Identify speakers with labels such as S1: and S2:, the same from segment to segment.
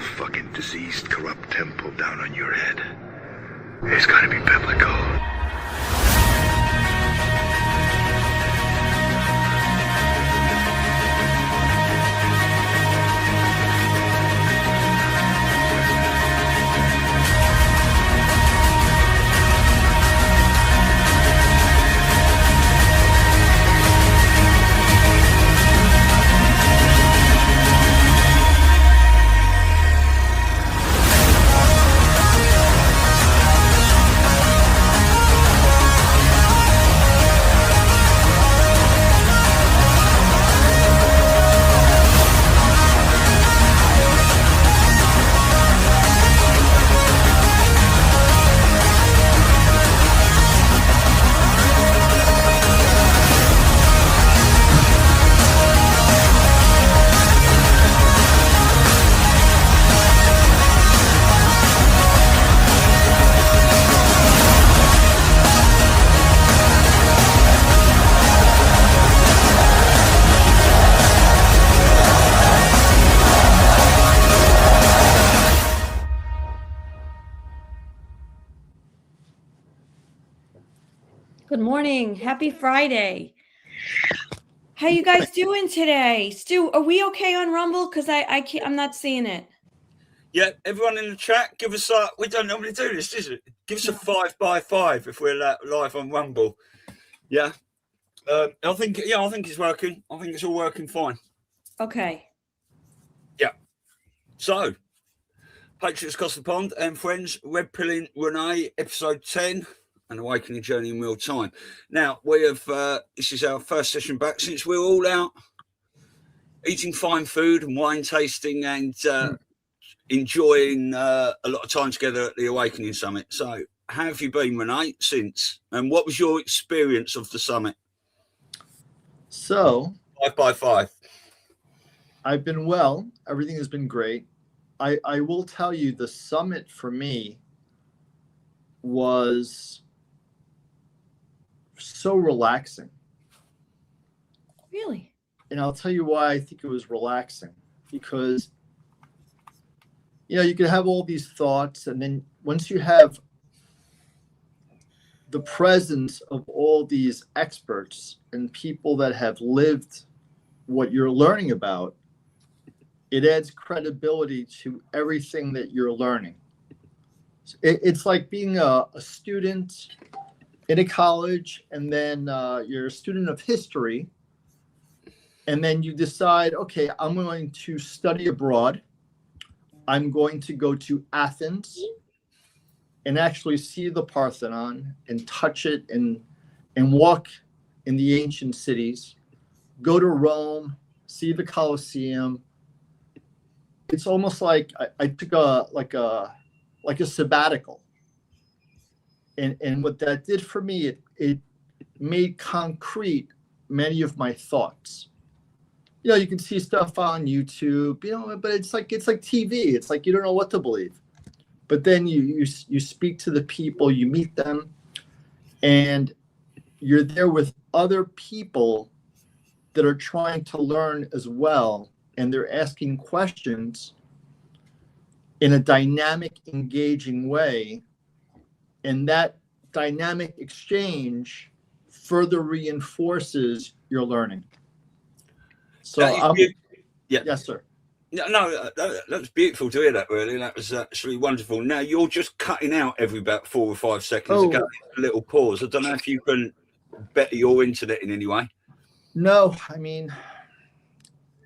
S1: fucking diseased, corrupt temple down on your head. It's gotta be biblical.
S2: Good morning. Happy Friday. How you guys doing today? Stu, are we okay on Rumble? Because I'm not seeing it.
S3: Yeah, everyone in the chat, give us a, we don't normally do this, is it? Give us a 5x5 if we're live on Rumble. Yeah. I think it's working. I think it's all working fine.
S2: Okay.
S3: Yeah. So, Patriots Across the Pond and Frens, Red-Pilling Rene, episode 10. An awakening journey in real time. Now we have this is our first session back since we're all out eating fine food and wine tasting and enjoying a lot of time together at the Awakening Summit. So how have you been, Rene, since? And what was your experience of the summit?
S4: So
S3: 5x5.
S4: I've been well. Everything has been great. I will tell you the summit for me was so relaxing.
S2: Really?
S4: And I'll tell you why I think it was relaxing. Because, you can have all these thoughts, and then once you have the presence of all these experts and people that have lived what you're learning about, it adds credibility to everything that you're learning. It's like being a student in a college, and then you're a student of history, and then you decide, okay, I'm going to study abroad. I'm going to go to Athens and actually see the Parthenon and touch it and walk in the ancient cities, go to Rome, see the Colosseum. It's almost like I took a sabbatical. And what that did for me, it made concrete many of my thoughts. You can see stuff on YouTube, but it's like TV. It's like you don't know what to believe. But then you speak to the people, you meet them, and you're there with other people that are trying to learn as well, and they're asking questions in a dynamic, engaging way. And that dynamic exchange further reinforces your learning. So, yes, sir.
S3: No, that was beautiful to hear that, really. That was actually wonderful. Now, you're just cutting out every about 4 or 5 seconds ago. A little pause. I don't know if you can better your internet in any way.
S4: No, I mean,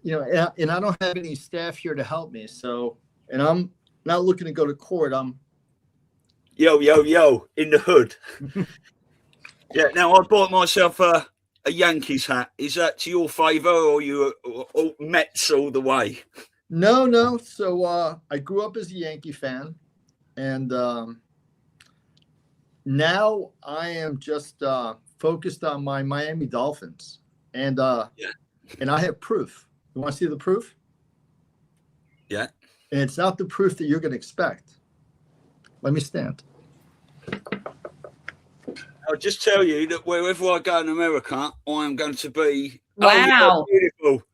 S4: and I don't have any staff here to help me. So, and I'm not looking to go to court. I'm
S3: Yo, in the hood. Yeah, now I bought myself a Yankees hat. Is that to your favour, or you all Mets all the way?
S4: No. So I grew up as a Yankee fan, and now I am just focused on my Miami Dolphins. And and I have proof. You want to see the proof?
S3: Yeah.
S4: And it's not the proof that you're going to expect. Let me stand.
S3: I'll just tell you that wherever I go in America, I am going to be.
S2: Wow.
S3: Oh, yeah, beautiful.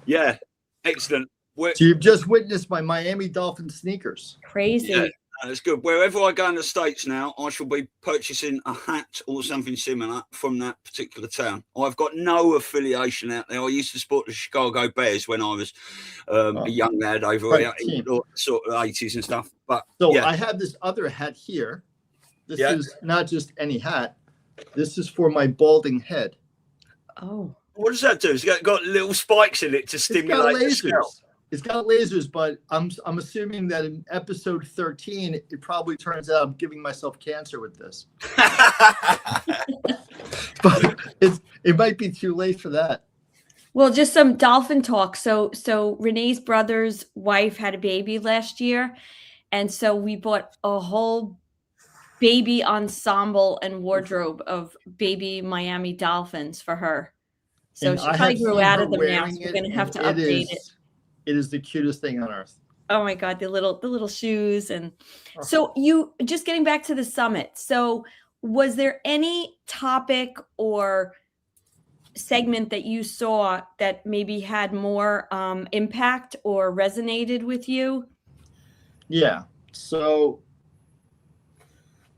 S3: Yeah, excellent.
S4: So you've just witnessed my Miami Dolphin sneakers.
S2: Crazy.
S3: Yeah, that's good. Wherever I go in the States now, I shall be purchasing a hat or something similar from that particular town. I've got no affiliation out there. I used to support the Chicago Bears when I was a young lad over here in the sort of 80s and stuff. But
S4: so
S3: yeah.
S4: I have this other hat here. This
S3: Yeah.
S4: is not just any hat. This is for my balding head.
S2: Oh.
S3: What does that do? It's got little spikes in it to stimulate the scalp.
S4: It's got lasers, but I'm assuming that in episode 13, it probably turns out I'm giving myself cancer with this. But it might be too late for that.
S2: Well, just some dolphin talk. So Renee's brother's wife had a baby last year, and so we bought a whole baby ensemble and wardrobe of baby Miami Dolphins for her. So she probably grew out of them now. So we're gonna have to update it.
S4: It is the cutest thing on earth.
S2: Oh my God, the little shoes. And so you just getting back to the summit. So was there any topic or segment that you saw that maybe had more impact or resonated with you?
S4: Yeah. So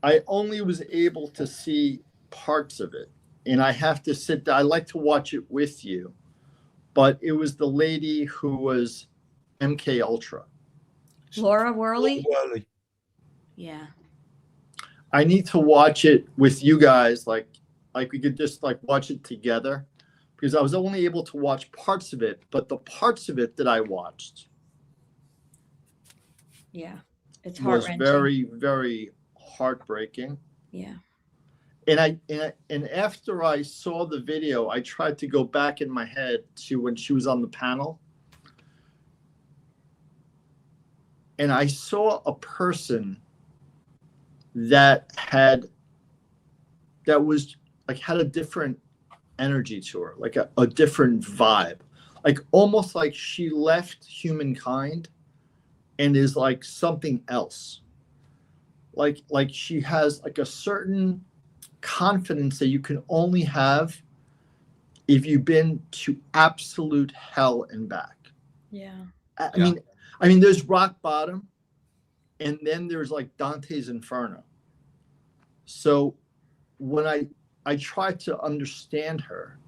S4: I only was able to see parts of it, and I have to sit down. I like to watch it with you. But it was the lady who was MK Ultra.
S2: Laura Worley?
S3: Worley.
S2: Yeah.
S4: I need to watch it with you guys, like we could just like watch it together, because I was only able to watch parts of it, but the parts of it that I watched,
S2: Yeah, it's
S4: was
S2: heart-wrenching.
S4: very, very heartbreaking.
S2: Yeah.
S4: And after I saw the video, I tried to go back in my head to when she was on the panel. And I saw a person that was like, had a different energy to her, like a different vibe, like almost like she left humankind and is like something else. Like she has like a certain confidence that you can only have if you've been to absolute hell and back.
S2: Yeah.
S4: I mean, there's rock bottom, and then there's like Dante's Inferno. So when I tried to understand her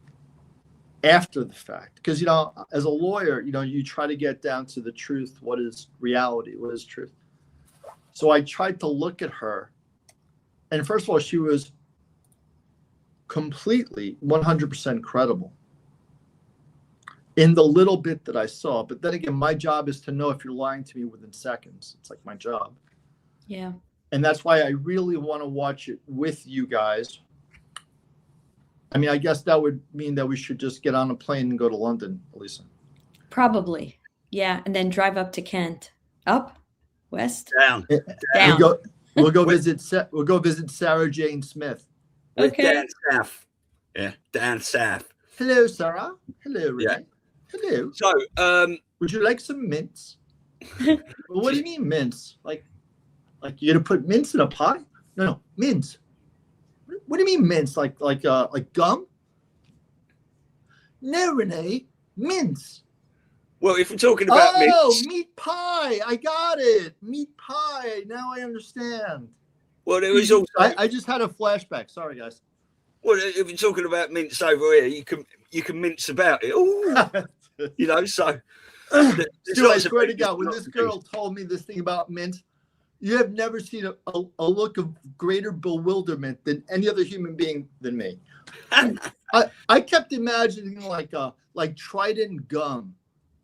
S4: after the fact, because, you know, as a lawyer, you know, you try to get down to the truth. What is reality? What is truth? So I tried to look at her, and first of all, she was completely 100% credible in the little bit that I saw. But then again, my job is to know if you're lying to me within seconds. It's like my job.
S2: Yeah.
S4: And that's why I really want to watch it with you guys. I mean, I guess that would mean that we should just get on a plane and go to London, Elisa.
S2: Probably. Yeah. And then drive up to Kent. Up? West?
S3: Down.
S2: Down.
S4: We'll go visit Sarah Jane Smith.
S2: Okay.
S3: Down south. Yeah, down south.
S4: Hello, Sarah. Hello, Rene.
S3: Yeah.
S4: Hello.
S3: So,
S4: would you like some mints? Well, what do you mean mints? Like you're gonna put mints in a pie? No, mints. What do you mean mints? Like gum? No, Rene, mints.
S3: well, if we're talking about mints,
S4: meat pie. I got it. Meat pie. Now I understand.
S3: well, there is also.
S4: I just had a flashback. Sorry, guys.
S3: Well, if you're talking about mints over here, you can mince about it. Ooh, you know. So,
S4: Dude, I swear to God, when this girl told me this thing about mint, you have never seen a look of greater bewilderment than any other human being than me. I kept imagining like Trident gum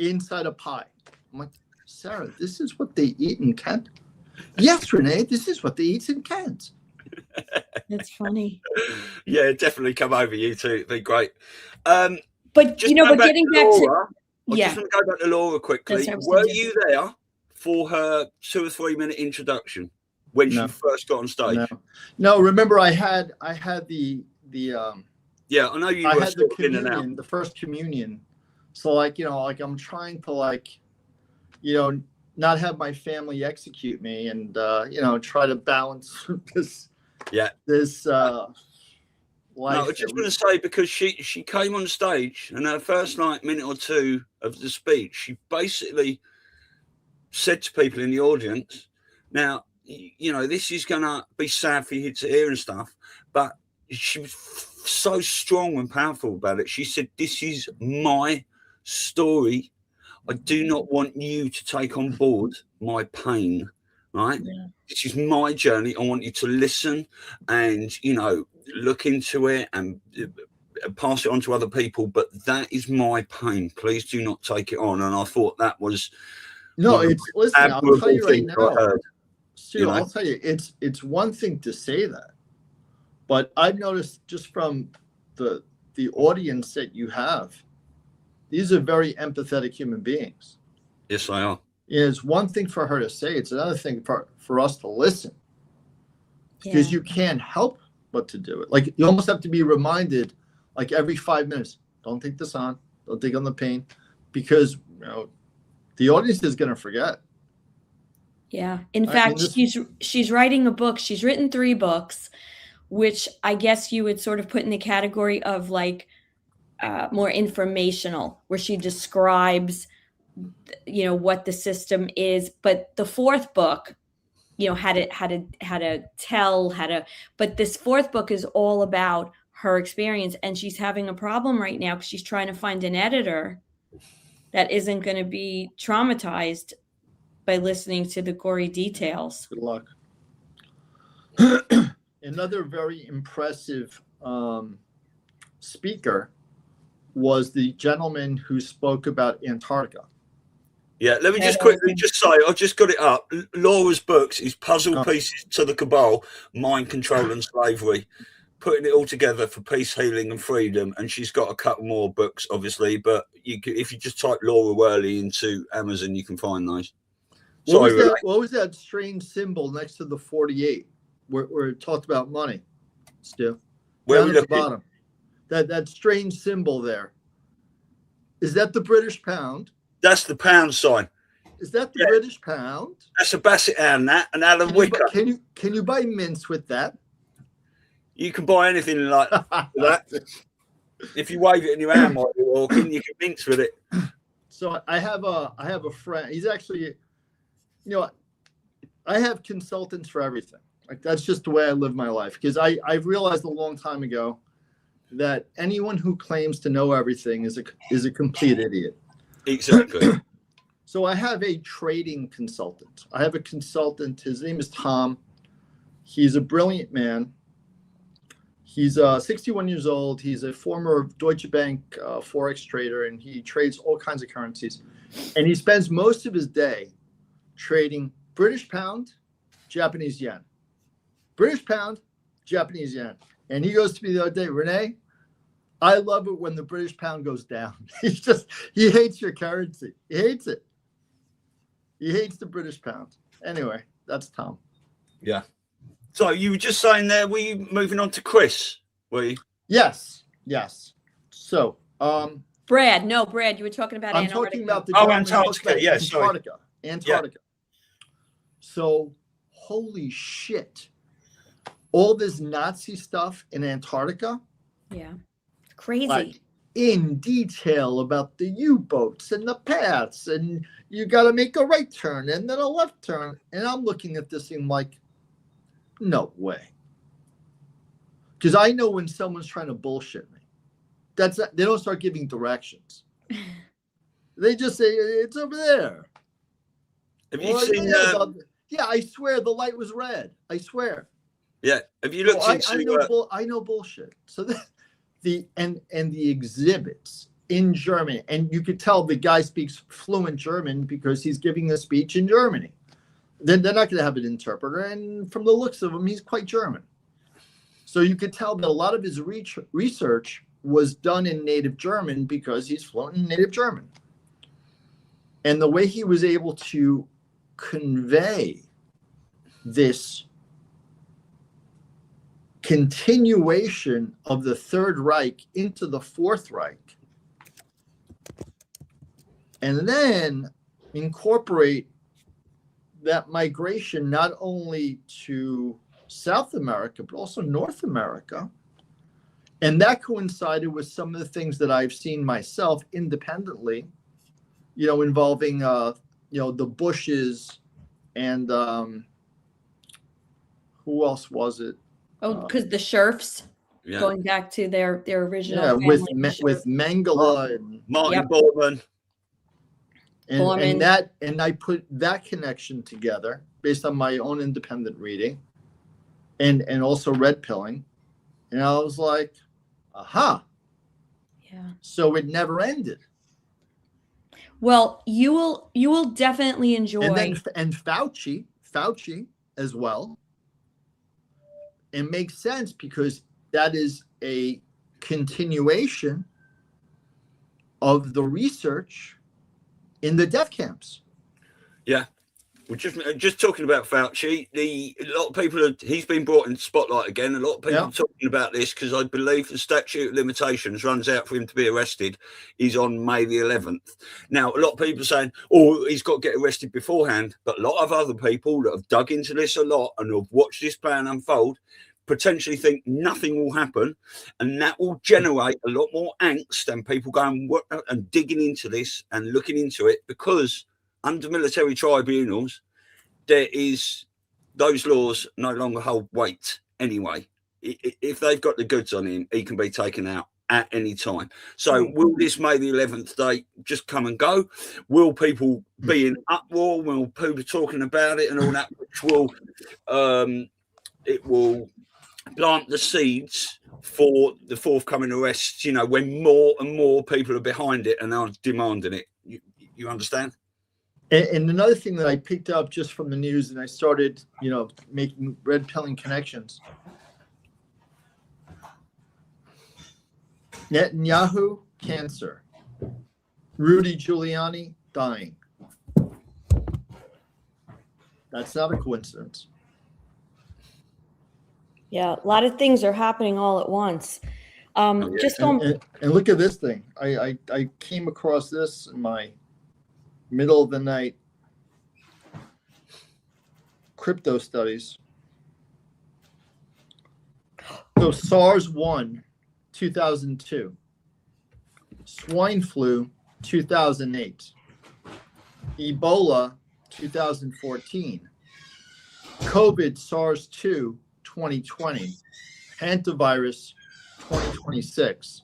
S4: inside a pie. I'm like, Sarah, this is what they eat in Kent? Yes, Rene, this is what they eat in Kent.
S2: That's funny.
S3: Yeah, definitely come over, you two. It'd be great.
S2: But
S3: Just
S2: you know, but getting back to
S3: Laura, I just want to go back to Laura quickly. Were you there for her 2 or 3 minute introduction when she first got on stage?
S4: No. Remember, I had the
S3: yeah, I know you.
S4: I
S3: were
S4: had the
S3: in and out.
S4: communion, the first communion. So like, you know, like I'm trying to like, you know, not have my family execute me and you know, try to balance this.
S3: Yeah.
S4: This
S3: No, I was just going to say, because she came on stage and her first minute or two of the speech, she basically said to people in the audience, now, you know, this is going to be sad for you to hear and stuff, but she was so strong and powerful about it. She said, this is my story. I do not want you to take on board my pain, right? Yeah. This is my journey. I want you to listen and, you know, look into it and pass it on to other people. But that is my pain. Please do not take it on. And I thought that was...
S4: No, it's... Listen, I'll tell you right now. Stu,
S3: you know?
S4: I'll tell you, it's one thing to say that. But I've noticed just from the audience that you have, these are very empathetic human beings.
S3: Yes, they are.
S4: It's one thing for her to say. It's another thing for us to listen. Because you can't help but to do it. Like, you almost have to be reminded, like, every 5 minutes, don't take this on. Don't take on the pain. Because, you know, the audience is going to forget.
S2: Yeah. In fact, she's writing a book. She's written 3 books, which I guess you would sort of put in the category of, like, more informational, where she describes, you know, what the system is. But the 4th book, you know, how to tell, but this 4th book is all about her experience. And she's having a problem right now because she's trying to find an editor that isn't going to be traumatized by listening to the gory details.
S4: Good luck. Another very impressive speaker was the gentleman who spoke about Antarctica.
S3: Yeah, let me just quickly say, I've just got it up. Laura's books is Puzzle Pieces to the Cabal, Mind Control and Slavery, putting it all together for peace, healing and freedom. And she's got a couple more books, obviously, but if you just type Laura Worley into Amazon, you can find those.
S4: What was that strange symbol next to the 48 where it talked about money, Stu?
S3: Where we
S4: at the bottom. That strange symbol there. Is that the British pound?
S3: That's the pound sign.
S4: Is that the British pound?
S3: That's a Basset Hound, that, and Alan Wicker.
S4: Can you buy mints with that?
S3: You can buy anything like that. If you wave it in your hand while you're walking, you can mince with it.
S4: So I have a friend. He's actually, you know, I have consultants for everything. Like, that's just the way I live my life. Because I realized a long time ago that anyone who claims to know everything is a complete idiot.
S3: Exactly.
S4: So I have a trading consultant. I have a consultant. His name is Tom. He's a brilliant man. He's 61 years old. He's a former Deutsche Bank Forex trader, and he trades all kinds of currencies. And he spends most of his day trading British pound, Japanese yen. British pound, Japanese yen. And he goes to me the other day, Rene, I love it when the British pound goes down. He hates your currency. He hates it. He hates the British pound. Anyway, that's Tom.
S3: Yeah. So you were just saying there, were you moving on to Chris? Were you?
S4: Yes. So,
S2: Brad, you were talking about
S4: I'm
S2: Antarctica.
S4: talking about the
S3: Antarctica. Yes,
S4: Antarctica.
S3: Yeah.
S4: So, holy shit. All this Nazi stuff in Antarctica.
S2: Yeah. Crazy.
S4: Like, in detail about the U-boats and the paths, and you got to make a right turn and then a left turn. And I'm looking at this thing like, no way. Because I know when someone's trying to bullshit me. They don't start giving directions. They just say, it's over there.
S3: Have you seen
S4: yeah, I swear the light was red. I swear.
S3: Yeah. Have you looked into
S4: I know bullshit. So the exhibits in German, and you could tell the guy speaks fluent German because he's giving a speech in Germany. Then they're not going to have an interpreter, and from the looks of him, he's quite German. So you could tell that a lot of his research was done in native German because he's fluent in native German. And the way he was able to convey this continuation of the Third Reich into the Fourth Reich, and then incorporate that migration not only to South America, but also North America. And that coincided with some of the things that I've seen myself independently, involving, the Bushes and who else was it?
S2: Oh, because the Scherfs,
S3: Yeah.
S2: going back to their original.
S4: Yeah, with
S2: family, the
S4: with Mengele and
S3: Martin
S2: Yep.
S3: Bormann.
S4: and I put that connection together based on my own independent reading, and also red pilling, and I was like, aha.
S2: Yeah.
S4: So it never ended.
S2: Well, you will definitely enjoy.
S4: And Fauci as well. It makes sense because that is a continuation of the research in the death camps.
S3: Yeah. We're just talking about Fauci. A lot of people he's been brought in the spotlight again. A lot of people are talking about this because I believe the statute of limitations runs out for him to be arrested is on May the 11th. Now, a lot of people are saying, oh, he's got to get arrested beforehand. But a lot of other people that have dug into this a lot and have watched this plan unfold potentially think nothing will happen, and that will generate a lot more angst and people going and digging into this and looking into it, because under military tribunals, those laws no longer hold weight anyway. If they've got the goods on him, he can be taken out at any time. So will this May the 11th date just come and go? Will people be in uproar? Will people talking about it and all that, which will it will plant the seeds for the forthcoming arrests, when more and more people are behind it and are demanding it. You understand?
S4: And another thing that I picked up just from the news, and I started, making red pilling connections. Netanyahu, cancer. Rudy Giuliani, dying. That's not a coincidence.
S2: Yeah, a lot of things are happening all at once. Just going.
S4: And look at this thing. I came across this in my middle of the night crypto studies. So SARS-1, 2002. Swine flu, 2008. Ebola, 2014. COVID, SARS-2, 2020. Hantavirus, 2026.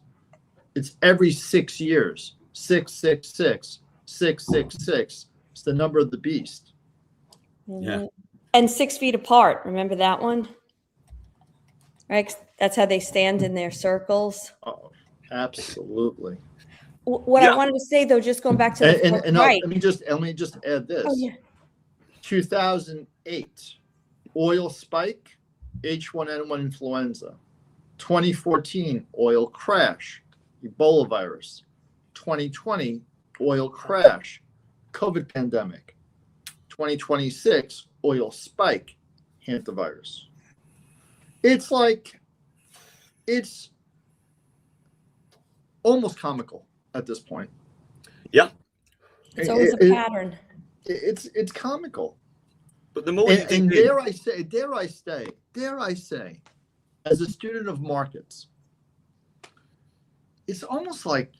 S4: It's every 6 years. 666. 666. It's the number of the beast.
S3: Yeah.
S2: And 6 feet apart. Remember that one? Right? That's how they stand in their circles.
S4: Oh, absolutely.
S2: What I wanted to say, though, just going back to the right.
S4: Let me just add this.
S2: Oh, yeah.
S4: 2008, oil spike, H1N1 influenza. 2014, oil crash, Ebola virus. 2020, oil crash, COVID pandemic. 2026, oil spike, hantavirus. It's almost comical at this point.
S3: Yeah.
S2: It's always a pattern.
S4: It's comical.
S3: But the more
S4: and dare I say, as a student of markets, it's almost like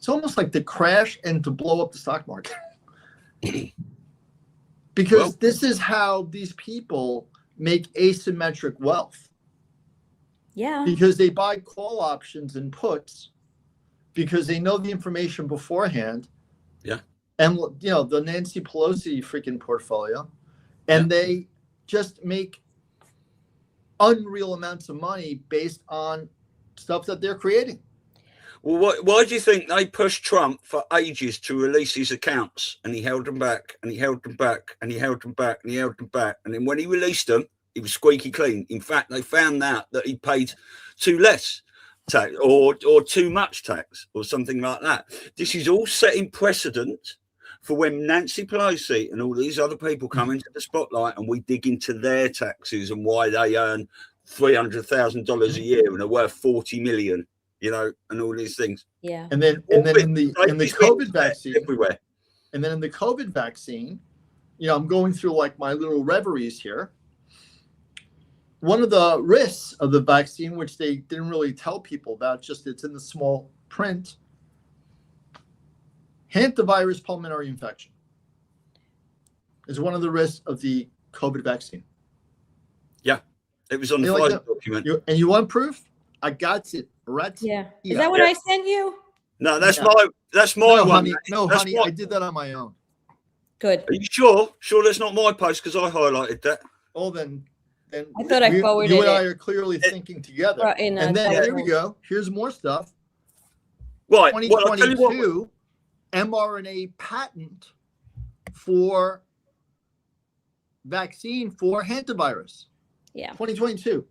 S4: the crash and to blow up the stock market. Because this is how these people make asymmetric wealth.
S2: Yeah.
S4: Because they buy call options and puts because they know the information beforehand.
S3: Yeah.
S4: And, the Nancy Pelosi freaking portfolio. And they just make unreal amounts of money based on stuff that they're creating.
S3: Well, why do you think they pushed Trump for ages to release his accounts, and he held them back, and he held them back, and he held them back, and he held them back, and then when he released them, he was squeaky clean. In fact, they found out that he paid too less tax or too much tax or something like that. This is all setting precedent for when Nancy Pelosi and all these other people come into the spotlight and we dig into their taxes and why they earn $300,000 a year and are worth 40 million. And all these things.
S2: Yeah.
S4: And then in the COVID vaccine
S3: everywhere.
S4: And then in the COVID vaccine, I'm going through like my little reveries here. one of the risks of the vaccine, which they didn't really tell people about, just it's in the small print, hantavirus pulmonary infection is one of the risks of the COVID vaccine.
S3: Yeah, it was on the
S4: Like
S3: Pfizer document.
S4: You want proof? I got it right.
S2: Yeah. Is that what I sent you?
S3: No, that's
S4: Yeah.
S3: my
S4: No,
S3: one.
S4: honey. No,
S3: That's
S4: honey.
S3: my-
S4: I did that on my own.
S2: Good.
S3: Are you sure? Sure, that's not my post because I highlighted that.
S4: Oh, then
S2: I thought I forwarded
S4: you and I
S2: it.
S4: are clearly thinking together.
S2: Right, in,
S4: And then
S2: title.
S4: here we go. Here's more stuff.
S3: Right. Well, I'll tell you what.
S4: 2022 mRNA patent for vaccine for hantavirus.
S2: Yeah.
S4: 2022.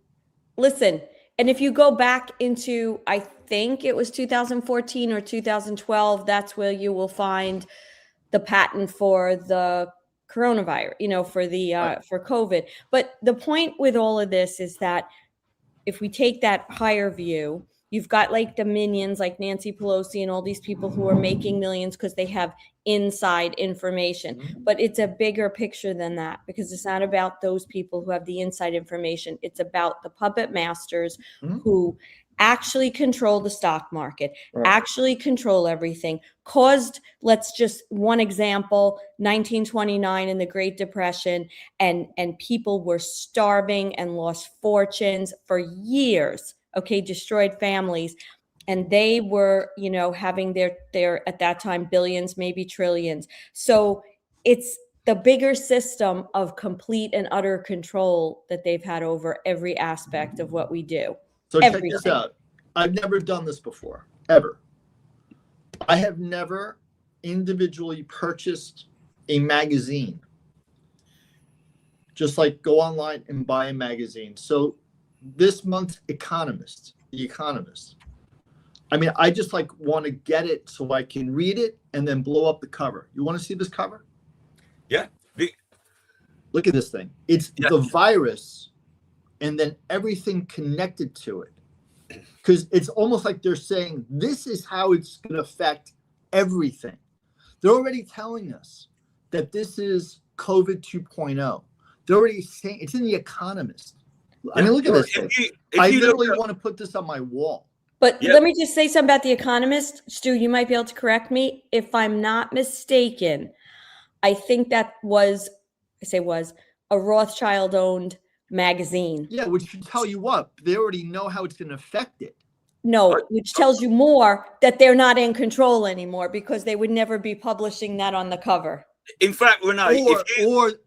S2: Listen, and if you go back into, I think it was 2014 or 2012, that's where you will find the patent for the coronavirus, for the for COVID. But the point with all of this is that if we take that higher view, you've got like the minions like Nancy Pelosi and all these people who are making millions because they have inside information.
S4: Mm-hmm.
S2: But it's a bigger picture than that, because it's not about those people who have the inside information. It's about the puppet masters who actually control the stock market, actually control everything, caused, let's just one example, 1929 and the Great Depression, and people were starving and lost fortunes for years, destroyed families. And they were, having their at that time, billions, maybe trillions. So it's the bigger system of complete and utter control that they've had over every aspect of what we do.
S4: So
S2: Everything.
S4: check this out. I've never done this before, ever. I have never individually purchased a magazine. Just like go online and buy a magazine. So this month's The Economist. I mean, I just want to get it so I can read it and then blow up the cover. You want to see this cover?
S3: Yeah.
S4: Look at this thing. It's the virus and then everything connected to it. Because it's almost like they're saying, this is how it's going to affect everything. They're already telling us that this is COVID 2.0. They're already saying it's in The Economist. I mean, look at this thing. I literally want to put this on my wall.
S2: But let me just say something about The Economist. Stu, you might be able to correct me. If I'm not mistaken, I think that was a Rothschild-owned magazine.
S4: Yeah, which should tell you what? They already know how it's going to affect it.
S2: No, which tells you more that they're not in control anymore, because they would never be publishing that on the cover.
S3: In fact, Rene,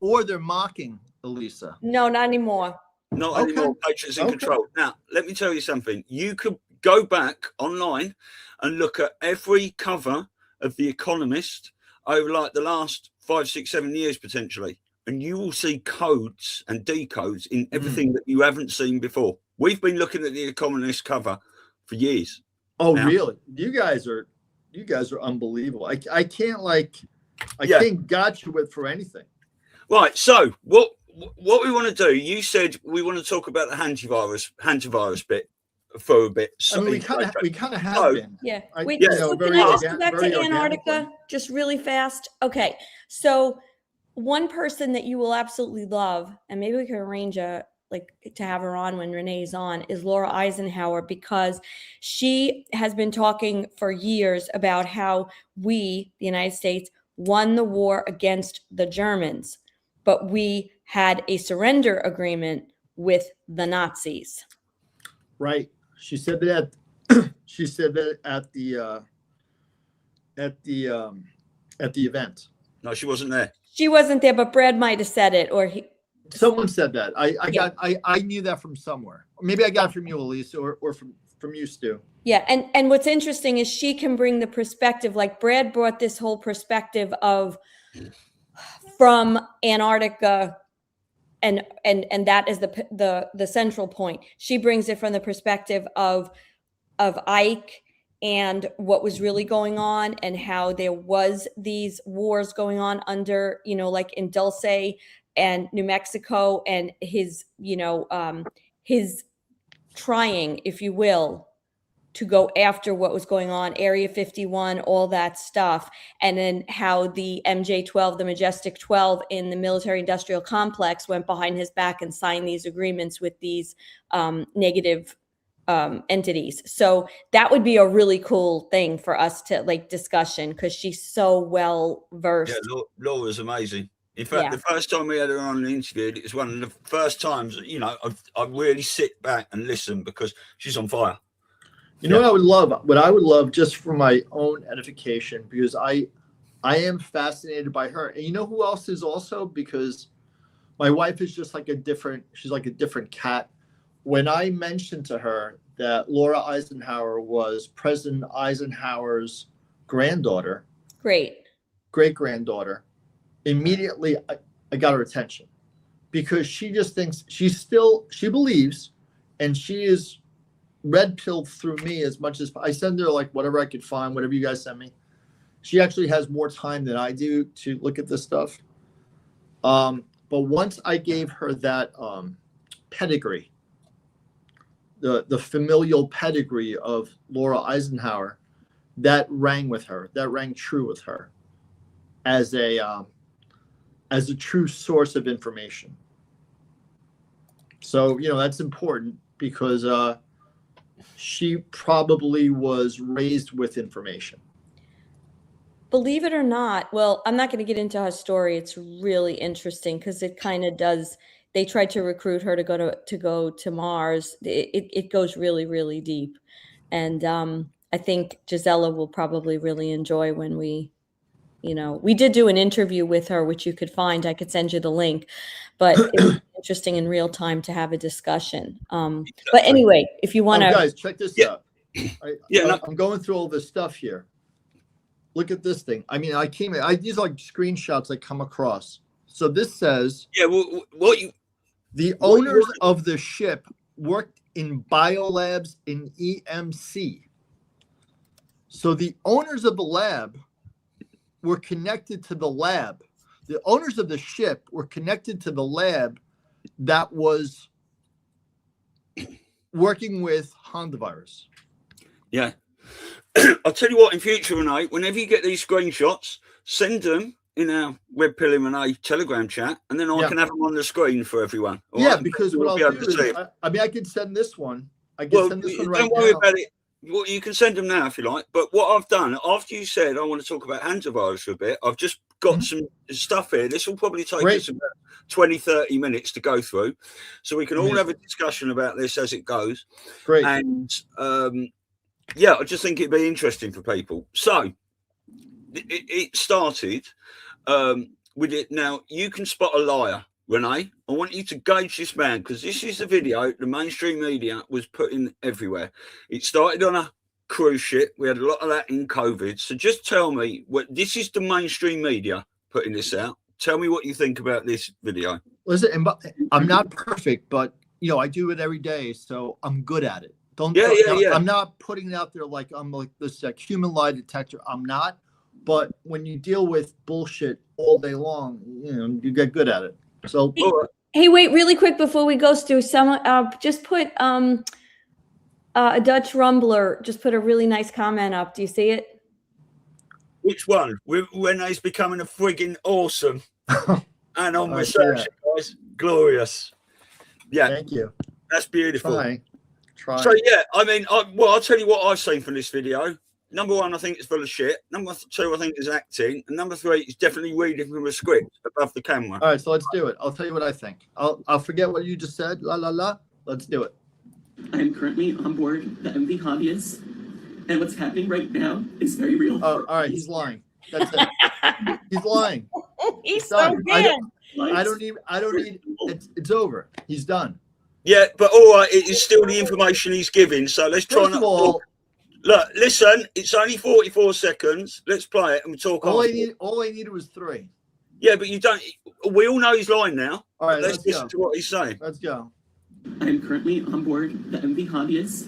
S4: or they're mocking Elisa.
S2: No, not anymore.
S3: Not anymore. Patriots in control. Now, let me tell you something. You could go back online and look at every cover of The Economist over like the last 5, 6, 7 years potentially, and you will see codes and decodes in everything that you haven't seen before. We've been looking at The Economist cover for years.
S4: Oh, now. Really? You guys are unbelievable. I can't can't got you with for anything. Right.
S3: So what we want to do? You said we want to talk about the hantavirus bit for a bit.
S4: So, I mean, we kind of have been.
S2: Yeah.
S4: Wait,
S2: so can I just go back to Antarctica just really fast? Okay. So one person that you will absolutely love, and maybe we can arrange to have her on when Renee's on, is Laura Eisenhower, because she has been talking for years about how we, the United States, won the war against the Germans, but we had a surrender agreement with the Nazis.
S4: Right. She said that. She said that at the event.
S3: No, she wasn't there.
S2: She wasn't there, but Brad might have said it, or he.
S4: Someone said that. I knew that from somewhere. Maybe I got it from you, Elisa, or from you, Stu.
S2: Yeah, and what's interesting is she can bring the perspective, like Brad brought this whole perspective of from Antarctica, and that is the central point. She brings it from the perspective of Ike and what was really going on, and how there was these wars going on under, like in Dulce and New Mexico, and his his trying, if you will, to go after what was going on, Area 51, all that stuff, and then how the MJ-12, the Majestic 12 in the military-industrial complex went behind his back and signed these agreements with these negative entities. So that would be a really cool thing for us to like discussion, because she's so well versed.
S3: Yeah, Laura's amazing. In fact, the first time we had her on the interview, it was one of the first times, you know, I really sit back and listen, because she's on fire.
S4: You know what I would love? What I would love, just for my own edification, because I am fascinated by her. And you know who else is also? Because my wife is just like she's like a different cat. When I mentioned to her that Laura Eisenhower was President Eisenhower's granddaughter, great-granddaughter, immediately I got her attention, because she just thinks she believes, and she is red-pilled through me as much as I send her like whatever I could find, whatever you guys send me. She actually has more time than I do to look at this stuff. But once I gave her that pedigree, the familial pedigree of Laura Eisenhower, that rang with her. That rang true with her as a true source of information. So, you know, that's important, because she probably was raised with information.
S2: Believe it or not, well, I'm not going to get into her story. It's really interesting, because it kind of does. They tried to recruit her to go to Mars. It goes really, really deep, and I think Gisela will probably really enjoy when we did do an interview with her, which you could find. I could send you the link, but it was interesting in real time to have a discussion. But anyway, if you want to,
S4: guys, check this out. I'm going through all this stuff here. Look at this thing. I mean, these are like screenshots I come across. So this says, the owners of the ship worked in biolabs in EMC. So the owners of the lab were connected to the lab. The owners of the ship were connected to the lab that was working with hantavirus.
S3: Yeah. I'll tell you what, in future, Rene, whenever you get these screenshots, send them in our REDPILLING Rene Telegram chat, and then I can have them on the screen for everyone.
S4: Yeah, because what I'll do is, I could send this one. I can send this one right now.
S3: Don't worry about it. Well, you can send them now if you like. But what I've done, after you said I want to talk about hantavirus for a bit, I've just got some stuff here. This will probably take us about 20, 30 minutes to go through. So we can all have a discussion about this as it goes.
S4: Great.
S3: And I just think it'd be interesting for people. So it started with it. Now, you can spot a liar, Rene. I want you to gauge this man, because this is the video the mainstream media was putting everywhere. It started on a cruise ship. We had a lot of that in COVID. So just tell me, this is the mainstream media putting this out. Tell me what you think about this video.
S4: Listen, I'm not perfect, but I do it every day, so I'm good at it. I'm not putting it out there like I'm like this human lie detector. I'm not. But when you deal with bullshit all day long, you get good at it. So
S2: hey, wait, really quick before we go, Stu, someone just put a Dutch Rumbler just put a really nice comment up. Do you see it?
S3: Which one? Rene's becoming a frigging awesome. And on research, guys, glorious. Yeah,
S4: thank you.
S3: That's beautiful.
S4: Try.
S3: So I mean, I'll tell you what I've seen from this video. Number one, I think it's full of shit. Number two, I think it's acting. And number three, it's definitely reading from a script above the camera.
S4: All right, so let's do it. I'll tell you what I think. I'll forget what you just said. La la la. Let's do it.
S5: I am currently on board the MV Hobbyist, and what's happening right now is very real.
S4: Oh, all right, he's lying. That's it. He's lying.
S2: He's so good.
S4: I don't need. It's over. He's done.
S3: Yeah, but all right, it is still the information he's giving. So let's try
S4: First of all,
S3: look, listen, it's only 44 seconds. Let's play it and we'll talk.
S4: All I needed was 3.
S3: Yeah, but you don't. We all know he's lying now.
S4: All right,
S3: let's listen to what he's saying.
S4: Let's go.
S5: I am currently on board the MV Hobbyist,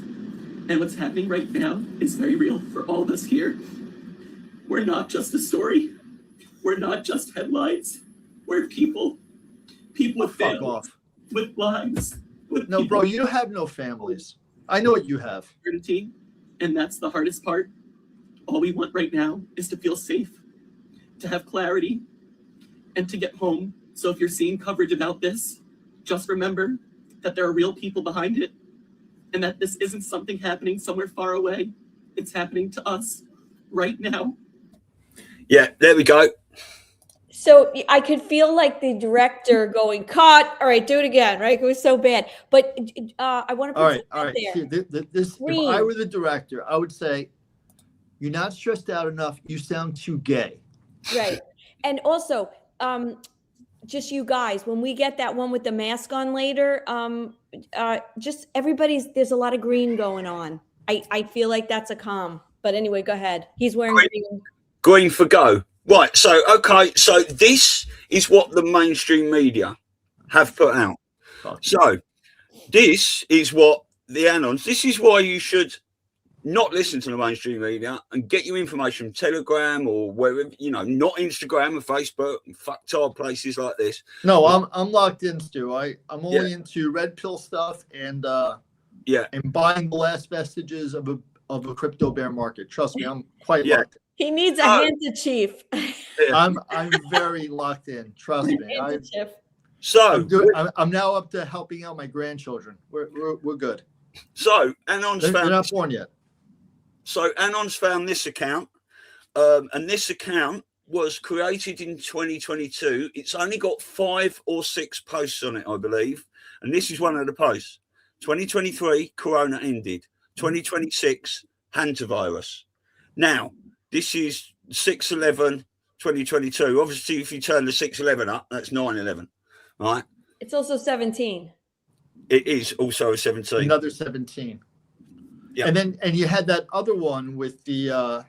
S5: and what's happening right now is very real for all of us here. We're not just a story. We're not just headlines. We're people with
S4: fuck off.
S5: With lives.
S4: No, bro, you have no families. I know what you have.
S5: And that's the hardest part. All we want right now is to feel safe, to have clarity, and to get home. So if you're seeing coverage about this, just remember that there are real people behind it, and that this isn't something happening somewhere far away. It's happening to us right now.
S3: Yeah, there we go.
S2: So I could feel like the director going, cut. All right, do it again, right? It was so bad. But I want to put
S4: all right.
S2: there.
S4: See, this, if I were the director, I would say, you're not stressed out enough. You sound too gay.
S2: Right. And also, just you guys, when we get that one with the mask on later, just there's a lot of green going on. I feel like that's a calm. But anyway, go ahead. He's wearing green.
S3: Green for go. Right. So, okay. So this is what the mainstream media have put out. So this is what the Anons, this is why you should not listen to the mainstream media and get your information from Telegram or wherever, not Instagram or Facebook and fucktard places like this.
S4: No, I'm locked in, Stu. I'm only into red pill stuff and buying the last vestiges of a crypto bear market. Trust me, I'm quite locked in.
S2: He needs a handkerchief.
S4: I'm very locked in. Trust me.
S3: So
S4: I'm now up to helping out my grandchildren. We're good.
S3: So Anon's
S4: they're not born yet.
S3: So Anon's found this account, and this account was created in 2022. It's only got 5 or 6 posts on it, I believe, and this is one of the posts. 2023, Corona ended. 2026, hantavirus. Now, this is 6/11/2022. Obviously, if you turn the 6/11 up, that's 9/11, right?
S2: It's also 17.
S3: It is also a 17.
S4: Another 17. Yeah. And you had that other one with the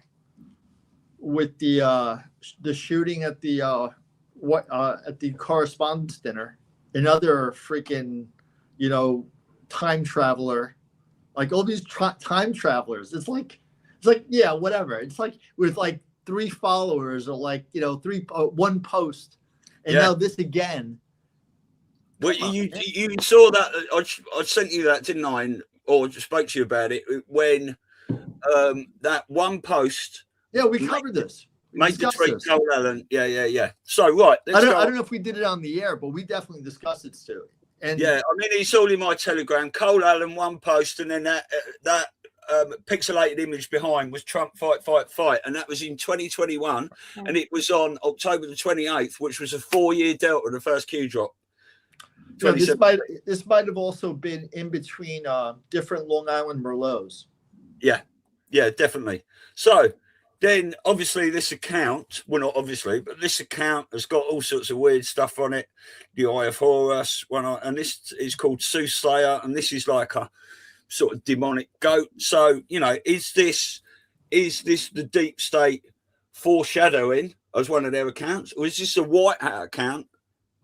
S4: shooting at the correspondence dinner. Another freaking, time traveler. Like all these time travelers. It's like, yeah, whatever. It's like with like 3 followers or like, 1 post. And now this again.
S3: Well, you saw that. I sent you that, didn't I? Or spoke to you about it when that one post.
S4: Yeah, we covered this.
S3: Made the tweet, Cole Allen. Yeah. So, right.
S4: I don't know if we did it on the air, but we definitely discussed it, Stu. And
S3: yeah, I mean, it's all in my Telegram. Cole Allen, one post, and then that pixelated image behind was Trump fight, and that was in 2021, and it was on October the 28th, which was a 4-year delta, the first Q drop.
S4: Yeah, this might have also been in between different Long Island Merlots. Yeah,
S3: definitely. So then, obviously, this account, well, not obviously, but this account has got all sorts of weird stuff on it. The Eye of Horus, and this is called Soothsayer, and this is like a sort of demonic goat. So, is this the deep state foreshadowing as one of their accounts, or is this a White Hat account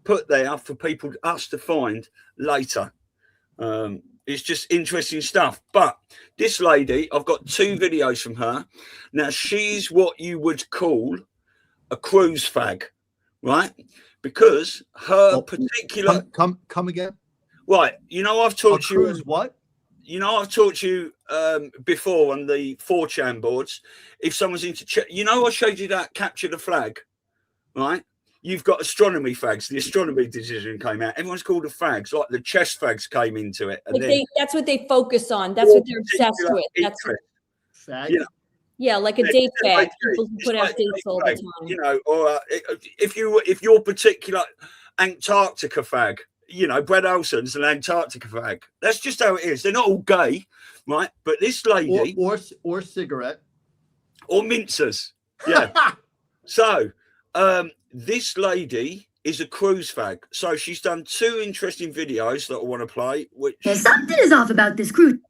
S3: put there for us to find later? It's just interesting stuff. But this lady, I've got 2 videos from her. Now, she's what you would call a cruise fag, right? Because her particular...
S4: Come again?
S3: Right. I've taught you...
S4: Cruise what?
S3: I've taught you before on the 4chan boards. If someone's into... I showed you that capture the flag, right? You've got astronomy fags. The astronomy decision came out. Everyone's called the fags, like the chess fags came into it. And
S2: that's what they focus on. That's what they're obsessed with. That's
S4: fag.
S2: Yeah, like a date fag. People who put out dates all the time.
S3: Or if you're particular Antarctica fag, Brad Olson's an Antarctica fag. That's just how it is. They're not all gay, right? But this lady,
S4: or cigarette,
S3: or mincers, yeah. So. This lady is a cruise fag. So she's done 2 interesting videos that I want to play.
S6: Something is off about this cruise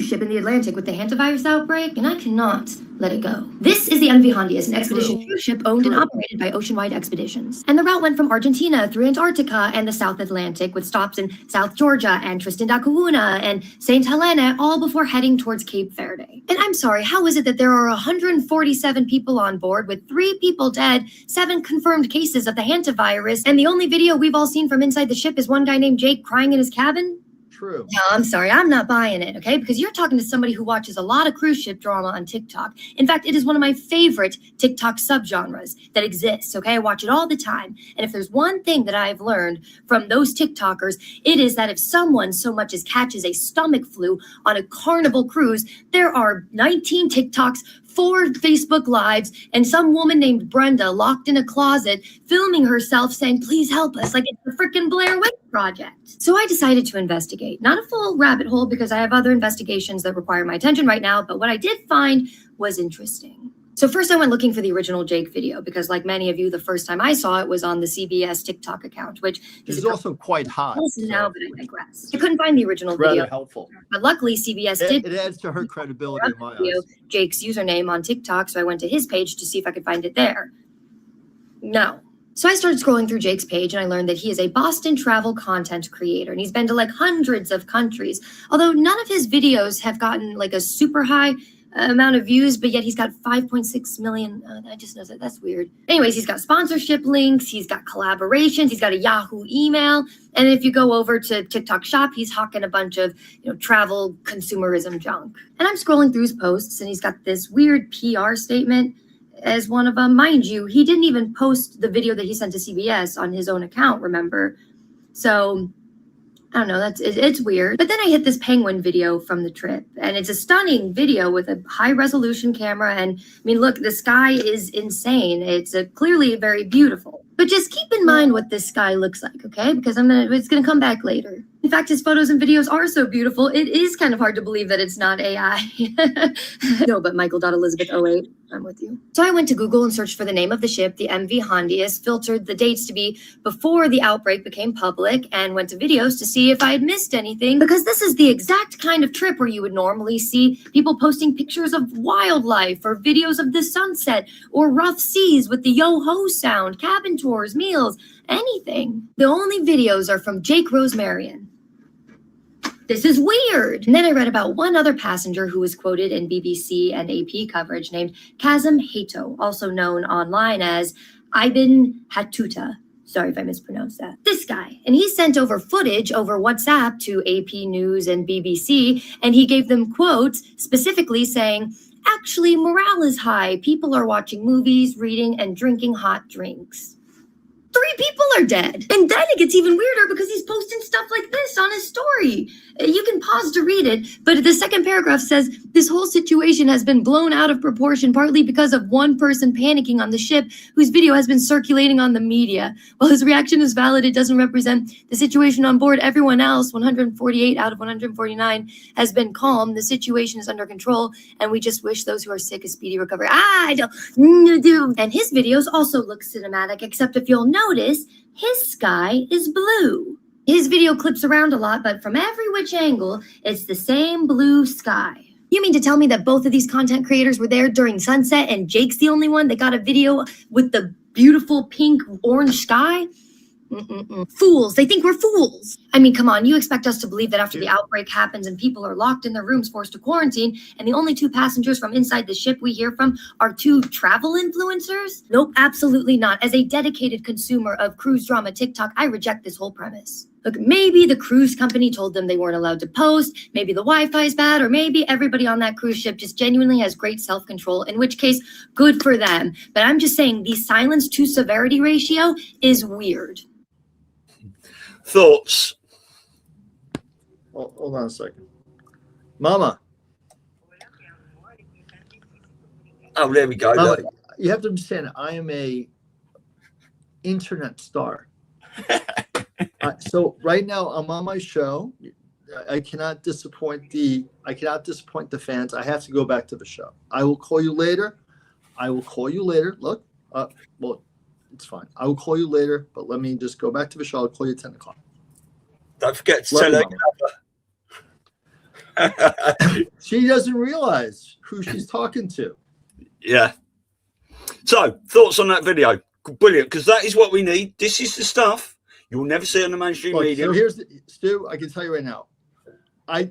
S6: ship in the Atlantic with the hantavirus outbreak, and I cannot let it go. This is the MV Hondias, an expedition cruise ship owned and operated by Oceanwide Expeditions. And the route went from Argentina through Antarctica and the South Atlantic, with stops in South Georgia and Tristan da Cunha and St. Helena, all before heading towards Cape Verde. And I'm sorry, how is it that there are 147 people on board, with 3 people dead, 7 confirmed cases of the hantavirus, and the only video we've all seen from inside the ship is one guy named Jake crying in his cabin?
S4: true.
S6: No, I'm sorry, I'm not buying it, okay? Because you're talking to somebody who watches a lot of cruise ship drama on TikTok. In fact, it is one of my favorite TikTok subgenres that exists, okay? I watch it all the time. And if there's one thing that I've learned from those TikTokers, it is that if someone so much as catches a stomach flu on a Carnival cruise, there are 19 TikToks, 4 Facebook Lives, and some woman named Brenda locked in a closet filming herself saying, please help us, like it's the freaking Blair Witch Project. So I decided to investigate. Not a full rabbit hole because I have other investigations that require my attention right now, but what I did find was interesting. So first I went looking for the original Jake video because like many of you, the first time I saw it was on the CBS TikTok account, which
S4: is also quite hot.
S6: Listen now, but I digress. I couldn't find the original
S4: Rather
S6: video.
S4: helpful.
S6: But luckily CBS did.
S4: It adds to her credibility in my eyes.
S6: Jake's username on TikTok, so I went to his page to see if I could find it there. No. So I started scrolling through Jake's page and I learned that he is a Boston travel content creator and he's been to like hundreds of countries. Although none of his videos have gotten like a super high amount of views, but yet he's got 5.6 million. I just know that that's weird. Anyways, he's got sponsorship links, he's got collaborations, he's got a Yahoo email. And if you go over to TikTok shop, he's hawking a bunch of, travel consumerism junk. And I'm scrolling through his posts and he's got this weird PR statement as one of them. Mind you, he didn't even post the video that he sent to CBS on his own account, remember? So I don't know, it's weird. But then I hit this penguin video from the trip and it's a stunning video with a high resolution camera. And I mean, look, the sky is insane. It's clearly very beautiful. But just keep in mind what this sky looks like, okay? Because it's gonna come back later. In fact, his photos and videos are so beautiful, it is kind of hard to believe that it's not AI. No, but Michael.Elizabeth08, I'm with you. So I went to Google and searched for the name of the ship, the MV Hondius, filtered the dates to be before the outbreak became public, and went to videos to see if I had missed anything, because this is the exact kind of trip where you would normally see people posting pictures of wildlife or videos of the sunset or rough seas with the yo-ho sound, cabin tours, meals, anything. The only videos are from Jake Rosemarian. This is weird. And then I read about one other passenger who was quoted in BBC and AP coverage named Kazem Hato, also known online as Ibn Hattuta. Sorry if I mispronounced that. This guy. And he sent over footage over WhatsApp to AP News and BBC, and he gave them quotes specifically saying, actually, morale is high. People are watching movies, reading, and drinking hot drinks. 3 people are dead. And then it gets even weirder because he's posting stuff like this on his story. You can pause to read it, but the second paragraph says, this whole situation has been blown out of proportion, partly because of one person panicking on the ship whose video has been circulating on the media. While his reaction is valid, it doesn't represent the situation on board. Everyone else, 148 out of 149, has been calm. The situation is under control, and we just wish those who are sick a speedy recovery. And his videos also look cinematic, except if you'll notice, his sky is blue. His video clips around a lot, but from every which angle, it's the same blue sky. You mean to tell me that both of these content creators were there during sunset and Jake's the only one that got a video with the beautiful pink orange sky? Fools. They think we're fools. I mean, come on, you expect us to believe that after the outbreak happens and people are locked in their rooms forced to quarantine and the only 2 passengers from inside the ship we hear from are 2 travel influencers? Nope, absolutely not. As a dedicated consumer of cruise drama TikTok, I reject this whole premise. Look, maybe the cruise company told them they weren't allowed to post, maybe the Wi-Fi is bad, or maybe everybody on that cruise ship just genuinely has great self-control, in which case, good for them. But I'm just saying the silence to severity ratio is weird.
S3: Thoughts?
S4: Hold on a second. Mama.
S3: Oh, there we go.
S4: Mama, you have to understand, I am a internet star. So right now I'm on my show. I cannot disappoint the fans. I have to go back to the show. I will call you later. Look, well, it's fine. I will call you later, but let me just go back to the show. I'll call you at 10 o'clock.
S3: Don't forget to tell her.
S4: She doesn't realize who she's talking to.
S3: Yeah. So, thoughts on that video? Brilliant, because that is what we need. This is the stuff you'll never see on the mainstream media.
S4: So here's Stu. I can tell you right now. I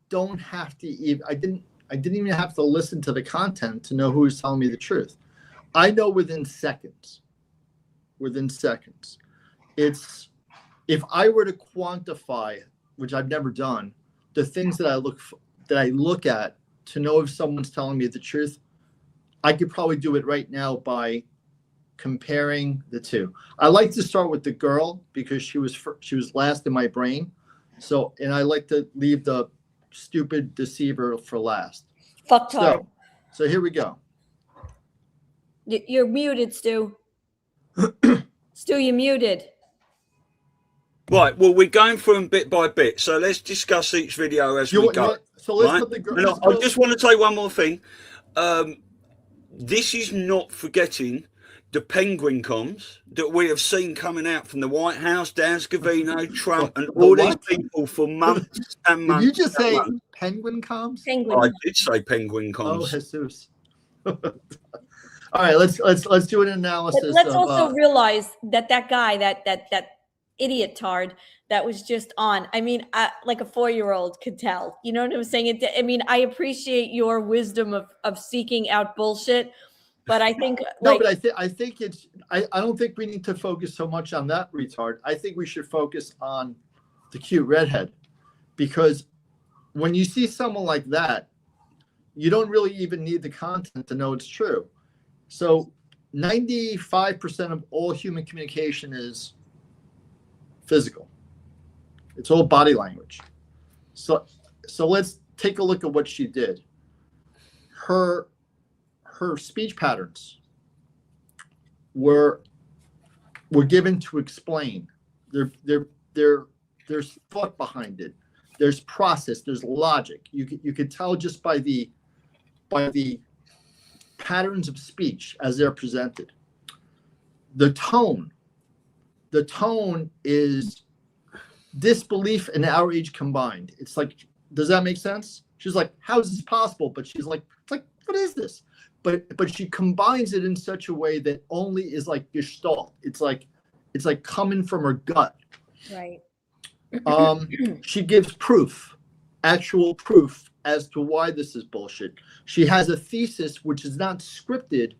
S4: don't have to even. I didn't even have to listen to the content to know who is telling me the truth. I know within seconds. It's if I were to quantify, which I've never done, the things that I look at to know if someone's telling me the truth, I could probably do it right now by comparing the two. I like to start with the girl because she was last in my brain. So, and I like to leave the stupid deceiver for last.
S2: Fucktard.
S4: So here we go.
S2: You're muted, Stu. Stu, you're muted.
S3: Right, well, we're going through them bit by bit, so let's discuss each video as we go.
S4: So let's
S3: right?
S4: put the girl.
S3: I just want to say one more thing. This is not forgetting the penguin comms that we have seen coming out from the White House, Dan Scavino, Trump, and all these people for months and months.
S4: Did you just say penguin comms?
S2: Penguin.
S3: I did say penguin comms.
S4: Oh, Jesus. All right, let's do an analysis.
S2: Let's also realize that guy, that idiot tard that was just on. I mean, like a 4-year-old could tell. You know what I'm saying? I mean, I appreciate your wisdom of seeking out bullshit, but I think
S4: I think it's. I don't think we need to focus so much on that retard. I think we should focus on the cute redhead, because when you see someone like that, you don't really even need the content to know it's true. So 95% of all human communication is physical. It's all body language. So let's take a look at what she did. Her speech patterns were given to explain. There's thought behind it. There's process. There's logic. You could tell just by the patterns of speech as they're presented. The tone is disbelief and outrage combined. It's like, does that make sense? She's like, how is this possible? But she's like, it's like, what is this? But she combines it in such a way that only is like gestalt. It's like coming from her gut.
S2: right.
S4: She gives proof, actual proof as to why this is bullshit. She has a thesis which is not scripted.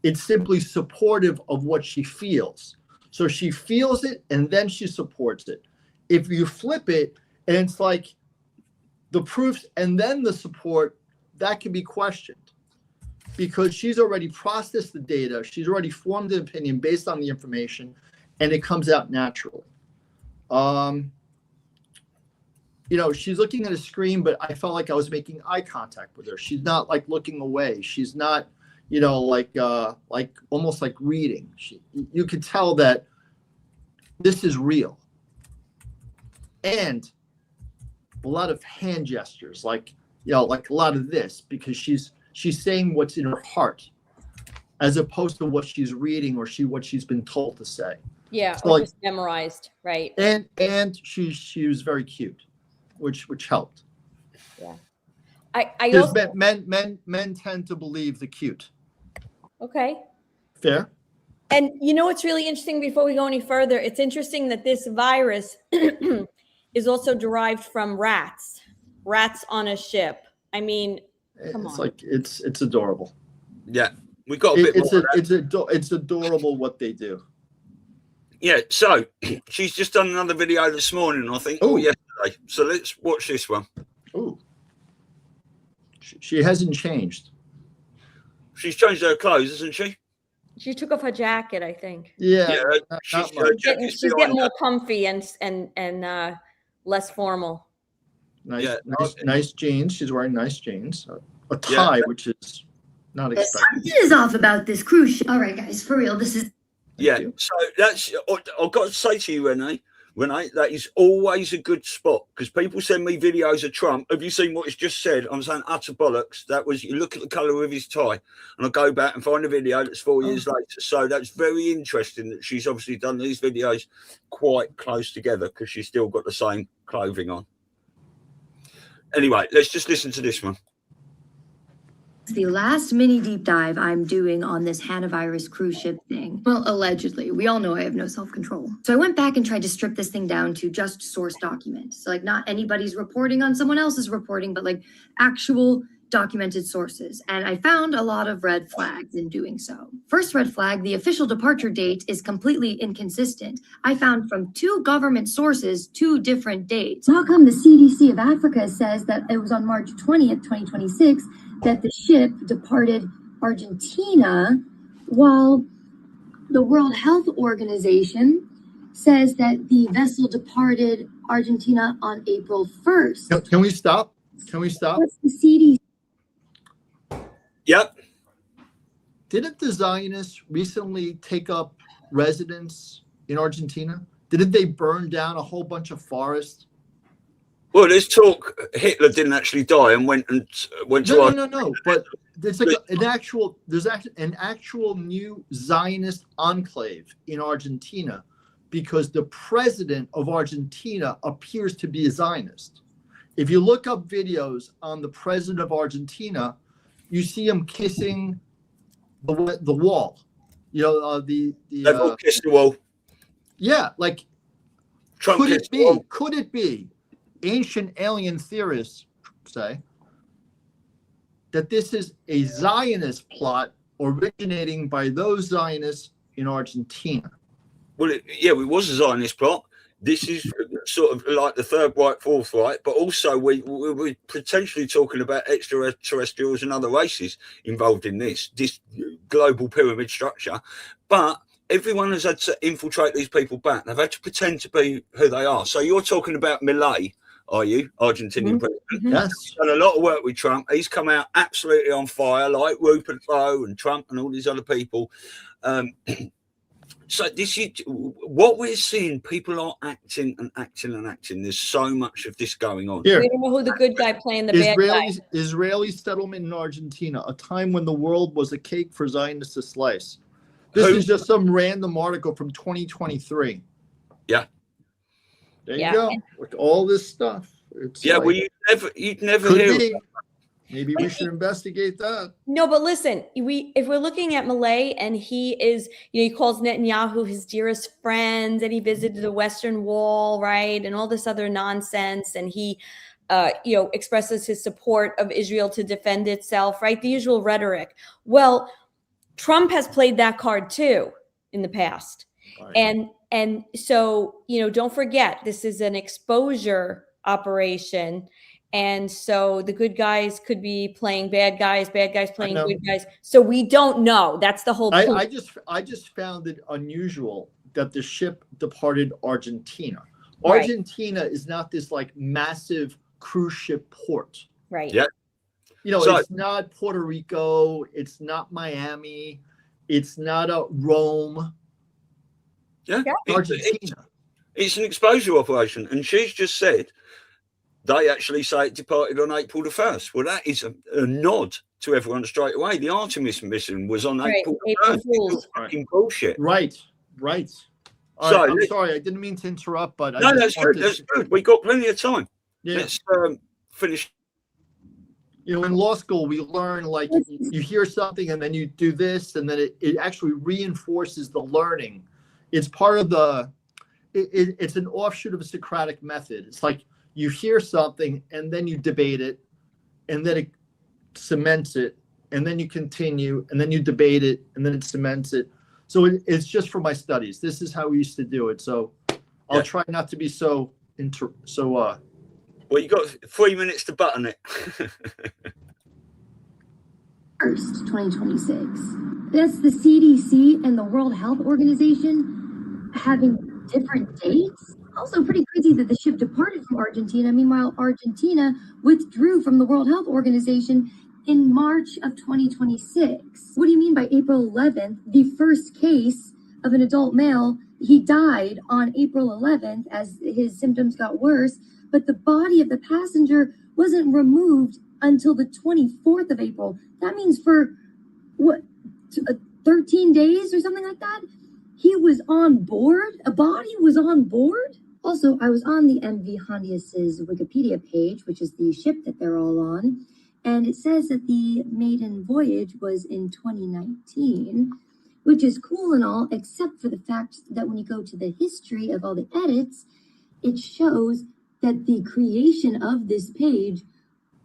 S4: It's simply supportive of what she feels. So she feels it and then she supports it. If you flip it and it's like the proofs and then the support, that can be questioned because she's already processed the data. She's already formed an opinion based on the information and it comes out naturally. She's looking at a screen, but I felt like I was making eye contact with her. She's not like looking away. She's not, like almost like reading. You could tell that this is real. And a lot of hand gestures, like a lot of this, because she's saying what's in her heart, as opposed to what she's reading or what she's been told to say.
S2: Yeah,
S4: so
S2: or just memorized, right?
S4: And she was very cute, which helped.
S2: Yeah, I
S4: because
S2: also
S4: men tend to believe the cute.
S2: Okay.
S4: Fair.
S2: And what's really interesting before we go any further, it's interesting that this virus is also derived from rats on a ship. I mean, come on.
S4: Like it's adorable.
S3: Yeah, we got a bit more.
S4: It's adorable what they do.
S3: Yeah, so she's just done another video this morning, I think, or yesterday. So let's watch this one.
S4: Oh, she hasn't changed.
S3: She's changed her clothes, hasn't she?
S2: She took off her jacket, I think.
S4: Yeah,
S3: she's
S2: getting more comfy and less formal.
S4: Nice jeans. She's wearing nice jeans. A tie, which is not expected.
S6: Something is off about this cruise ship. All right, guys, for real, this is.
S3: Yeah, so that's, I've got to say to you, Rene, that is always a good spot because people send me videos of Trump. Have you seen what he's just said? I'm saying utter bollocks. That was, you look at the colour of his tie, and I go back and find a video that's 4 years later. So that's very interesting that she's obviously done these videos quite close together because she's still got the same clothing on. Anyway, let's just listen to this one.
S6: It's the last mini deep dive I'm doing on this hantavirus cruise ship thing. Well, allegedly. We all know I have no self-control. So I went back and tried to strip this thing down to just source documents. So like not anybody's reporting on someone else's reporting, but like actual documented sources, and I found a lot of red flags in doing so. First red flag, the official departure date is completely inconsistent. I found from 2 government sources 2 different dates. How come the CDC of Africa says that it was on March 20th, 2026, that the ship departed Argentina, while the World Health Organization says that the vessel departed Argentina on April 1st?
S4: Can we stop? Can we stop?
S6: What's the CDC?
S3: Yep.
S4: Didn't the Zionists recently take up residence in Argentina? Didn't they burn down a whole bunch of forests?
S3: Well, there's talk Hitler didn't actually die and went to.
S4: No. But there's like there's an actual new Zionist enclave in Argentina because the president of Argentina appears to be a Zionist. If you look up videos on the president of Argentina, you see him kissing the wall. You know,
S3: They've all kissed the wall.
S4: Yeah, like
S3: Trump
S4: could
S3: kissed
S4: it
S3: the
S4: be?
S3: wall.
S4: Could it be? Ancient alien theorists say that this is a Zionist plot originating by those Zionists in Argentina.
S3: Well, it was a Zionist plot. This is sort of like the Third Reich, Fourth Reich, but also we're potentially talking about extraterrestrials and other races involved in this global pyramid structure. But everyone has had to infiltrate these people back. They've had to pretend to be who they are. So you're talking about Milei, are you? Argentinian president.
S4: Yes.
S3: He's done a lot of work with Trump. He's come out absolutely on fire, like Rupert Lowe and Trump and all these other people. So this is what we're seeing. People are acting and acting and acting. There's so much of this going on.
S4: Here,
S2: We don't know who the good guy playing the bad guy.
S4: Israeli settlement in Argentina, a time when the world was a cake for Zionists to slice. This is just some random article from 2023.
S3: Yeah.
S4: There you go. With all this stuff. It's
S3: yeah,
S4: like,
S3: well, you'd never
S4: could
S3: hear.
S4: be. Maybe we should investigate that.
S2: No, but listen, if we're looking at Milei and he is, he calls Netanyahu his dearest friend, and he visited the Western Wall, right, and all this other nonsense, and he, expresses his support of Israel to defend itself, right, the usual rhetoric. Well, Trump has played that card too in the past, right. And so don't forget, this is an exposure operation. And so the good guys could be playing bad guys playing good guys. So we don't know. That's the whole point.
S4: I just found it unusual that the ship departed Argentina. Right. Argentina is not this like massive cruise ship port.
S2: Right.
S3: Yeah.
S4: It's not Puerto Rico. It's not Miami. It's not Rome.
S3: Yeah.
S4: Argentina.
S3: It's an exposure operation. And she's just said, they actually say it departed on April the 1st. Well, that is a nod to everyone straight away. The Artemis mission was on April the 1st. It's fucking bullshit.
S4: Right. So, I'm sorry, I didn't mean to interrupt, but
S3: no, that's good. That's good. We got plenty of time. Yeah. Let's finish.
S4: In law school, we learn like you hear something and then you do this, and then it actually reinforces the learning. It's part of it's an offshoot of a Socratic method. It's like, you hear something and then you debate it, and then it cements it, and then you continue, and then you debate it, and then it cements it. So it's just for my studies. This is how we used to do it. So I'll try not to be so. Well,
S3: you got 3 minutes to button it.
S6: 1st, 2026. That's the CDC and the World Health Organization having different dates. Also pretty crazy that the ship departed from Argentina. Meanwhile, Argentina withdrew from the World Health Organization in March of 2026. What do you mean by April 11th? The first case of an adult male, he died on April 11th as his symptoms got worse, but the body of the passenger wasn't removed until the 24th of April. That means for, 13 days or something like that? He was on board? A body was on board? Also, I was on the MV Hondius's Wikipedia page, which is the ship that they're all on, and it says that the maiden voyage was in 2019, which is cool and all, except for the fact that when you go to the history of all the edits, it shows that the creation of this page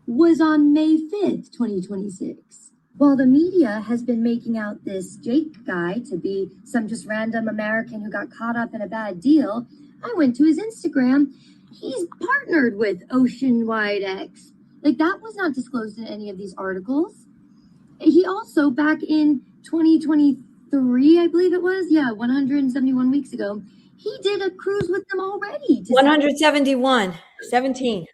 S6: was on May 5th, 2026. While the media has been making out this Jake guy to be some just random American who got caught up in a bad deal, I went to his Instagram. He's partnered with Oceanwide X. Like, that was not disclosed in any of these articles. He also, back in 2023, I believe it was, 171 weeks ago, he did a cruise with them already.
S2: 171, 17.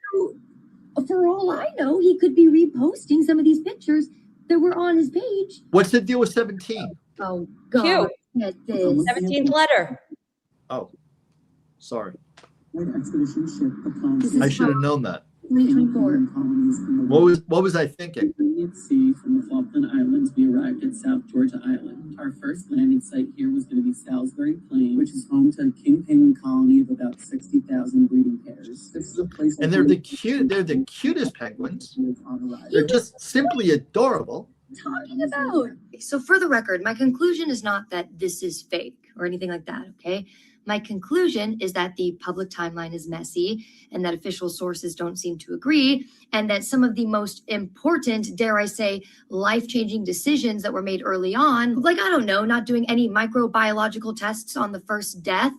S6: For all I know, he could be reposting some of these pictures that were on his page.
S4: What's the deal with 17?
S6: Oh, God. Get this.
S2: 17th letter.
S4: Oh, sorry.
S5: Expedition ship
S4: I should have known that.
S6: 2024.
S4: What was I thinking?
S5: At sea from the Falkland Islands, we arrived at South Georgia Island. Our first landing site here was going to be Salisbury Plain, which is home to a king penguin colony of about 60,000 breeding pairs. This is a place,
S4: And they're the cutest penguins. They're just simply adorable.
S6: Talking about. So for the record, my conclusion is not that this is fake or anything like that, okay? My conclusion is that the public timeline is messy and that official sources don't seem to agree, and that some of the most important, dare I say, life-changing decisions that were made early on, like, I don't know, not doing any microbiological tests on the first death,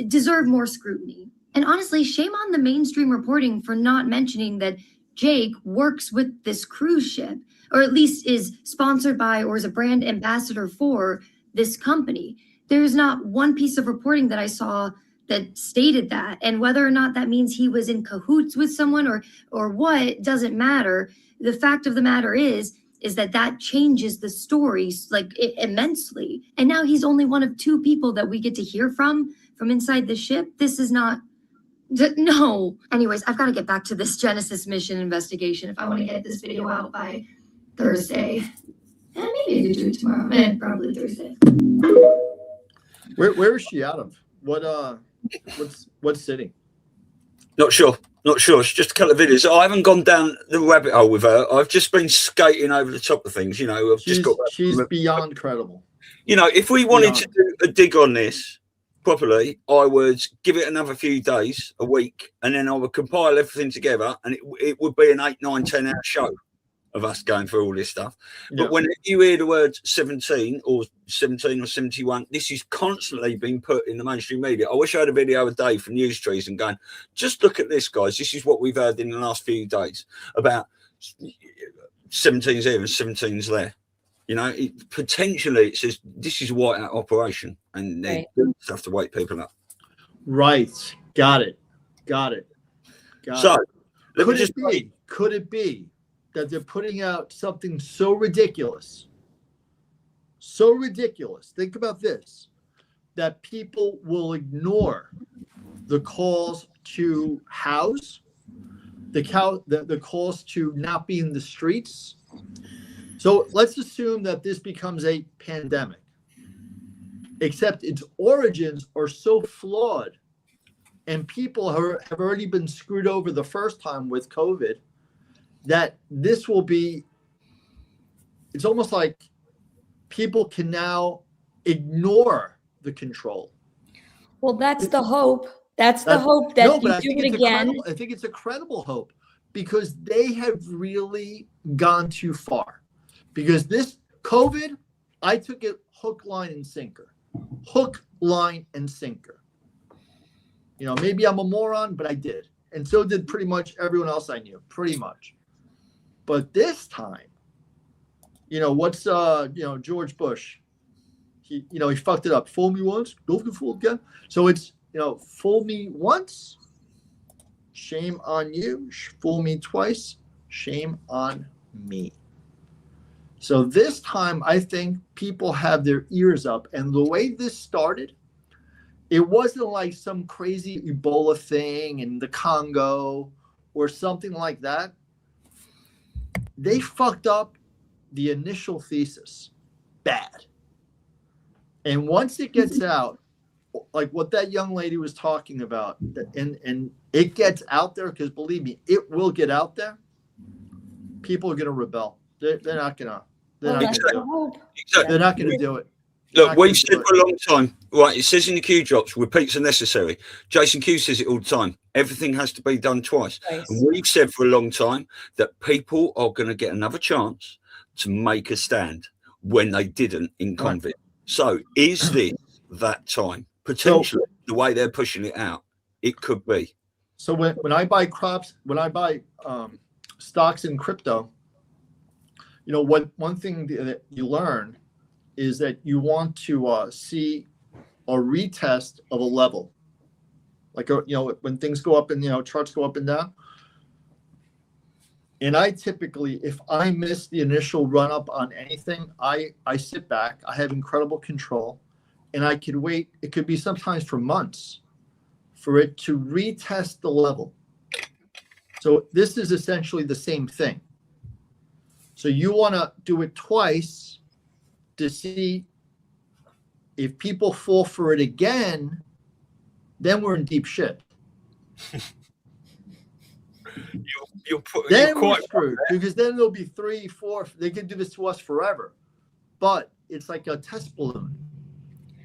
S6: deserve more scrutiny. And honestly, shame on the mainstream reporting for not mentioning that Jake works with this cruise ship, or at least is sponsored by or is a brand ambassador for this company. There's not one piece of reporting that I saw that stated that. And whether or not that means he was in cahoots with someone or what, doesn't matter. The fact of the matter is that changes the stories like immensely. And now he's only one of two people that we get to hear from inside the ship. This is not, no. Anyways, I've got to get back to this Genesis mission investigation if I want to get this video out by Thursday. And maybe I could do it tomorrow, probably Thursday.
S4: Where is she out of? What city?
S3: Not sure. It's just a couple of videos. I haven't gone down the rabbit hole with her. I've just been skating over the top of things. You know,
S4: she's beyond credible.
S3: You know, if we wanted to do a dig on this properly, I would give it another few days, a week, and then I would compile everything together, and it would be an 8, 9, 10 hour show of us going through all this stuff. But when you hear the word 17 or 71, this is constantly being put in the mainstream media. I wish I had a video a day from News Trees and going, just look at this, guys. This is what we've heard in the last few days about 17's here and 17's there. You know, potentially it says this is a whiteout operation, and they just have to wake people up.
S4: Right. Got it.
S3: So
S4: Could it be that they're putting out something so ridiculous, think about this, that people will ignore the calls to house, the calls to not be in the streets? So let's assume that this becomes a pandemic, except its origins are so flawed and people have already been screwed over the first time with COVID, that this will be, it's almost like people can now ignore the control.
S2: Well, that's the hope. That's the hope that you do it again.
S4: I think it's a credible hope, because they have really gone too far. Because this COVID, I took it hook, line, and sinker. Hook, line, and sinker. You know, maybe I'm a moron, but I did. And so did pretty much everyone else I knew, pretty much. But this time, you know, what's George Bush? He fucked it up. Fool me once, don't get fooled again. So it's, fool me once, shame on you. Fool me twice, shame on me. So this time, I think people have their ears up. And the way this started, it wasn't like some crazy Ebola thing in the Congo or something like that. They fucked up the initial thesis bad. And once it gets out, like what that young lady was talking about, and it gets out there, because believe me, it will get out there, people are going to rebel. They're not going to. They're not going to do it.
S3: Look,
S4: not
S3: we've
S4: gonna
S3: said
S4: do it.
S3: for a long time, right? It says in the Q drops, repeats are necessary. Jason Q says it all the time. Everything has to be done twice.
S2: Twice.
S3: And we've said for a long time that people are going to get another chance to make a stand when they didn't in convict. So is this that time? Potentially, the way they're pushing it out, it could be.
S4: So when I buy stocks in crypto, you know, one thing that you learn is that you want to see a retest of a level, like you know, when things go up and, you know, charts go up and down. And I typically, if I miss the initial run up on anything, I sit back. I have incredible control, and I could wait. It could be sometimes for months for it to retest the level. So this is essentially the same thing. So you want to do it twice to see if people fall for it again, then we're in deep shit. Then we're screwed, because then there'll be 3, 4. They could do this to us forever. But it's like a test balloon.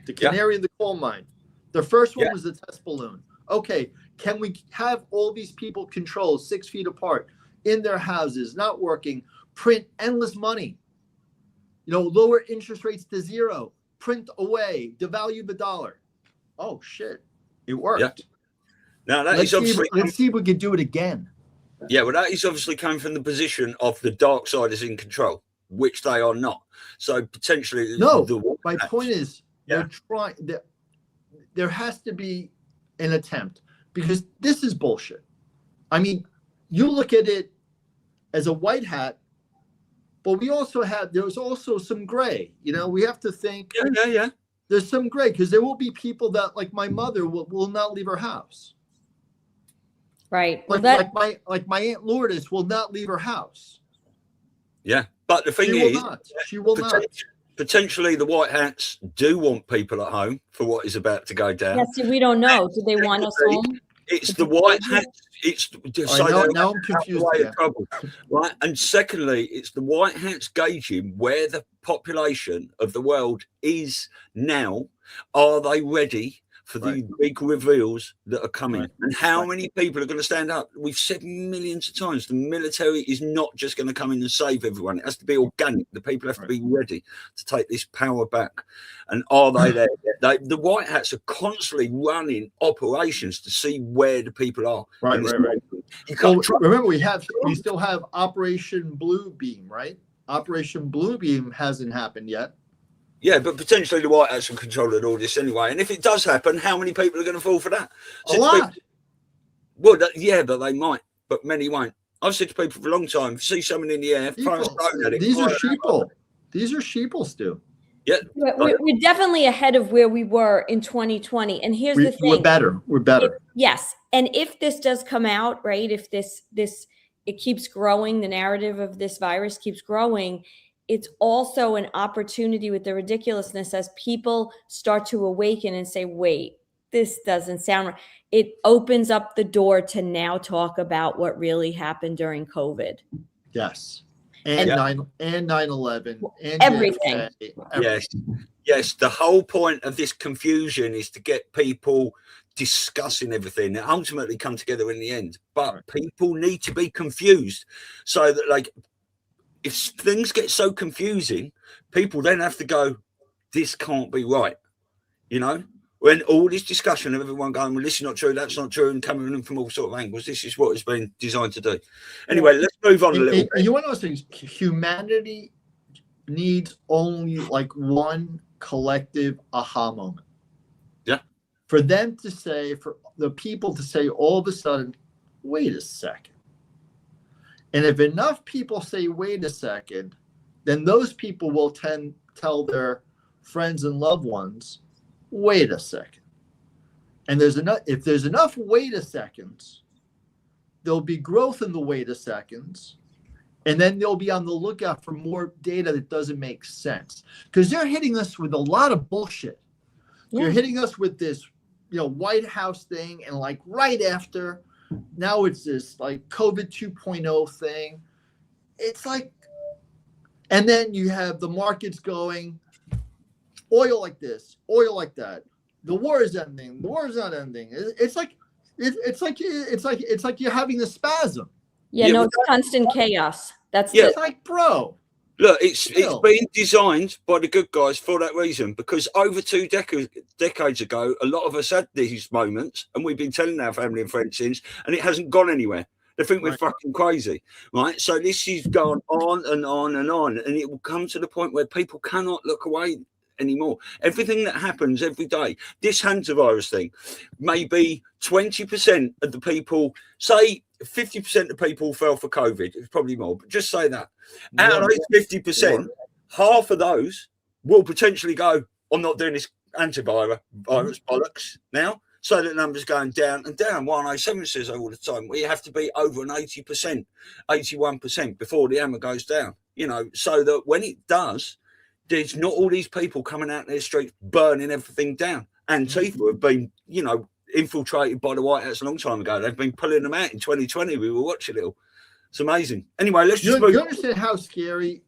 S4: The canary in the coal mine. The first one was a test balloon. Okay, can we have all these people controlled 6 feet apart in their houses, not working, print endless money, you know, lower interest rates to 0, print away, devalue the dollar. Oh shit, it worked.
S3: Yeah. Now that
S4: let's see if we can do it again.
S3: Yeah, well, that is obviously coming from the position of the dark side is in control, which they are not. So potentially,
S4: my point is, they're trying. There has to be an attempt, because this is bullshit. I mean, you look at it as a white hat, but there's also some gray. You know, we have to think.
S3: Yeah.
S4: There's some gray, because there will be people that, like my mother, will not leave her house.
S2: Right.
S4: Like my Aunt Lourdes will not leave her house.
S3: Yeah, but the thing
S4: is, she will not.
S3: Potentially, the white hats do want people at home for what is about to go down.
S2: Yeah, see, we don't know. Do they want us home?
S3: It's the white hats. It's
S4: now I'm confused.
S3: Right, and secondly, it's the white hats gauging where the population of the world is now. Are they ready for the big reveals that are coming? And how many people are going to stand up? We've said millions of times, the military is not just going to come in and save everyone. It has to be organic. The people have to be ready to take this power back. And are they there? The white hats are constantly running operations to see where the people are.
S4: Right. You can't remember, we still have Operation Blue Beam, right? Operation Blue Beam hasn't happened yet.
S3: Yeah, but potentially the white hats are controlling all this anyway. And if it does happen, how many people are going to fall for that?
S4: A lot.
S3: Well, but they might, but many won't. I've said to people for a long time, if you see someone in the air, these
S4: are sheeple. These are sheeple, Stu.
S3: Yeah.
S2: We're definitely ahead of where we were in 2020. And here's the thing.
S4: We're better.
S2: Yes. And if this does come out, right, if it keeps growing, the narrative of this virus keeps growing, it's also an opportunity with the ridiculousness as people start to awaken and say, wait, this doesn't sound right. It opens up the door to now talk about what really happened during COVID.
S4: Yes. And 9/11 and
S2: everything.
S3: Yes. The whole point of this confusion is to get people discussing everything and ultimately come together in the end. But people need to be confused so that, like, if things get so confusing, people then have to go, this can't be right. You know, when all this discussion of everyone going, well, this is not true, that's not true, and coming in from all sort of angles, this is what it's been designed to do. Anyway, let's move on a little bit.
S4: You want to know things? Humanity needs only like one collective aha moment.
S3: Yeah.
S4: For them to say, for the people to say all of a sudden, wait a second. And if enough people say, wait a second, then those people will tell their friends and loved ones, wait a second. And if there's enough wait a seconds, there'll be growth in the wait a seconds. And then they'll be on the lookout for more data that doesn't make sense. Because they're hitting us with a lot of bullshit. Yeah. You're hitting us with this, White House thing, and like right after, now it's this like COVID 2.0 thing. It's like, and then you have the markets going, oil like this, oil like that. The war is ending. The war is not ending. It's like you're having a spasm.
S2: Yeah, no, it's constant chaos. That's
S4: It's like, bro.
S3: Look, it's been designed by the good guys for that reason, because over 2 decades ago, a lot of us had these moments, and we've been telling our family and friends since, and it hasn't gone anywhere. They think we're fucking crazy, right? So this is going on and on and on, and it will come to the point where people cannot look away anymore. Everything that happens every day, this hantavirus thing, maybe 20% of the people, say 50% of people fell for COVID. It's probably more, but just say that. Out of those 50%, half of those will potentially go, I'm not doing this antivirus bollocks now. So the number's going down and down. 107 says all the time, we have to be over an 80%, 81% before the hammer goes down, you know, so that when it does, there's not all these people coming out in the streets burning everything down. Antifa have been, you know, infiltrated by the White House a long time ago. They've been pulling them out in 2020. We were watching it all. It's amazing. Anyway, let's just move.
S4: You understand how scary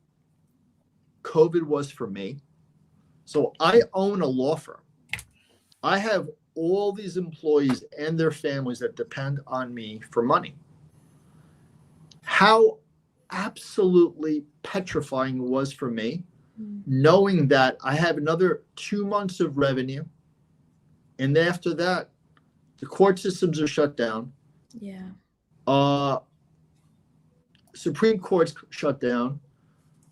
S4: COVID was for me? So I own a law firm. I have all these employees and their families that depend on me for money. How absolutely petrifying it was for me, knowing that I have another 2 months of revenue, and after that, the court systems are shut down.
S2: Yeah.
S4: Supreme Court's shut down.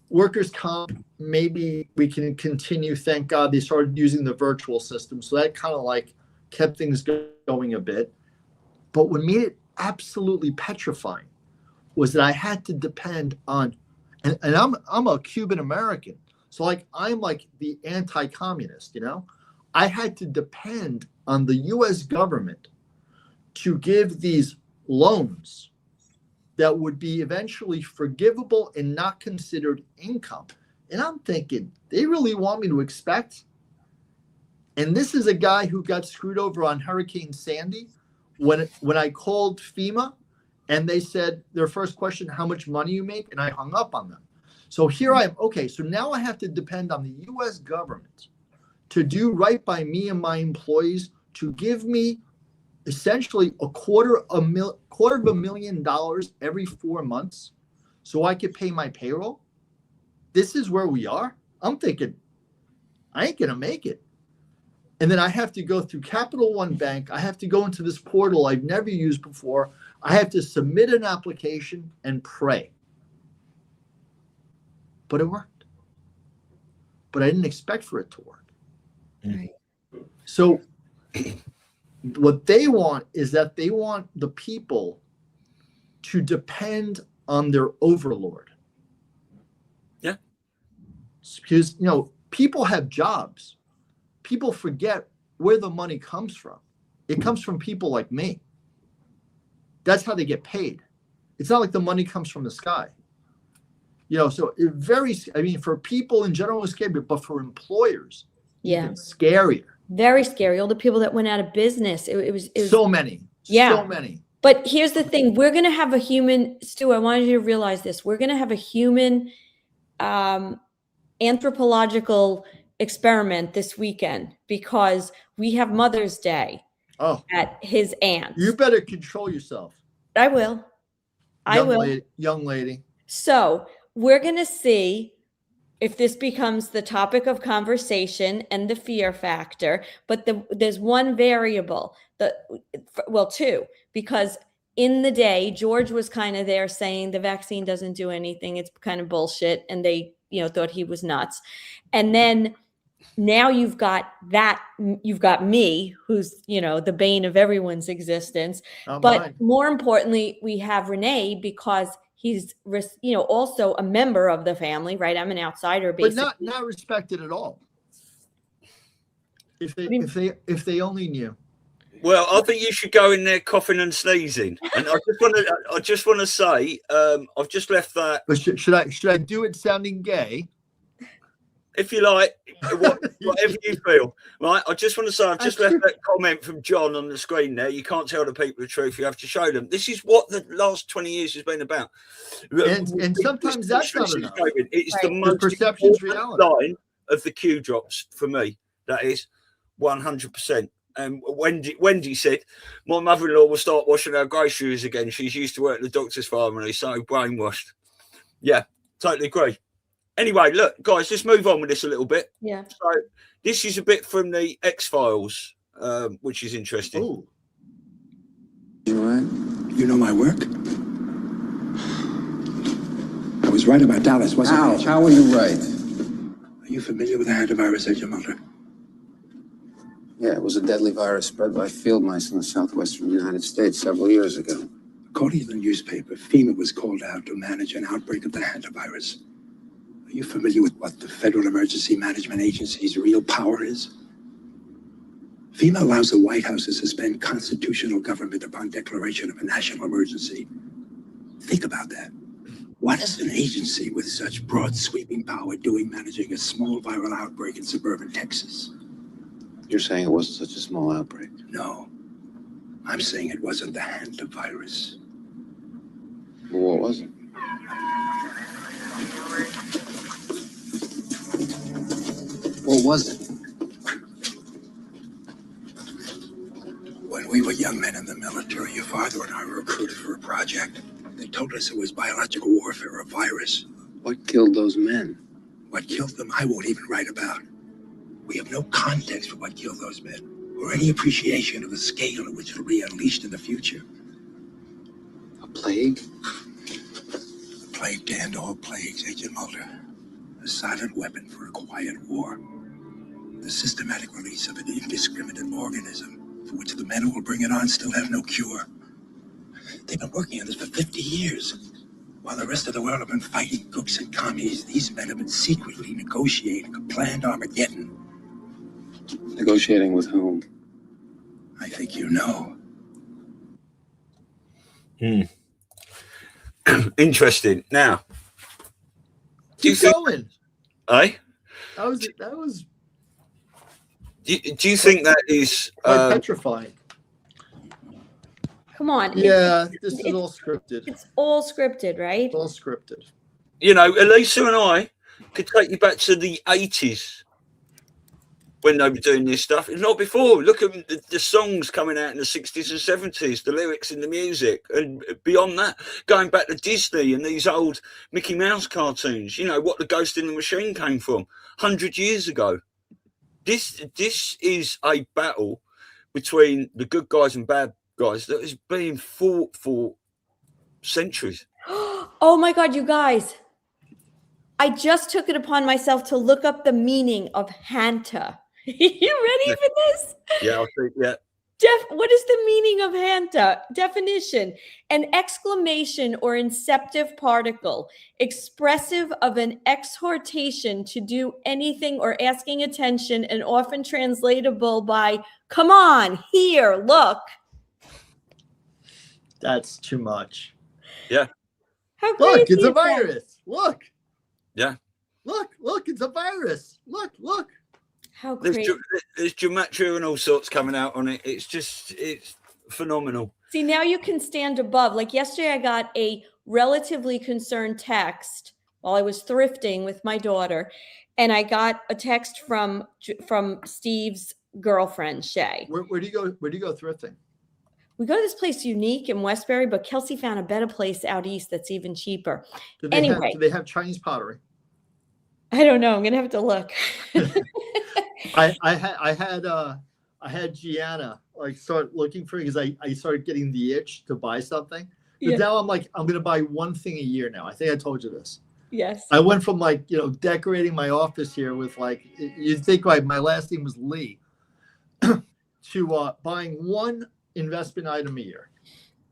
S4: Workers' comp, maybe we can continue. Thank God they started using the virtual system. So that kind of like kept things going a bit. But what made it absolutely petrifying was that I had to depend on, and I'm a Cuban American. So like I'm like the anti-communist, you know? I had to depend on the US government to give these loans that would be eventually forgivable and not considered income. And I'm thinking, they really want me to expect? And this is a guy who got screwed over on Hurricane Sandy. When I called FEMA and they said their first question, how much money you make? And I hung up on them. So here I am. Okay, so now I have to depend on the US government to do right by me and my employees, to give me essentially $250,000 every 4 months so I could pay my payroll. This is where we are. I'm thinking, I ain't going to make it. And then I have to go through Capital One Bank. I have to go into this portal I've never used before. I have to submit an application and pray. But it worked. But I didn't expect for it to work.
S2: Right.
S4: So what they want is that they want the people to depend on their overlord.
S3: Yeah.
S4: Because, you know, people have jobs. People forget where the money comes from. It comes from people like me. That's how they get paid. It's not like the money comes from the sky. You know, so for people in general, it's scary, but for employers,
S2: yeah,
S4: it's scarier.
S2: Very scary. All the people that went out of business. It was
S4: so many.
S2: Yeah.
S4: So many.
S2: But here's the thing. We're going to have a human, Stu, I wanted you to realize this. We're going to have a human anthropological experiment this weekend because we have Mother's Day at his aunt's.
S4: You better control yourself.
S2: I will.
S4: Young lady.
S2: So we're going to see if this becomes the topic of conversation and the fear factor, but there's one variable, two, because in the day, George was kind of there saying the vaccine doesn't do anything. It's kind of bullshit. And they, thought he was nuts. And then now you've got me, who's, the bane of everyone's existence. But more importantly, we have Rene because he's, also a member of the family, right? I'm an outsider, basically.
S4: But not respected at all. If they only knew.
S3: Well, I think you should go in there coughing and sneezing. And I just want to say, I've just left that.
S4: But should I do it sounding gay?
S3: If you like, whatever you feel, right? I just want to say, I've just left that comment from John on the screen there. You can't tell the people the truth. You have to show them. This is what the last 20 years has been about.
S4: And sometimes that's not enough.
S3: It's
S4: the
S3: most
S4: perception's reality.
S3: line of the Q drops for me. That is 100%. And Wendy said, my mother-in-law will start washing her groceries again. She's used to work at the doctor's family, so brainwashed. Yeah, totally agree. Anyway, look, guys, let's move on with this a little bit.
S2: Yeah.
S3: So this is a bit from the X-Files, which is interesting.
S7: Ooh. You all right? You know my work? I was right about Dallas, wasn't I? How were you right? Are you familiar with the hantavirus, Agent Mulder?
S8: Yeah, it was a deadly virus spread by field mice in the southwestern United States several years ago.
S7: According to the newspaper, FEMA was called out to manage an outbreak of the hantavirus. Are you familiar with what the Federal Emergency Management Agency's real power is? FEMA allows the White House to suspend constitutional government upon declaration of a national emergency. Think about that. What is an agency with such broad sweeping power doing managing a small viral outbreak in suburban Texas?
S8: You're saying it wasn't such a small outbreak?
S7: No. I'm saying it wasn't the hantavirus.
S8: Well, what was it? What was it?
S7: When we were young men in the military, your father and I were recruited for a project. They told us it was biological warfare, a virus.
S8: What killed those men?
S7: What killed them, I won't even write about. We have no context for what killed those men, or any appreciation of the scale at which it'll be unleashed in the future.
S8: A plague?
S7: The plague to end all plagues, Agent Mulder. A silent weapon for a quiet war. The systematic release of an indiscriminate organism, for which the men who will bring it on still have no cure. They've been working on this for 50 years. While the rest of the world have been fighting crooks and commies, these men have been secretly negotiating a planned Armageddon.
S8: Negotiating with whom?
S7: I think you know.
S3: Interesting. Now,
S4: Keep going.
S3: eh?
S4: That was
S3: Do you think that is
S4: quite petrifying.
S2: Come on.
S4: Yeah, this is all scripted.
S2: It's all scripted, right?
S4: It's all scripted.
S3: you know, Elisa and I could take you back to the 80s when they were doing this stuff. If not before, look at the songs coming out in the 60s and 70s, the lyrics and the music. And beyond that, going back to Disney and these old Mickey Mouse cartoons, you know, what the Ghost in the Machine came from 100 years ago. This is a battle between the good guys and bad guys that has been fought for centuries.
S2: Oh my God, you guys. I just took it upon myself to look up the meaning of Hanta. You ready for this?
S3: Yeah, I think, yeah.
S2: What is the meaning of Hanta? Definition: an exclamation or inceptive particle, expressive of an exhortation to do anything or asking attention, and often translatable by, come on, here, look.
S4: That's too much.
S3: Yeah.
S2: How crazy
S4: Look, it's a
S2: is that?
S4: virus. Look.
S3: Yeah.
S4: Look, it's a virus. Look.
S2: How crazy.
S3: There's gematria and all sorts coming out on it. It's phenomenal.
S2: See, now you can stand above. Like yesterday, I got a relatively concerned text while I was thrifting with my daughter, and I got a text from Steve's girlfriend, Shay.
S4: Where do you go? Where do you go thrifting?
S2: We go to this place Unique in Westbury, but Kelsey found a better place out east that's even cheaper.
S4: Do
S2: Anyway.
S4: they have Chinese pottery?
S2: I don't know. I'm gonna have to look.
S4: I had Gianna like start looking for it because I started getting the itch to buy something. But
S2: Yeah.
S4: now I'm like, I'm gonna buy one thing a year now. I think I told you this.
S2: Yes.
S4: I went from like, decorating my office here with like, you'd think like my last name was Lee, to buying one investment item a year.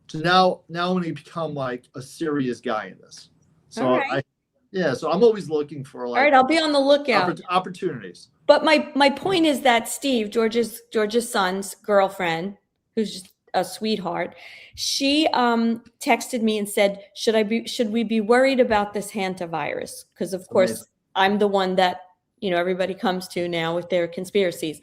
S4: So now I'm going to become like a serious guy in this. So
S2: All right.
S4: so I'm always looking for like
S2: All right, I'll be on the lookout.
S4: opportunities.
S2: But my point is that Steve, George's son's girlfriend, who's just a sweetheart, she texted me and said, should we be worried about this hantavirus? Because of course
S4: Amazing.
S2: I'm the one that everybody comes to now with their conspiracies.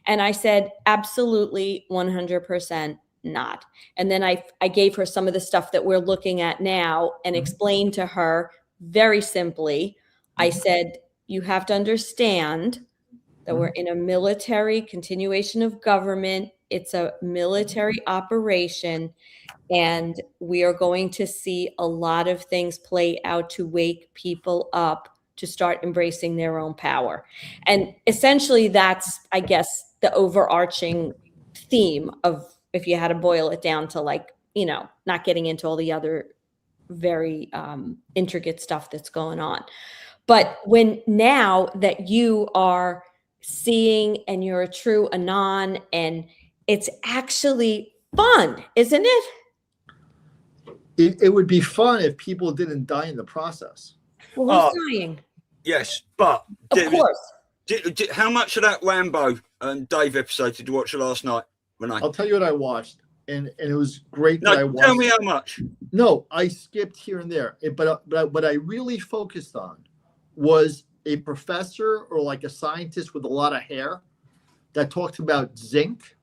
S2: And I said, absolutely 100% not. And then I gave her some of the stuff that we're looking at now and explained to her very simply. I said, you have to understand that we're in a military continuation of government. It's a military operation, and we are going to see a lot of things play out to wake people up to start embracing their own power. And essentially that's, I guess, the overarching theme of, if you had to boil it down to, like, you know, not getting into all the other very intricate stuff that's going on. But when now that you are seeing and you're a true Anon, and it's actually fun, isn't it?
S4: It would be fun if people didn't die in the process.
S2: Well, who's dying?
S3: Yes, but
S2: Of course.
S3: How much of that Rambo and Dave episode did you watch last night, Rene?
S4: I'll tell you what I watched, and it was great.
S3: No,
S4: that I watched.
S3: tell me how much.
S4: No, I skipped here and there. But what I really focused on was a professor or like a scientist with a lot of hair that talked about zinc.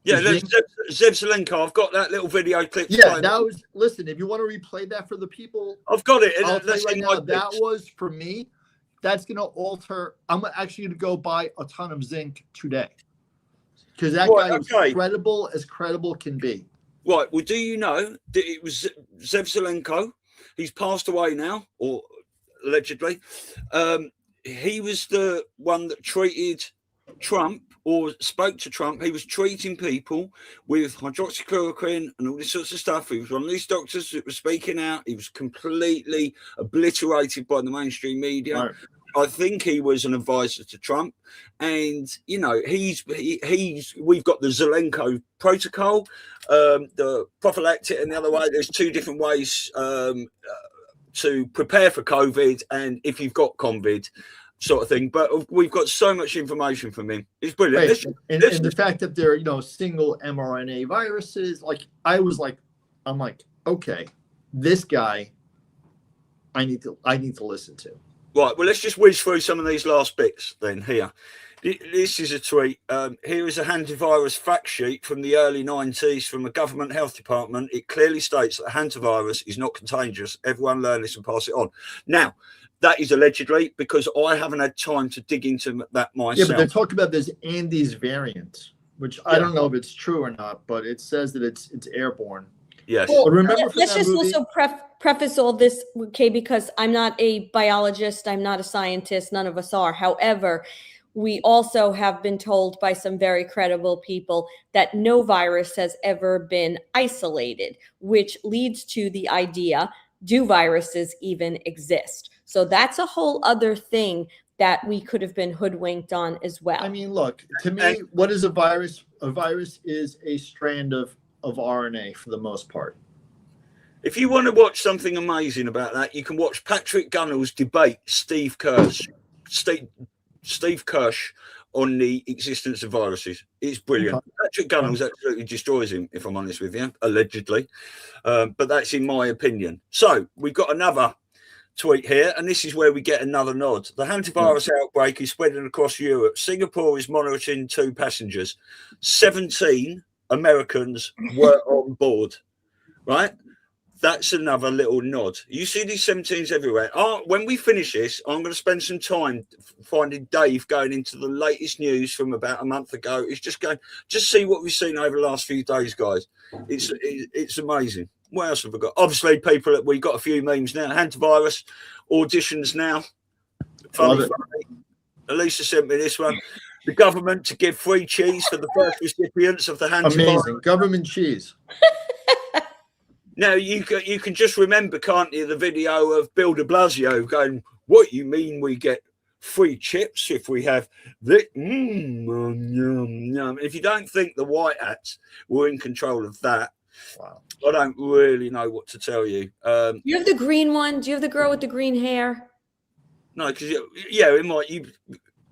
S3: Yeah, Zev Zelenko. I've got that little video clip.
S4: Yeah, that was. Listen, if you want to replay that for the people,
S3: I've got it.
S4: I'll tell you right now, that was for me. That's going to alter. I'm actually going to go buy a ton of zinc today, because that guy was credible as credible can be.
S3: Right. Well, do you know that it was Zev Zelenko? He's passed away now, or allegedly. He was the one that treated Trump, or spoke to Trump. He was treating people with hydroxychloroquine and all this sorts of stuff. He was one of these doctors that was speaking out. He was completely obliterated by the mainstream media. Right. I think he was an advisor to Trump, and you know we've got the Zelenko protocol, the prophylactic, and the other way. There's two different ways to prepare for COVID, and if you've got COVID, sort of thing. But we've got so much information from him. It's brilliant.
S4: Right. And the fact that they're, you know, single mRNA viruses, like I'm like, okay, this guy I need to listen to.
S3: Right. Well, let's just whiz through some of these last bits then here. This is a tweet. Here is a hantavirus fact sheet from the early 90s from a government health department. It clearly states that hantavirus is not contagious. Everyone learn this and pass it on. Now, that is allegedly, because I haven't had time to dig into that myself.
S4: Yeah, but they're talking about this Andes variant, which I don't know if it's true or not, but it says that it's airborne.
S3: Yes.
S2: Well,
S4: remember
S2: let's just also preface all this, okay, because I'm not a biologist, I'm not a scientist, none of us are. However, we also have been told by some very credible people that no virus has ever been isolated, which leads to the idea, do viruses even exist? So that's a whole other thing that we could have been hoodwinked on as well.
S4: I mean, look, to me, what is a virus? A virus is a strand of RNA for the most part.
S3: If you want to watch something amazing about that, you can watch Patrick Gunnell's debate Steve Kirsch on the existence of viruses. It's brilliant. Okay. Patrick Gunnell's absolutely destroys him, if I'm honest with you, allegedly. But that's in my opinion. So we've got another tweet here, and this is where we get another nod. The hantavirus outbreak is spreading across Europe. Singapore is monitoring 2 passengers. 17 Americans were on board, right? That's another little nod. You see these 17s everywhere. When we finish this, I'm going to spend some time finding Dave going into the latest news from about a month ago. It's just see what we've seen over the last few days, guys. It's amazing. What else have we got? Obviously, we've got a few memes now. Hantavirus auditions now. Funny. Elisa sent me this one. The government to give free cheese for the first recipients of the hantavirus.
S4: Amazing. Government cheese.
S3: Now, you can just remember, can't you, the video of Bill de Blasio going, what you mean we get free chips if we have the If you don't think the White Hats were in control of that, wow. I don't really know what to tell you.
S2: You have the green one? Do you have the girl with the green hair?
S3: No, because, it might... You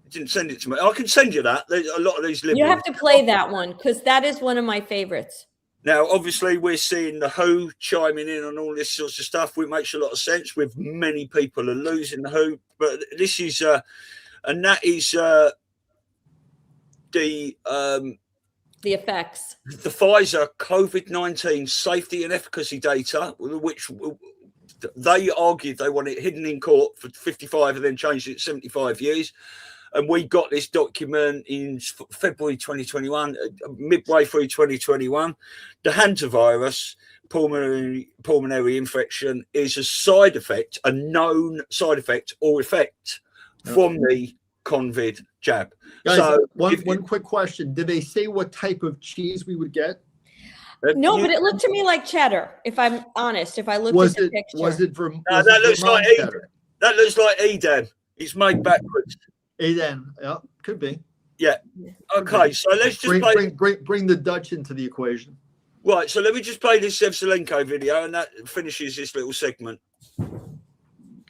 S3: didn't send it to me. I can send you that. There's a lot of these liberals.
S2: You have to play that one, because that is one of my favorites.
S3: Now, obviously, we're seeing the WHO chiming in on all this sorts of stuff, which makes a lot of sense with many people are losing the WHO. But this is, and that is the
S2: effects.
S3: The Pfizer COVID-19 safety and efficacy data, which They argued they want it hidden in court for 55 and then changed it 75 years. And we got this document in February 2021, midway through 2021. The hantavirus, pulmonary infection, is a side effect, a known side effect or effect from the COVID jab.
S4: Guys,
S3: So
S4: one quick question. Did they say what type of cheese we would get?
S2: No, but it looked to me like cheddar, if I'm honest, if I looked at the picture.
S4: Was it
S3: that looks like Edam. That looks like Edam. It's made backwards.
S4: Edam, yeah, could be.
S3: Yeah. Okay, so let's just
S4: bring the Dutch into the equation.
S3: Right, so let me just play this Sevselenko video, and that finishes this little segment.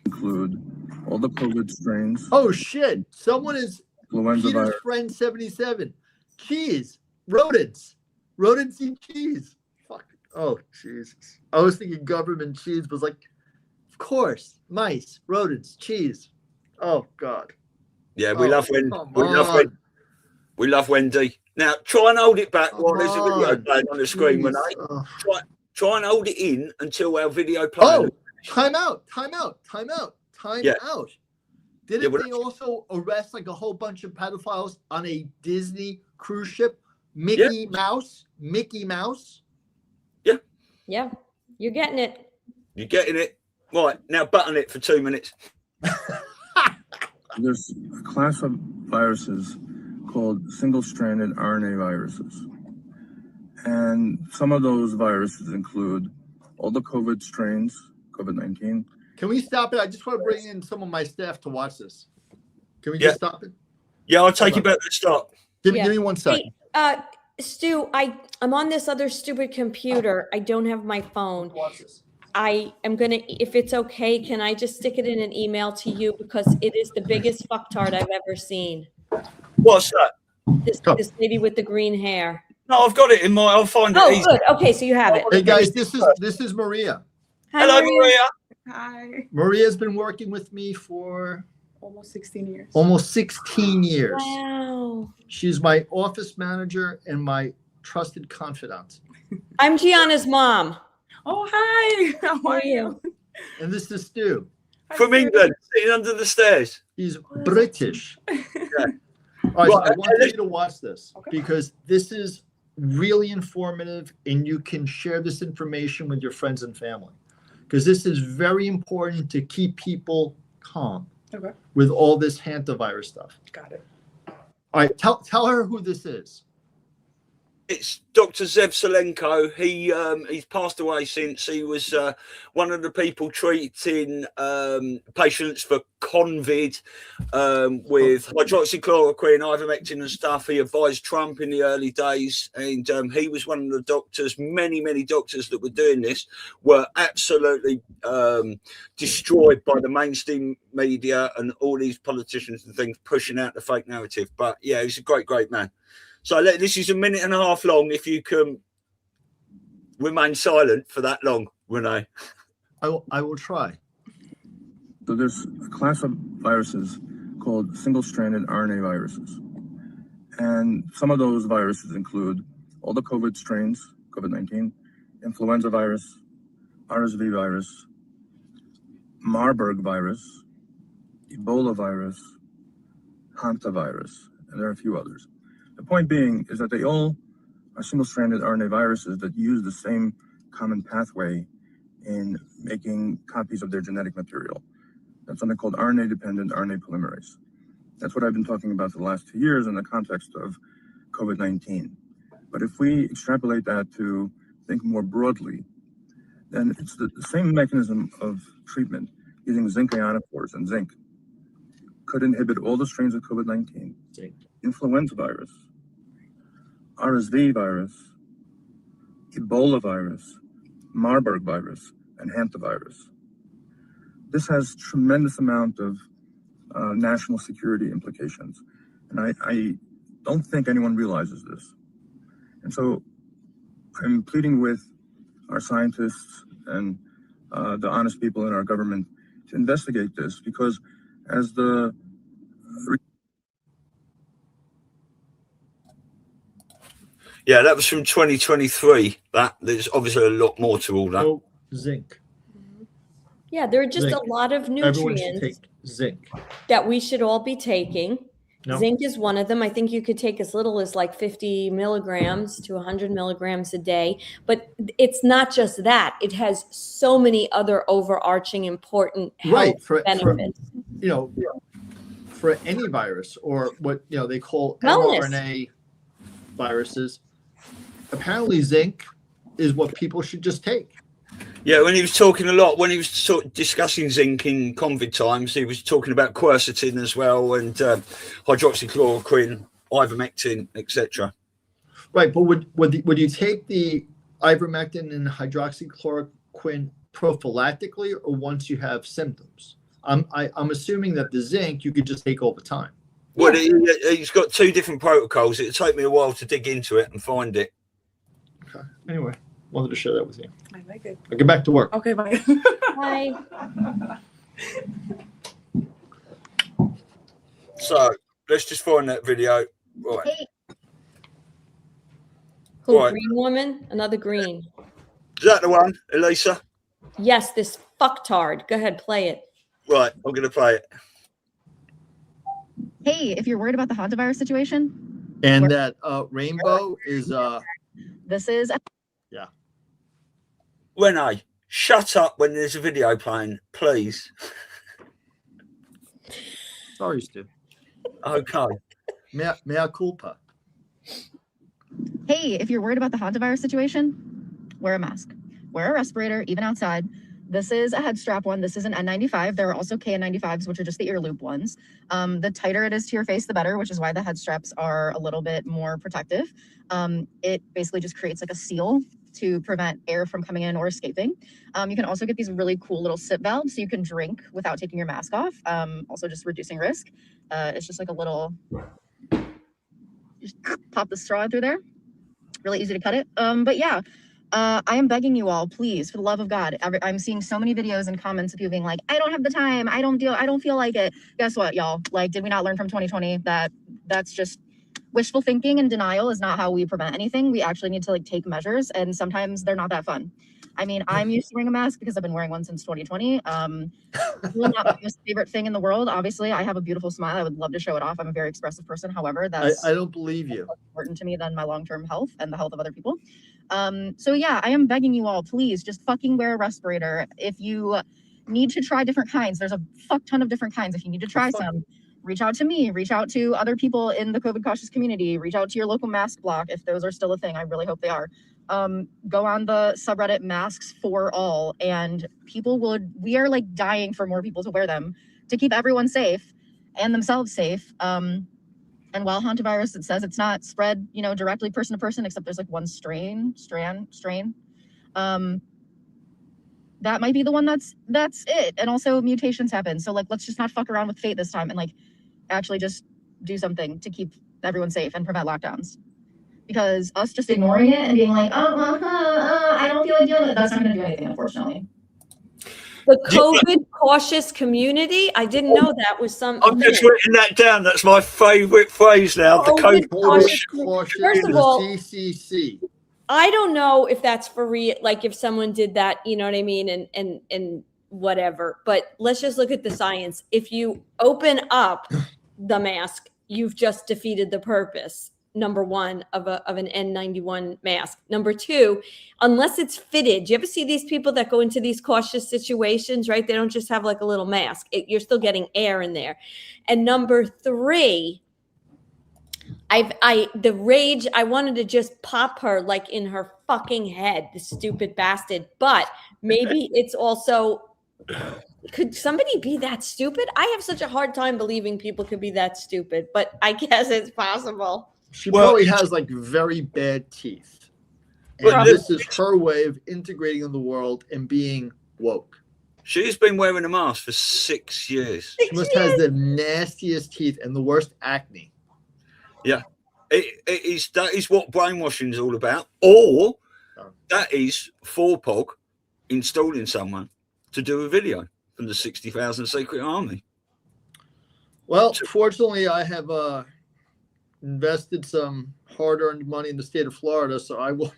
S9: Include all the COVID strains.
S4: Oh shit! Someone is Peter's friend 77. Cheese, rodents eat cheese. Fuck. Oh Jesus! I was thinking government cheese was like, of course, mice, rodents, cheese. Oh God.
S3: Yeah, we love Wendy. We love Wendy. Now, try and hold it back while there's a video playing on the screen, Rene. Try and hold it in until our video plays.
S4: Oh, time out. Didn't they also arrest like a whole bunch of pedophiles on a Disney cruise ship? Mickey Mouse?
S3: Yeah.
S2: Yeah, you're getting it.
S3: You're getting it. Right, now button it for 2 minutes.
S9: There's a class of viruses called single-stranded RNA viruses. And some of those viruses include all the COVID strains, COVID-19.
S4: Can we stop it? I just want to bring in some of my staff to watch this. Can we just stop it?
S3: Yeah, I'll take you back to start.
S4: Give me 1 second.
S2: Hey, Stu, I'm on this other stupid computer. I don't have my phone.
S4: Watch this.
S2: I am going to, if it's okay, can I just stick it in an email to you? Because it is the biggest fucktard I've ever seen.
S3: What's that?
S2: This lady with the green hair.
S3: No, I've got it in my, I'll find it easy.
S2: Good. Okay, so you have it.
S4: Hey guys, this is Maria.
S2: Hi,
S3: Hello, Maria.
S10: Hi.
S4: Maria's been working with me for
S10: Almost 16 years.
S4: Almost 16 years.
S2: Wow.
S4: She's my office manager and my trusted confidant.
S2: I'm Gianna's mom.
S10: Oh, hi. How are you?
S4: And this is Stu.
S3: From England, sitting under the stairs.
S4: He's British.
S3: Yeah.
S4: All right, so I want you to watch this because this is really informative and you can share this information with your friends and family because this is very important to keep people calm with all this hantavirus stuff.
S10: Got it.
S4: All right, tell her who this is.
S3: It's Dr. Zev Selenko. He's passed away since. He was one of the people treating patients for COVID with hydroxychloroquine, ivermectin and stuff. He advised Trump in the early days, and he was one of the doctors. Many doctors that were doing this were absolutely destroyed by the mainstream media and all these politicians and things pushing out the fake narrative. But yeah, he's a great man. So this is 1.5 minutes long. If you can remain silent for that long, Rene.
S4: I will try.
S9: So there's a class of viruses called single-stranded RNA viruses. And some of those viruses include all the COVID strains, COVID-19, influenza virus, RSV virus, Marburg virus, Ebola virus, hantavirus, and there are a few others. The point being is that they all are single-stranded RNA viruses that use the same common pathway in making copies of their genetic material. That's something called RNA-dependent RNA polymerase. That's what I've been talking about for the last 2 years in the context of COVID-19. But if we extrapolate that to think more broadly, then it's the same mechanism of treatment using zinc ionophores, and zinc could inhibit all the strains of COVID-19, influenza virus, RSV virus, Ebola virus, Marburg virus, and hantavirus. This has tremendous amount of national security implications. And I don't think anyone realizes this. And so I'm pleading with our scientists and the honest people in our government to investigate this, because as the
S3: Yeah, that was from 2023. There's obviously a lot more to all that.
S4: Oh, zinc.
S2: Yeah, there are just
S4: Zinc.
S2: a lot of
S4: Everyone should
S2: nutrients
S4: take zinc.
S2: that we should all be taking.
S4: No.
S2: Zinc is one of them. I think you could take as little as like 50 milligrams to 100 milligrams a day. But it's not just that. It has so many other overarching important health benefits.
S4: For any virus or what they call
S2: Wellness.
S4: mRNA viruses, apparently zinc is what people should just take.
S3: Yeah, when he was talking a lot, when he was discussing zinc in COVID times, he was talking about quercetin as well, and hydroxychloroquine, ivermectin, etc.
S4: Right, but would you take the ivermectin and hydroxychloroquine prophylactically or once you have symptoms? I'm assuming that the zinc you could just take all the time.
S3: Well, he's got two different protocols. It'll take me a while to dig into it and find it.
S4: Okay. Anyway, wanted to share that with you.
S10: I like it.
S4: I'll get back to work.
S10: Okay, bye.
S2: Bye.
S3: So let's just find that video. Right.
S2: Who,
S3: Right.
S2: green woman? Another green.
S3: Is that the one, Elisa?
S2: Yes, this fucktard. Go ahead, play it.
S3: Right, I'm going to play it.
S11: Hey, if you're worried about the hantavirus situation,
S4: And that rainbow is
S11: this is
S3: Rene, shut up when there's a video playing, please.
S4: sorry, Stu.
S3: Okay.
S4: Mea culpa.
S11: hey, if you're worried about the hantavirus situation, wear a mask, wear a respirator, even outside. This is a head strap one. This is an N95. There are also KN95s, which are just the ear loop ones. The tighter it is to your face, the better, which is why the head straps are a little bit more protective. It basically just creates like a seal to prevent air from coming in or escaping. You can also get these really cool little sip valves so you can drink without taking your mask off, also just reducing risk. It's just like a little, just pop the straw through there. Really easy to cut it. But yeah, I am begging you all, please, for the love of God. I'm seeing so many videos and comments of people being like, I don't have the time. I don't feel like it. Guess what, y'all? Like, did we not learn from 2020 that that's just wishful thinking and denial is not how we prevent anything. We actually need to like take measures, and sometimes they're not that fun. I mean, I'm used to wearing a mask because I've been wearing one since 2020. Really not my most favorite thing in the world. Obviously, I have a beautiful smile. I would love to show it off. I'm a very expressive person. However, that's
S4: I don't believe you.
S11: more important to me than my long-term health and the health of other people. So yeah, I am begging you all, please just fucking wear a respirator. If you need to try different kinds, there's a fuck ton of different kinds. If you need to try some, reach out to me, reach out to other people in the COVID cautious community, reach out to your local mask block if those are still a thing. I really hope they are. Go on the subreddit Masks for All, and we are like dying for more people to wear them to keep everyone safe and themselves safe. And while hantavirus, it says it's not spread, directly person to person, except there's like one strain. That might be the one that's it. And also mutations happen. So like, let's just not fuck around with fate this time and like actually just do something to keep everyone safe and prevent lockdowns. Because us just ignoring it and being like, I don't feel like dealing with it, that's not going to do anything, unfortunately.
S2: The COVID cautious community. I didn't know that was some.
S3: I'm just writing that down. That's my favourite phrase now. The COVID
S2: cautious.
S4: Cautious
S2: First of all,
S4: CCC.
S2: I don't know if that's for real. Like if someone did that, you know what I mean, and whatever. But let's just look at the science. If you open up the mask, you've just defeated the purpose. Number one, of an N91 mask. Number two, unless it's fitted. Do you ever see these people that go into these cautious situations, right? They don't just have like a little mask. You're still getting air in there. And number three, the rage, I wanted to just pop her like in her fucking head, the stupid bastard. But maybe it's also, could somebody be that stupid? I have such a hard time believing people could be that stupid, but I guess it's possible.
S4: She probably has like very bad teeth. And this is her way of integrating in the world and being woke.
S3: She's been wearing a mask for 6 years.
S4: She must have the nastiest teeth and the worst acne.
S3: Yeah. That is what brainwashing is all about. Or that is FORPOG installing someone to do a video from the 60,000 Secret Army.
S4: Well, fortunately, I have invested some hard-earned money in the state of Florida, so I will.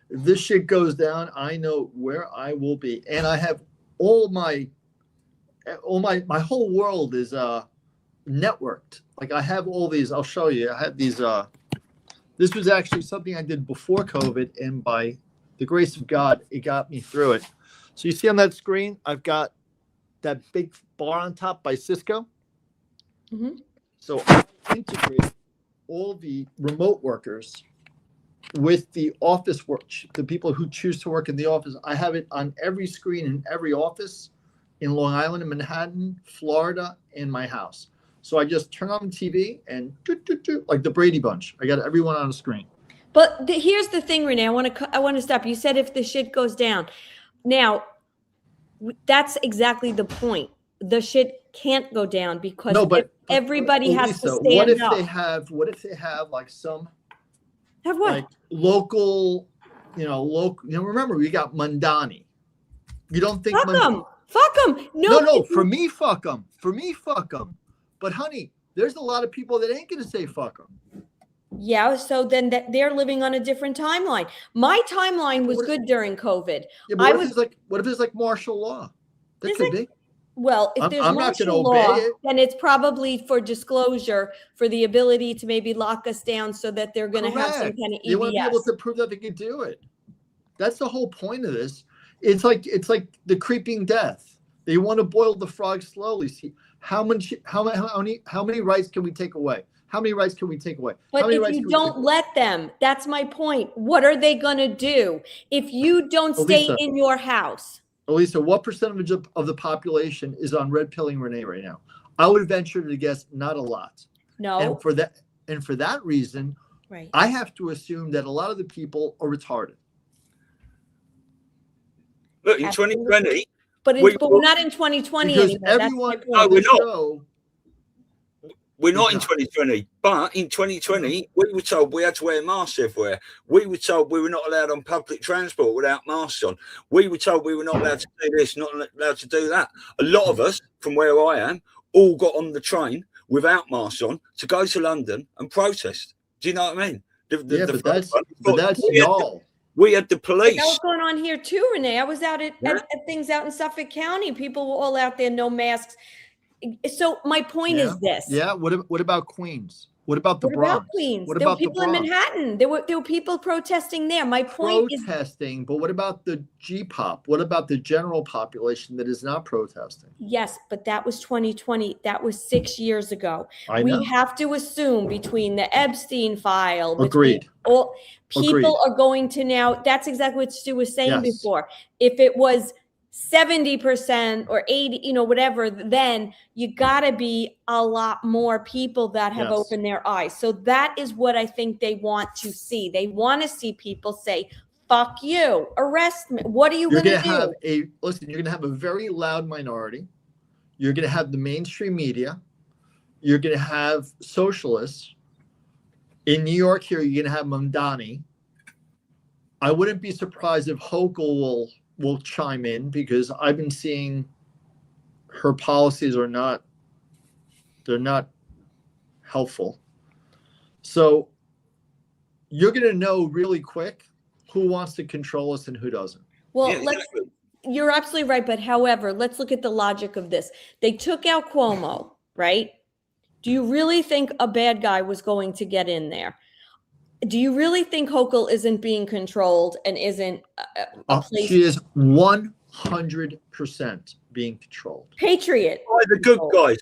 S4: If this shit goes down, I know where I will be, and I have my whole world is networked. Like I have all these. I'll show you. I had these. This was actually something I did before COVID, and by the grace of God, it got me through it. So you see on that screen, I've got that big bar on top by Cisco.
S2: Mm-hmm.
S4: So I integrate all the remote workers with the office work, the people who choose to work in the office. I have it on every screen in every office in Long Island and Manhattan, Florida, and my house. So I just turn on the TV and like the Brady Bunch. I got everyone on the screen.
S2: But here's the thing, Rene. I want to stop. You said if the shit goes down. Now, that's exactly the point. The shit can't go down because everybody has to stand
S4: what if
S2: up.
S4: What if they have like some
S2: have what?
S4: Like local, remember we got Mandani. You don't think
S2: fuck them? Fuck them.
S4: No, for me, fuck them. For me, fuck them. But honey, there's a lot of people that ain't gonna say fuck them.
S2: Yeah, so then they're living on a different timeline. My timeline was good during COVID.
S4: Yeah, but what if it's like martial law? That could be.
S2: Well, if there's martial law, then it's probably for disclosure, for the ability to maybe lock us down so that they're going to have some kind of EBS.
S4: They want to be able to prove that they can do it. That's the whole point of this. It's like the creeping death. They want to boil the frog slowly. See how many rights can we take away? How many rights can we take away?
S2: But if you don't let them, that's my point. What are they going to do if you don't stay in your house?
S4: Elisa, what percentage of the population is on red pilling Rene right now? I would venture to guess not a lot.
S2: No.
S4: And for that reason,
S2: right.
S4: I have to assume that a lot of the people are retarded.
S3: Look, in 2020,
S2: but we're not in 2020
S4: because
S2: anymore.
S4: Everyone
S3: no, we're not. We're not in 2020, but in 2020, we were told we had to wear masks everywhere. We were told we were not allowed on public transport without masks on. We were told we were not allowed to do this, not allowed to do that. A lot of us, from where I am, all got on the train without masks on to go to London and protest. Do you know what I mean?
S4: But that's y'all.
S3: We had the police.
S2: That was going on here too, Rene. I was out at things out in Suffolk County. People were all out there, no masks. So my point is this.
S4: Yeah. What about Queens? What about the Bronx?
S2: What about Queens? There were people in Manhattan. There were people protesting there. My point is
S4: protesting, but what about the G-pop? What about the general population that is not protesting?
S2: Yes, but that was 2020. That was 6 years ago.
S4: I know.
S2: We have to assume between the Epstein File,
S4: agreed.
S2: All people are going to now. That's exactly what Stu was saying before. If it was 70% or 80, whatever, then you got to be a lot more people that have opened their eyes. So that is what I think they want to see. They want to see people say, fuck you, arrest me. What are you going to do?
S4: Listen, you're going to have a very loud minority. You're going to have the mainstream media. You're going to have socialists. In New York here, you're going to have Mamdani. I wouldn't be surprised if Hochul will chime in, because I've been seeing her policies they're not helpful. So you're going to know really quick who wants to control us and who doesn't.
S2: Well, you're absolutely right. But however, let's look at the logic of this. They took out Cuomo, right? Do you really think a bad guy was going to get in there? Do you really think Hochul isn't being controlled and isn't a place?
S4: She is 100% being controlled.
S2: Patriot.
S3: By the good guys.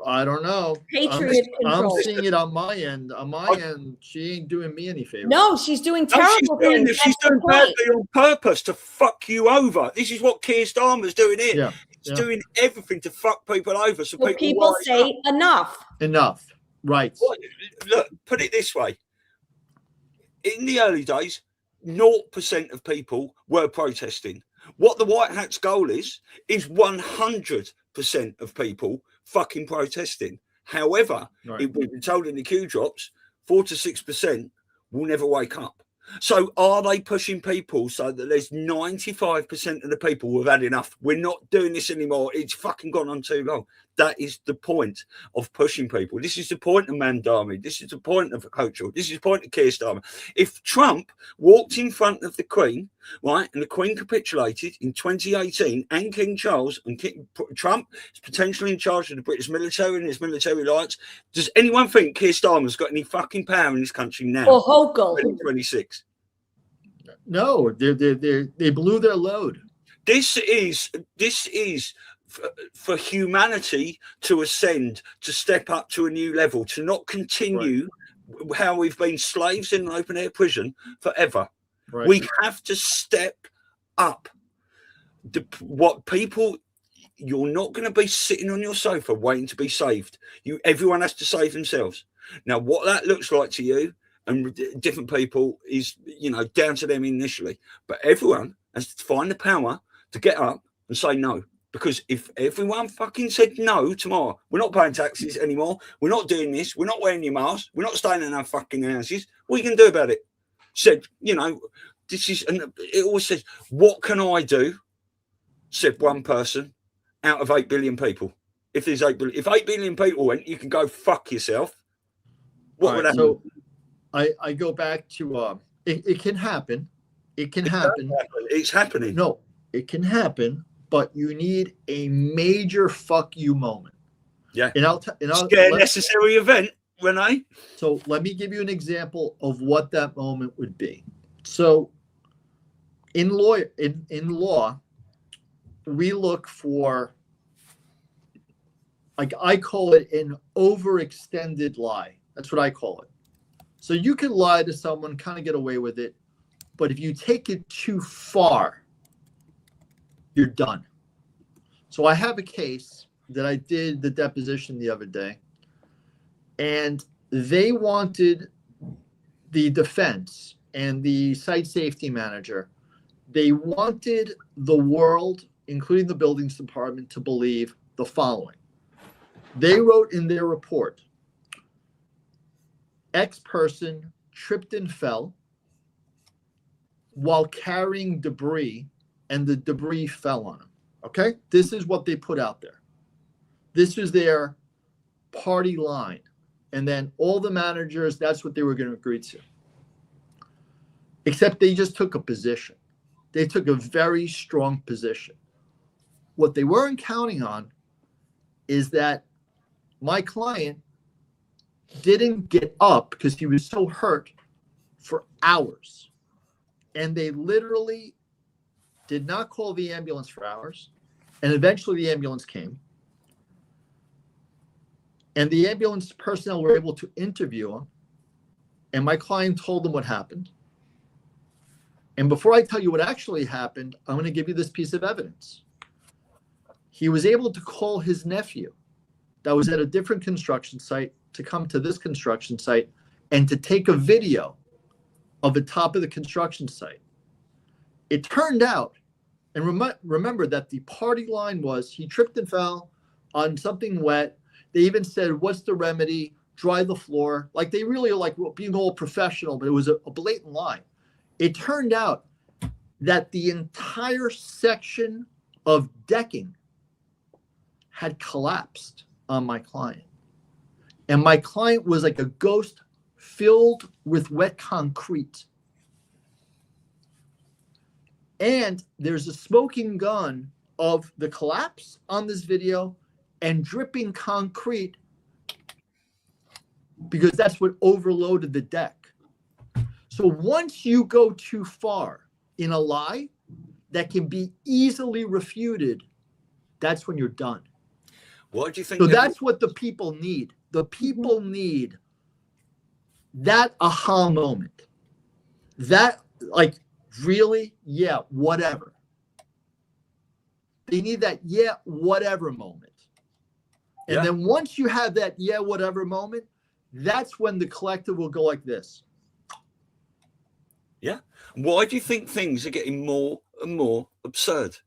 S4: I don't know.
S2: Patriot control.
S4: I'm seeing it on my end. On my end, she ain't doing me any favors.
S2: No, she's doing terrible things.
S3: She's doing badly on purpose to fuck you over. This is what Keir Starmer's doing here.
S4: Yeah.
S3: He's doing everything to fuck people over. So
S2: people say enough.
S4: Enough. Right.
S3: Well, look, put it this way. In the early days, 0% of people were protesting. What the White Hat's goal is 100% of people fucking protesting. However, we've been told in the Q drops, 4 to 6% will never wake up. So are they pushing people so that there's 95% of the people who've had enough? We're not doing this anymore. It's fucking gone on too long. That is the point of pushing people. This is the point of Mandami. This is the point of Hochul. This is the point of Keir Starmer. If Trump walked in front of the Queen right? And the Queen capitulated in 2018, and King Charles, and Trump is potentially in charge of the British military and its military alliance. Does anyone think Keir Starmer's got any fucking power in this country now?
S2: Or Hochul.
S3: 2026.
S4: No, they blew their load.
S3: This is for humanity to ascend, to step up to a new level, to not continue how we've been slaves in an open air prison forever.
S4: Right.
S3: We have to step up. What people, you're not going to be sitting on your sofa waiting to be saved. Everyone has to save themselves. Now, what that looks like to you and different people is, down to them initially. But everyone has to find the power to get up and say no. Because if everyone fucking said no tomorrow, we're not paying taxes anymore, we're not doing this, we're not wearing your mask, we're not staying in our fucking houses, what are you going to do about it? Said, this is, and it always says, what can I do? Said one person out of 8 billion people. If 8 billion people went, you can go fuck yourself. What would happen?
S4: So I go back to it can happen. It can happen.
S3: It's happening.
S4: No, it can happen, but you need a major fuck you moment.
S3: Yeah.
S4: And I'll
S3: necessary event, Rene.
S4: So let me give you an example of what that moment would be. So in law, we look for, like, I call it an overextended lie. That's what I call it. So you can lie to someone, kind of get away with it, but if you take it too far, you're done. So I have a case that I did the deposition the other day, and they wanted the defense and the site safety manager, they wanted the world, including the buildings department, to believe the following. They wrote in their report, X person tripped and fell while carrying debris, and the debris fell on him. Okay? This is what they put out there. This is their party line. And then all the managers, that's what they were going to agree to. Except they just took a position. They took a very strong position. What they weren't counting on is that my client didn't get up because he was so hurt for hours. And they literally did not call the ambulance for hours. And eventually the ambulance came. And the ambulance personnel were able to interview him. And my client told them what happened. And before I tell you what actually happened, I'm going to give you this piece of evidence. He was able to call his nephew that was at a different construction site to come to this construction site and to take a video of the top of the construction site. It turned out, and remember that the party line was he tripped and fell on something wet. They even said, what's the remedy? Dry the floor. Like, they really are like being all professional, but it was a blatant lie. It turned out that the entire section of decking had collapsed on my client. And my client was like a ghost filled with wet concrete. And there's a smoking gun of the collapse on this video and dripping concrete because that's what overloaded the deck. So once you go too far in a lie that can be easily refuted, that's when you're done.
S3: What do you think?
S4: So that's what the people need. The people need that aha moment. That, like, really? Yeah, whatever. They need that yeah, whatever moment. And then once you have that yeah, whatever moment, that's when the collective will go like this.
S3: Yeah. Why do you think things are getting more and more absurd?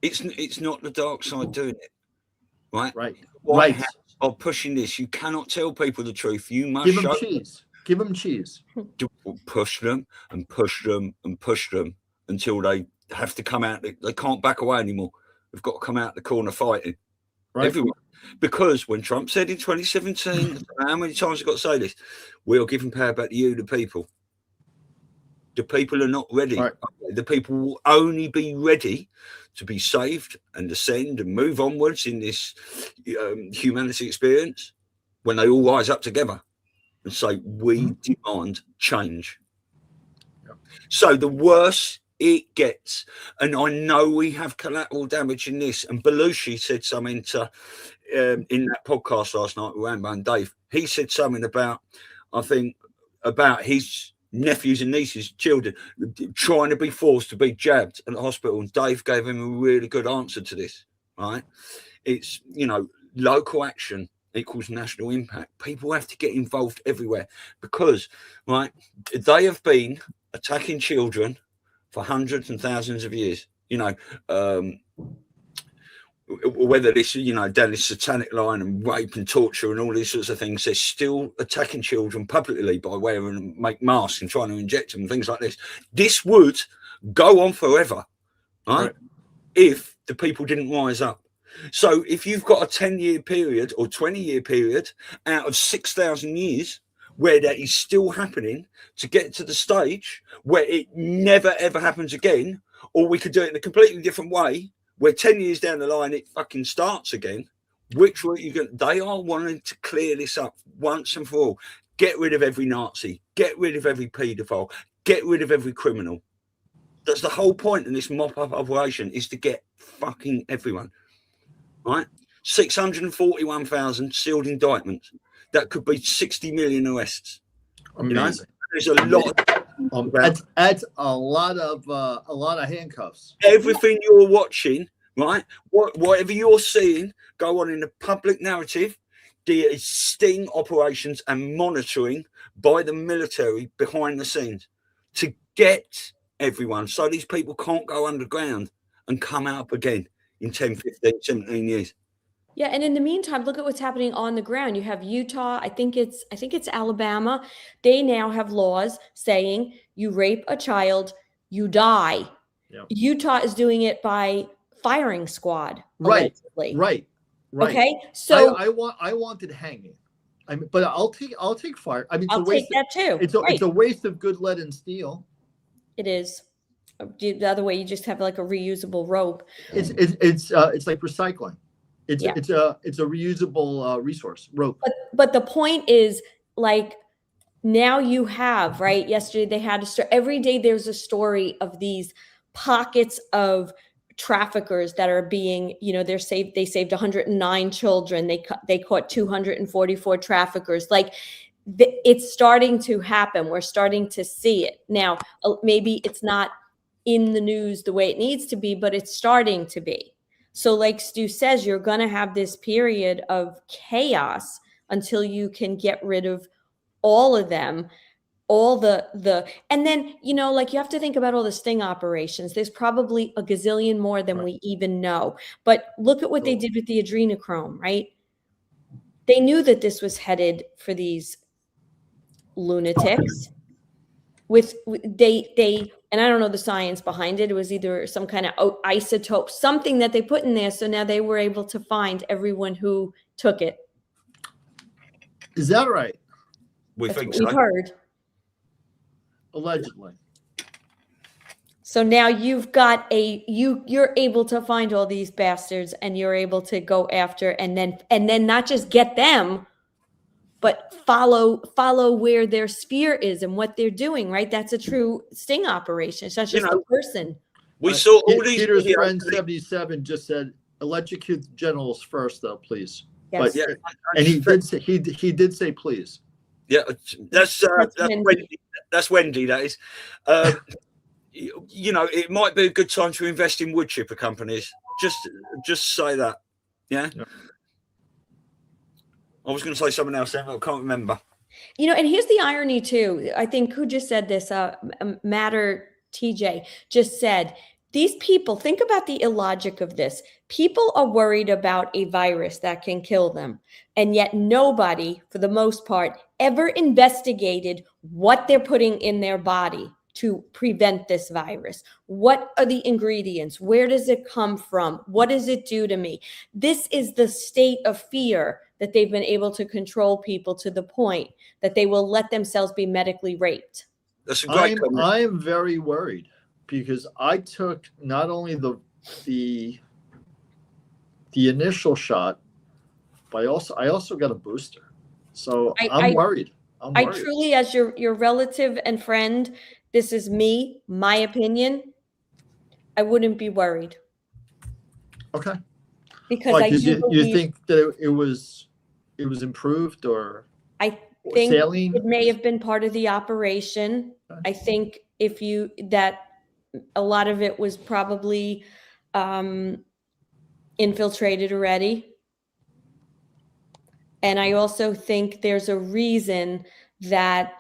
S3: It's not the dark side doing it, right?
S4: Right.
S3: White House are pushing this. You cannot tell people the truth. You must
S4: give them
S3: show
S4: cheese. Give them cheese.
S3: Push them and push them and push them until they have to come out. They can't back away anymore. They've got to come out the corner fighting.
S4: Right.
S3: Everyone. Because when Trump said in 2017, how many times I've got to say this? We'll give power back to you, the people. The people are not ready.
S4: Right.
S3: The people will only be ready to be saved and ascend and move onwards in this humanity experience when they all rise up together and say, we demand change.
S4: Yep.
S3: So the worse it gets, and I know we have collateral damage in this, and Belushi said something to in that podcast last night with Rambo and Dave. He said something about, I think, about his nephews and nieces, children, trying to be forced to be jabbed at the hospital, and Dave gave him a really good answer to this, right? It's, you know, local action equals national impact. People have to get involved everywhere because, right, they have been attacking children for hundreds and thousands of years, you know, whether this, you know, down this satanic line and rape and torture and all these sorts of things, they're still attacking children publicly by wearing make masks and trying to inject them and things like this. This would go on forever, right? If the people didn't rise up. So if you've got a 10-year period or 20-year period out of 6,000 years where that is still happening, to get to the stage where it never ever happens again, or we could do it in a completely different way, where 10 years down the line it fucking starts again, which way you going? They are wanting to clear this up once and for all. Get rid of every Nazi, get rid of every paedophile, get rid of every criminal. That's the whole point in this mop-up operation, is to get fucking everyone, right? 641,000 sealed indictments. That could be 60 million arrests.
S4: Amazing.
S3: You know? There's a lot.
S4: That's a lot of handcuffs.
S3: Everything you're watching, right? Whatever you're seeing go on in the public narrative, there is sting operations and monitoring by the military behind the scenes to get everyone, so these people can't go underground and come out again in 10, 15, 17 years.
S2: Yeah, and in the meantime, look at what's happening on the ground. You have Utah, I think it's Alabama. They now have laws saying you rape a child, you die. Yep. Utah is doing it by firing squad.
S4: Right.
S2: Allegedly.
S4: Right.
S2: Okay. So
S4: I wanted hanging. I mean, but I'll take fire. I mean,
S2: I'll take that too.
S4: It's a waste of good lead and steel.
S2: It is. The other way, you just have like a reusable rope.
S4: It's like recycling. It's a reusable resource, rope.
S2: But the point is, like, now you have, right? Yesterday they had every day there's a story of these pockets of traffickers that are being, you know, they saved 109 children. They caught 244 traffickers. Like, it's starting to happen. We're starting to see it now. Maybe it's not in the news the way it needs to be, but it's starting to be. So like Stu says, you're going to have this period of chaos until you can get rid of all of them, all the, and then, you know, like you have to think about all the sting operations. There's probably a gazillion more than we even know. But look at what they did with the adrenochrome, right? They knew that this was headed for these lunatics. They and I don't know the science behind it. It was either some kind of isotope, something that they put in there. So now they were able to find everyone who took it.
S4: Is that right?
S3: We've
S2: heard.
S4: Allegedly.
S2: So now you've got you're able to find all these bastards, and you're able to go after and then not just get them, but follow where their sphere is and what they're doing, right? That's a true sting operation. It's not just a person.
S3: We saw all these
S4: Peter's friend 77 just said, electrocute the generals first, though, please.
S2: Yes.
S4: But, and he did say please.
S3: Yeah, that's Wendy. That is. You know, it might be a good time to invest in wood chipper companies. Just say that. Yeah. I was going to say something else, I can't remember.
S2: You know, and here's the irony too. I think who just said this? Matter TJ just said, these people, think about the illogic of this. People are worried about a virus that can kill them. And yet nobody, for the most part, ever investigated what they're putting in their body to prevent this virus. What are the ingredients? Where does it come from? What does it do to me? This is the state of fear that they've been able to control people to the point that they will let themselves be medically raped.
S3: That's a great comment.
S4: I am very worried because I took not only the initial shot, but I also got a booster. So I'm worried.
S2: I truly, as your relative and friend, this is me, my opinion, I wouldn't be worried.
S4: Okay.
S2: Because
S4: Why, you think that it was improved, or
S2: I think
S4: saline?
S2: it may have been part of the operation.
S4: Okay.
S2: I think that a lot of it was probably infiltrated already. And I also think there's a reason that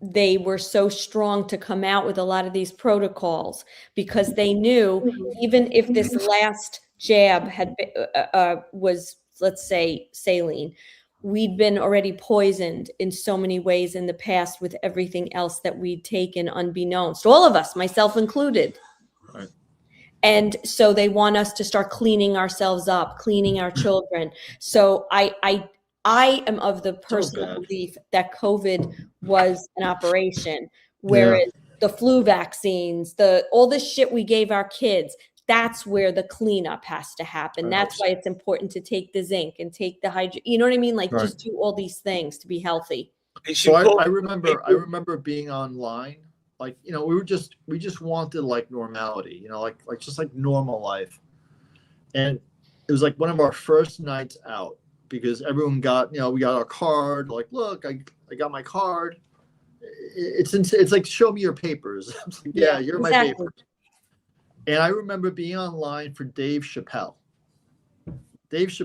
S2: they were so strong to come out with a lot of these protocols, because they knew even if this last jab had was, let's say, saline, we'd been already poisoned in so many ways in the past with everything else that we'd taken unbeknownst, all of us, myself included.
S4: Right.
S2: And so they want us to start cleaning ourselves up, cleaning our children. So I am of the personal belief that COVID was an operation, whereas the flu vaccines, all the shit we gave our kids, that's where the cleanup has to happen. That's why it's important to take the zinc and take the you know what I mean? Like just do all these things to be healthy.
S4: So I remember being online. Like, you know, we just wanted like normality, you know, like just like normal life. And it was like one of our first nights out because everyone got, you know, we got our card. Like, look, I got my card. It's like, show me your papers. I was like, yeah, you're my papers. And I remember being online for Dave Chappelle. It's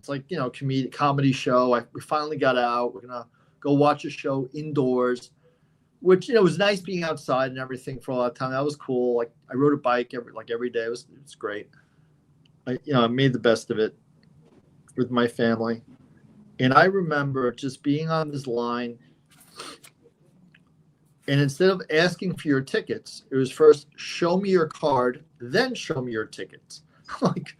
S4: like, you know, comedy show. We finally got out. We're gonna go watch a show indoors. Which, you know, was nice being outside and everything for a lot of time. That was cool. Like, I rode a bike every day. It was great. I made the best of it with my family. And I remember just being on this line, and instead of asking for your tickets, it was first show me your card, then show me your tickets. Like,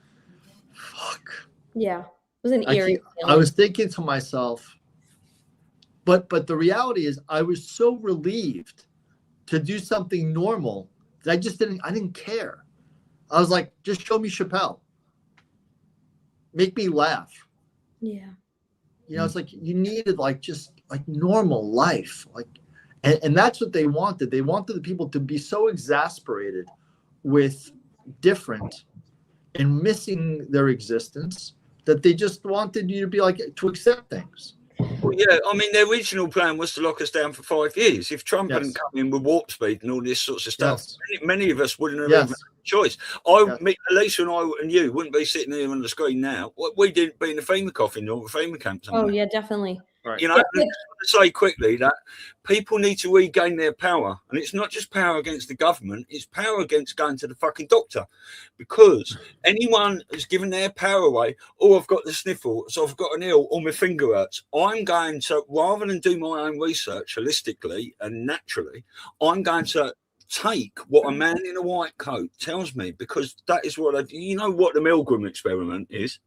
S4: fuck.
S2: Yeah, it was an eerie feeling.
S4: I was thinking to myself. But the reality is I was so relieved to do something normal that I didn't care. I was like, just show me Chappelle. Make me laugh.
S2: Yeah.
S4: You know, it's like you needed like just like normal life. Like, and that's what they wanted. They wanted the people to be so exasperated with different and missing their existence that they just wanted you to be like, to accept things.
S3: Well, yeah, I mean, their original plan was to lock us down for 5 years. If Trump hadn't come in with warp speed and all this sorts of stuff, many of us wouldn't have even had a choice. Elisa and you wouldn't be sitting here on the screen now. We didn't be in the FEMA coffin or the FEMA camp somewhere.
S2: Oh, yeah, definitely.
S4: Right.
S3: You know, I just want to say quickly that people need to regain their power. And it's not just power against the government, it's power against going to the fucking doctor. Because anyone who's given their power away, oh, I've got the sniffle, so I've got an ill, or my finger hurts, I'm going to, rather than do my own research holistically and naturally, I'm going to take what a man in a white coat tells me, because that is what you know what the Milgram experiment is,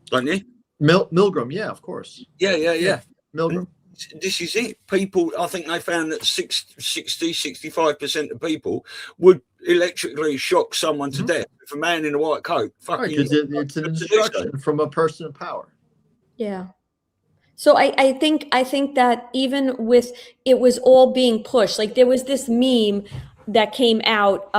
S3: don't you?
S4: Milgram, yeah, of course.
S3: Yeah.
S4: Milgram.
S3: This is it. People, I think they found that 65% of people would electrically shock someone to death. If a man in a white coat,
S4: because it's an instruction from a person of power.
S2: Yeah. So I think that even with it was all being pushed, like there was this meme that came out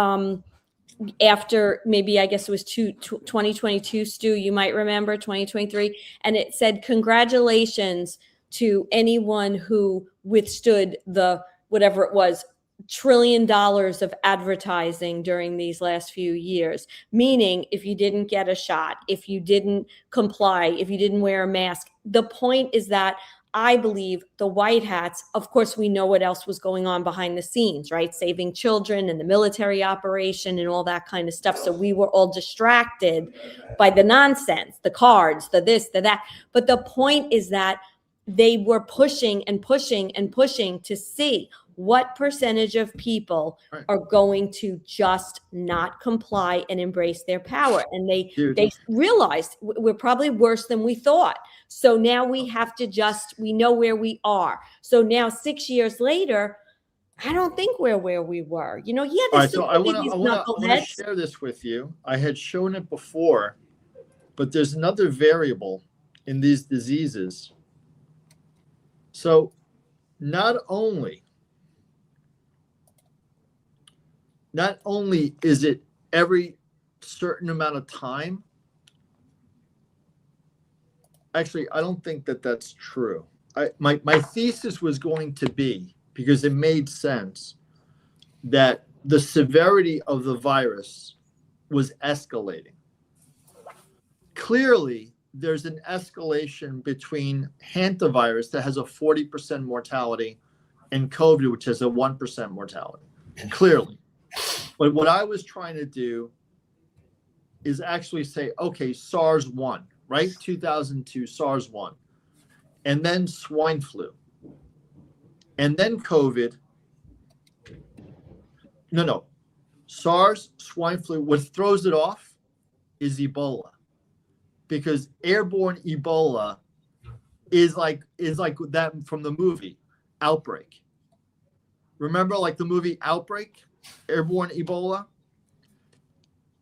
S2: after maybe, I guess it was 2022, Stu, you might remember 2023. And it said, congratulations to anyone who withstood the, whatever it was, $1 trillion of advertising during these last few years. Meaning if you didn't get a shot, if you didn't comply, if you didn't wear a mask, the point is that I believe the white hats, of course, we know what else was going on behind the scenes, right? Saving children and the military operation and all that kind of stuff. So we were all distracted by the nonsense, the cards, the this, the that. But the point is that they were pushing and pushing and pushing to see what percentage of people are going to just not comply and embrace their power. And they realized we're probably worse than we thought. So now we have to we know where we are. So now 6 years later, I don't think we're where we were. You know, yeah,
S4: All
S2: there's
S4: right, so
S2: still
S4: I
S2: gonna
S4: want
S2: be
S4: to
S2: these knuckleheads.
S4: share this with you. I had shown it before, but there's another variable in these diseases. So not only is it every certain amount of time. Actually, I don't think that that's true. My thesis was going to be, because it made sense, that the severity of the virus was escalating. Clearly, there's an escalation between hantavirus that has a 40% mortality and COVID, which has a 1% mortality. Clearly. But what I was trying to do is actually say, okay, SARS 1, right? 2002, SARS 1. And then swine flu. And then COVID. No. SARS, swine flu, what throws it off is Ebola. Because airborne Ebola is like that from the movie Outbreak. Remember, like the movie Outbreak, airborne Ebola?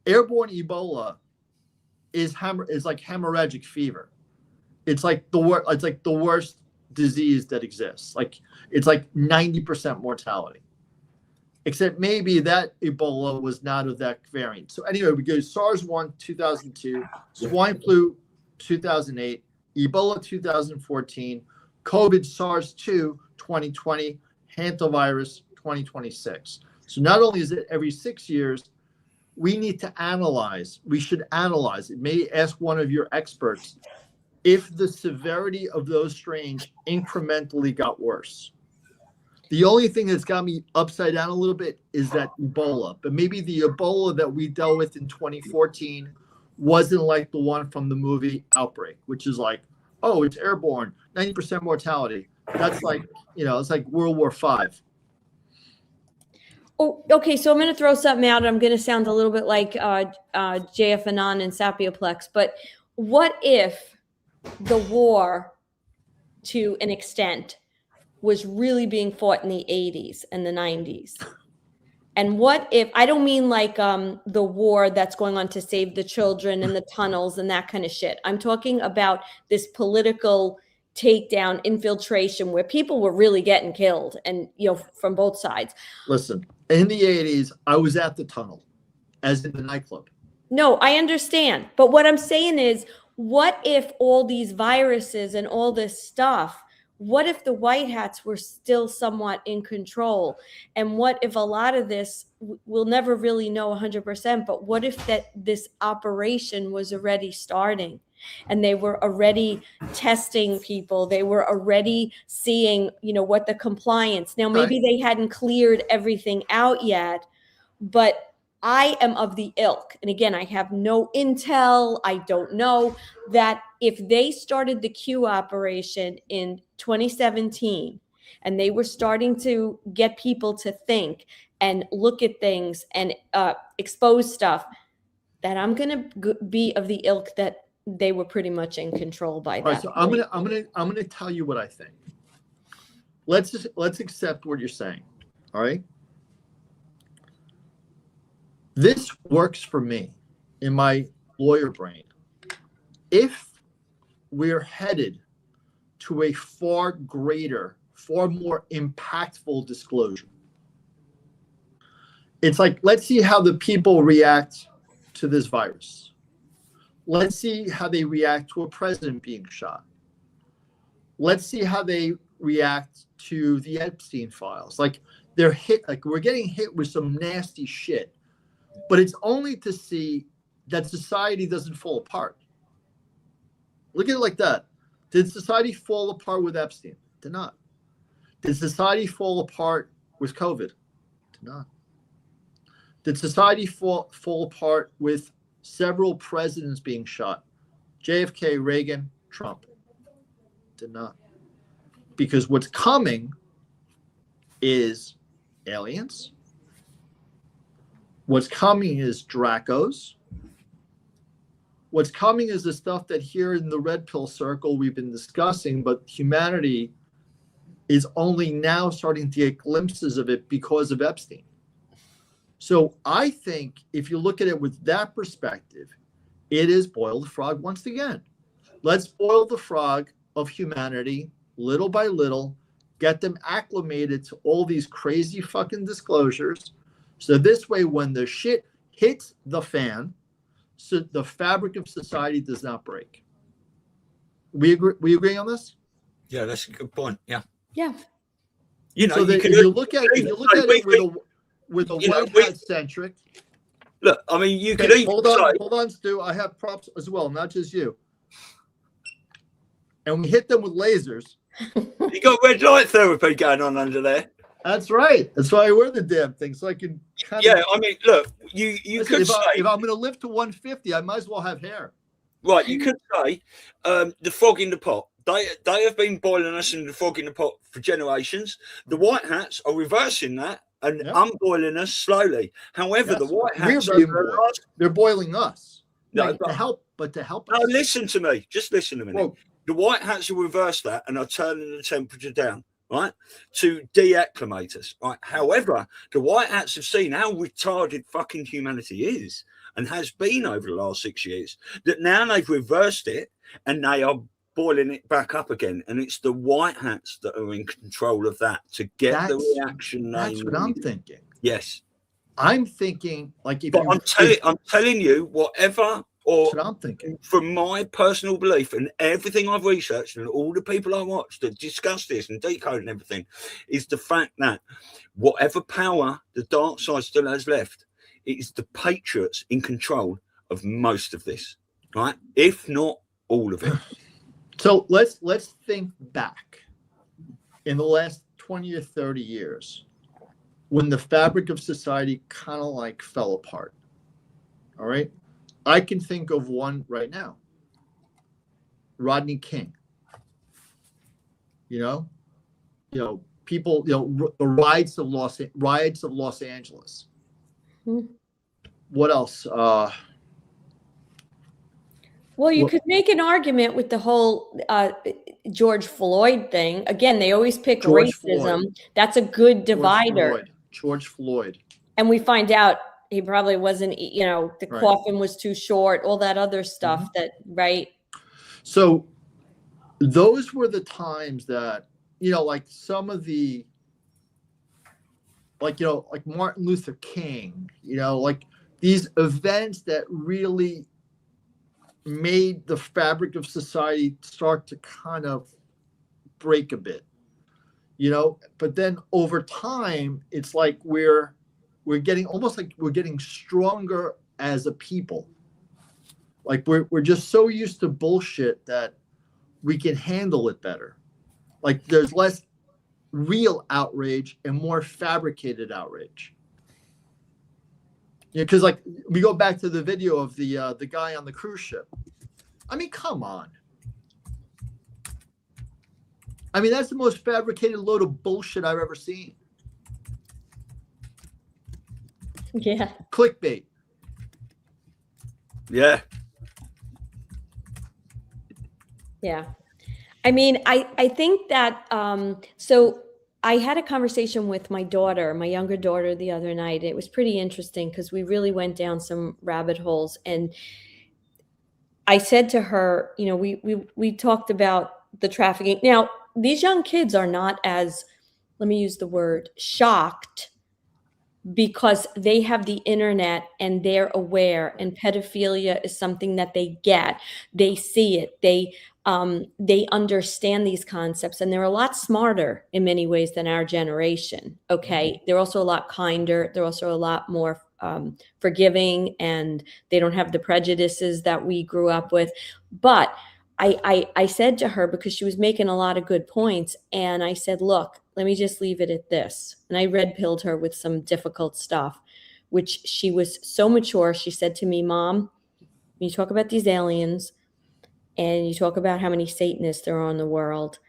S4: Airborne Ebola is like hemorrhagic fever. It's like the worst disease that exists. Like it's like 90% mortality. Except maybe that Ebola was not of that variant. So anyway, we go SARS 1, 2002, swine flu 2008, Ebola 2014, COVID SARS 2 2020, hantavirus 2026. So not only is it every 6 years, we need to analyze. We should analyze it. Maybe ask one of your experts if the severity of those strains incrementally got worse. The only thing that's got me upside down a little bit is that Ebola. But maybe the Ebola that we dealt with in 2014 wasn't like the one from the movie Outbreak, which is like, oh, it's airborne, 90% mortality. That's like, it's like World War V.
S2: Oh, okay. So I'm going to throw something out. I'm going to sound a little bit like JF Anon and Sapioplex. But what if the war, to an extent, was really being fought in the 80s and the 90s? And what if, I don't mean like the war that's going on to save the children and the tunnels and that kind of shit. I'm talking about this political takedown, infiltration, where people were really getting killed, and from both sides.
S4: Listen, in the 80s, I was at the tunnel, as in the nightclub.
S2: No, I understand. But what I'm saying is, what if all these viruses and all this stuff, what if the white hats were still somewhat in control? And what if a lot of this, we'll never really know 100%, but what if this operation was already starting and they were already testing people? They were already seeing, what the compliance. Now, maybe they hadn't cleared everything out yet, but I am of the ilk, and again, I have no intel, I don't know, that if they started the Q operation in 2017 and they were starting to get people to think and look at things and expose stuff, that I'm going to be of the ilk that they were pretty much in control by that.
S4: All right, so I'm gonna tell you what I think. Let's accept what you're saying. All right. This works for me in my lawyer brain. If we're headed to a far greater, far more impactful disclosure, it's like, let's see how the people react to this virus. Let's see how they react to a president being shot. Let's see how they react to the Epstein files. Like we're getting hit with some nasty shit. But it's only to see that society doesn't fall apart. Look at it like that. Did society fall apart with Epstein? Did not. Did society fall apart with COVID? Did not. Did society fall apart with several presidents being shot? JFK, Reagan, Trump? Did not. Because what's coming is aliens. What's coming is Dracos. What's coming is the stuff that here in the red pill circle we've been discussing, but humanity is only now starting to get glimpses of it because of Epstein. So I think if you look at it with that perspective, it is boil the frog once again. Let's boil the frog of humanity little by little, get them acclimated to all these crazy fucking disclosures. So this way, when the shit hits the fan, so the fabric of society does not break. We agree on this?
S3: Yeah, that's a good point. Yeah.
S2: Yeah.
S3: You know,
S4: so if you look at it with a white hat centric.
S3: Look, I mean, you could
S4: okay,
S3: even
S4: hold on, Stu. I have props as well, not just you. And we hit them with lasers.
S3: You got red light therapy going on under there.
S4: That's right. That's why I wear the damn thing, so I can kind
S3: of. Yeah, I mean, look, you
S4: listen,
S3: could
S4: if
S3: say
S4: if I'm going to live to 150, I might as well have hair.
S3: Right, you could say the frog in the pot. They have been boiling us in the frog in the pot for generations. The white hats are reversing that and unboiling us slowly. However, the white hats
S4: they're boiling us.
S3: No,
S4: right, to help us.
S3: No, listen to me. Just listen a minute. Whoa. The white hats will reverse that and are turning the temperature down, right, to deacclimate us. Right. However, the white hats have seen how retarded fucking humanity is and has been over the last 6 years, that now they've reversed it and they are boiling it back up again. And it's the white hats that are in control of that to get the reaction.
S4: That's what I'm thinking.
S3: Yes.
S4: I'm thinking, like, if
S3: but
S4: you,
S3: I'm telling you, whatever, or
S4: that's what I'm thinking.
S3: From my personal belief and everything I've researched and all the people I watched that discuss this and decode and everything, is the fact that whatever power the dark side still has left, it is the Patriots in control of most of this, right? If not all of it.
S4: So let's think back in the last 20 or 30 years when the fabric of society kind of like fell apart. All right. I can think of one right now. Rodney King. You know, people, the riots of Los Angeles. What else?
S2: Well, you could make an argument with the whole George Floyd thing. Again, they always pick racism. Floyd. That's a good divider.
S4: George Floyd.
S2: And we find out he probably wasn't, the coffin was too short, all that other stuff right?
S4: So those were the times that, like some of the, like Martin Luther King, like these events that really made the fabric of society start to kind of break a bit, but then over time, it's like we're getting almost like we're getting stronger as a people. Like we're just so used to bullshit that we can handle it better. Like there's less real outrage and more fabricated outrage. Because like we go back to the video of the guy on the cruise ship. I mean, come on. I mean, that's the most fabricated load of bullshit I've ever seen.
S2: Yeah.
S4: Clickbait.
S3: Yeah.
S2: Yeah. I mean, I think that, so I had a conversation with my younger daughter the other night. It was pretty interesting because we really went down some rabbit holes. And I said to her, we talked about the trafficking. Now, these young kids are not as, let me use the word, shocked because they have the internet and they're aware, and pedophilia is something that they get. They see it. They understand these concepts, and they're a lot smarter in many ways than our generation. Okay. They're also a lot kinder. They're also a lot more forgiving, and they don't have the prejudices that we grew up with. But I said to her, because she was making a lot of good points, and I said, look, let me just leave it at this. And I red-pilled her with some difficult stuff, which she was so mature. She said to me, Mom, when you talk about these aliens and you talk about how many Satanists there are in the world,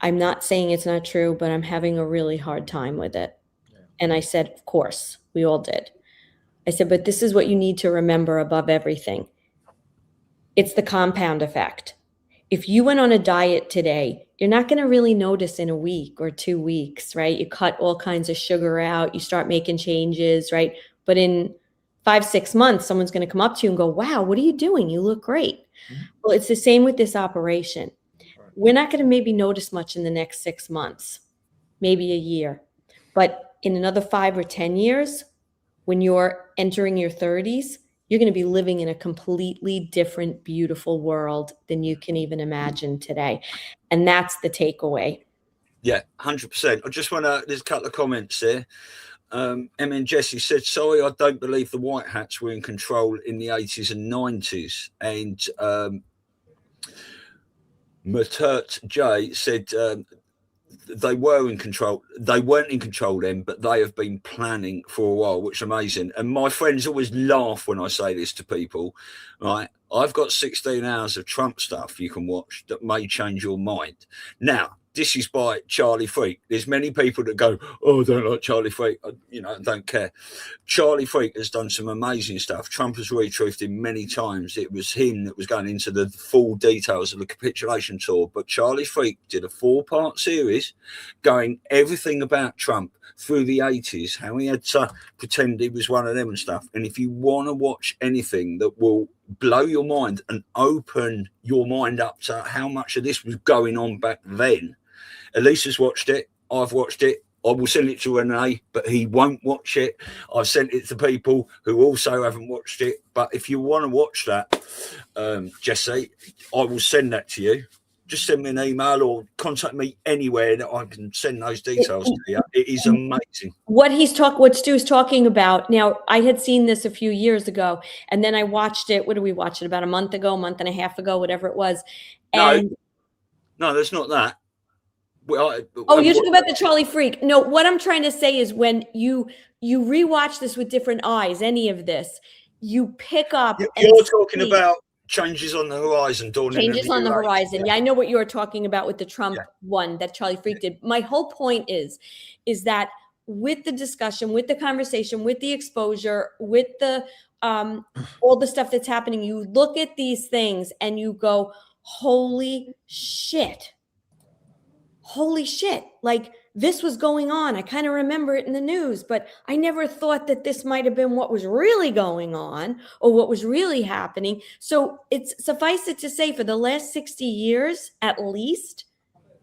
S2: I'm not saying it's not true, but I'm having a really hard time with it. Yeah. And I said, of course, we all did. I said, but this is what you need to remember above everything. It's the compound effect. if you went on a diet today, you're not going to really notice in a week or 2 weeks, right? You cut all kinds of sugar out, you start making changes, right? But in 5-6 months, someone's going to come up to you and go, wow, what are you doing? You look great. Well, it's the same with this operation. We're not going to maybe notice much in the next 6 months, maybe a year. But in another 5 or 10 years, when you're entering your 30s, you're going to be living in a completely different, beautiful world than you can even imagine today. And that's the takeaway.
S3: Yeah, 100%. I just want to, there's a couple of comments there. MN Jesse said, sorry, I don't believe the white hats were in control in the 80s and 90s. And Matert J said they were in control. They weren't in control then, but they have been planning for a while, which is amazing. And my friends always laugh when I say this to people, right? I've got 16 hours of Trump stuff you can watch that may change your mind. Now, this is by Charlie Freak. There's many people that go, oh, I don't like Charlie Freak. You know, don't care. Charlie Freak has done some amazing stuff. Trump has retruthed him many times. It was him that was going into the full details of the capitulation tour. But Charlie Freak did a 4-part series going everything about Trump through the 80s, how he had to pretend he was one of them and stuff. And if you want to watch anything that will blow your mind and open your mind up to how much of this was going on back then, Elisa's watched it. I've watched it. I will send it to Rene, but he won't watch it. I've sent it to people who also haven't watched it. But if you want to watch that, Jesse, I will send that to you. Just send me an email or contact me anywhere that I can send those details to you. It is amazing.
S2: What Stu's talking about. Now, I had seen this a few years ago, and then I watched it. What did we watch it? About a month and a half ago, whatever it was. And
S3: no, that's not that.
S2: You're talking about the Charlie Freak. No, what I'm trying to say is when you rewatch this with different eyes, any of this, you pick up.
S3: You're talking about changes on the horizon.
S2: Changes on the horizon. Yeah, I know what you're talking about with the Trump one that Charlie Freak did. My whole point is that with the discussion, with the conversation, with the exposure, with the all the stuff that's happening, you look at these things and you go, holy shit. Holy shit, like this was going on. I kind of remember it in the news, but I never thought that this might have been what was really going on or what was really happening. So it's suffice it to say for the last 60 years, at least,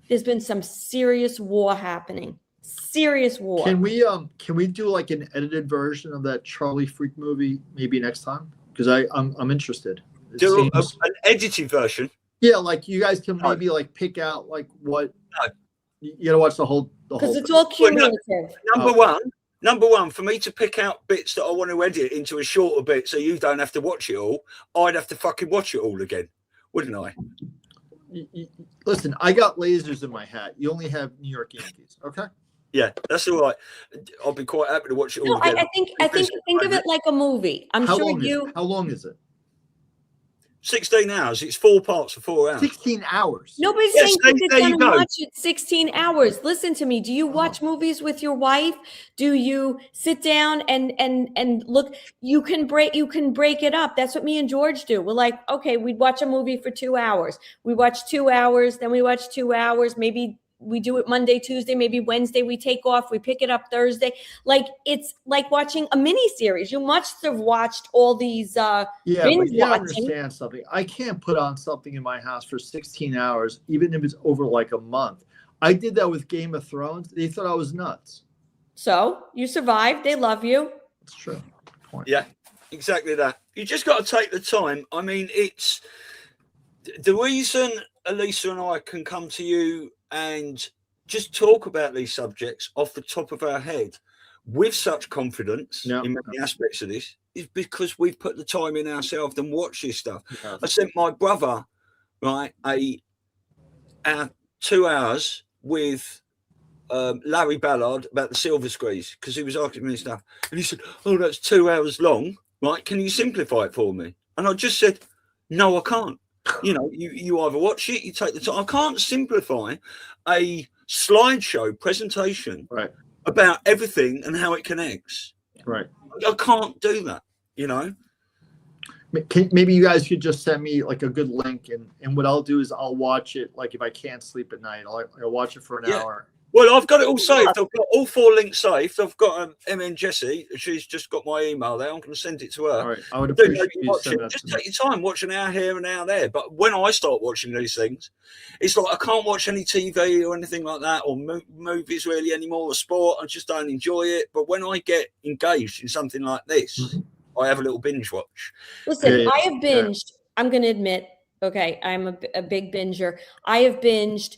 S2: there's been some serious war happening. Serious war.
S4: Can we do like an edited version of that Charlie Freak movie maybe next time? Because I'm interested.
S3: Do an edited version.
S4: Yeah, like you guys can maybe like pick out like what you gotta watch the whole
S2: because it's all cumulative.
S3: Number one, for me to pick out bits that I want to edit into a shorter bit so you don't have to watch it all, I'd have to fucking watch it all again, wouldn't I?
S4: Listen, I got lasers in my hat. You only have New York Yankees, okay?
S3: Yeah, that's all right. I'll be quite happy to watch it all again.
S2: I think of it like a movie. How
S4: long is it?
S3: 16 hours. It's 4 parts for 4 hours.
S4: 16 hours.
S2: Nobody's saying sit down and watch it 16 hours. Listen to me. Do you watch movies with your wife? Do you sit down and look? You can break it up. That's what me and George do. We're like, okay, we'd watch a movie for 2 hours. We watch 2 hours, then we watch 2 hours, maybe we do it Monday, Tuesday, maybe Wednesday. We take off. We pick it up Thursday. Like it's like watching a mini series. You must have watched all these.
S4: But you understand something. I can't put on something in my house for 16 hours, even if it's over like a month. I did that with Game of Thrones. They thought I was nuts.
S2: So you survived. They love you.
S4: It's true.
S3: Yeah, exactly that. You just got to take the time. I mean, it's the reason Elisa and I can come to you and just talk about these subjects off the top of our head with such confidence in many aspects of this is because we've put the time in ourselves and watched this stuff. I sent my brother, right, our 2 hours with Larry Ballard about the silver squeeze because he was asking me stuff. And he said, oh, that's 2 hours long, right? Can you simplify it for me? And I just said, no, I can't. You know, you either watch it, you take the time. I can't simplify a slideshow presentation about everything and how it connects.
S4: Right.
S3: I can't do that, you know.
S4: Maybe you guys could just send me like a good link, and what I'll do is I'll watch it. Like if I can't sleep at night, I'll watch it for an hour.
S3: Well, I've got it all saved. I've got all 4 links saved. I've got Emma and Jessie. She's just got my email there. I'm going to send it to her.
S4: All right, I would appreciate you sending that.
S3: Just take your time, watch an hour here and an hour there. But when I start watching these things, it's like I can't watch any TV or anything like that, or movies really anymore, or sport. I just don't enjoy it. But when I get engaged in something like this, I have a little binge watch.
S2: Listen, I have binged. I'm going to admit, okay, I'm a big binger. I have binged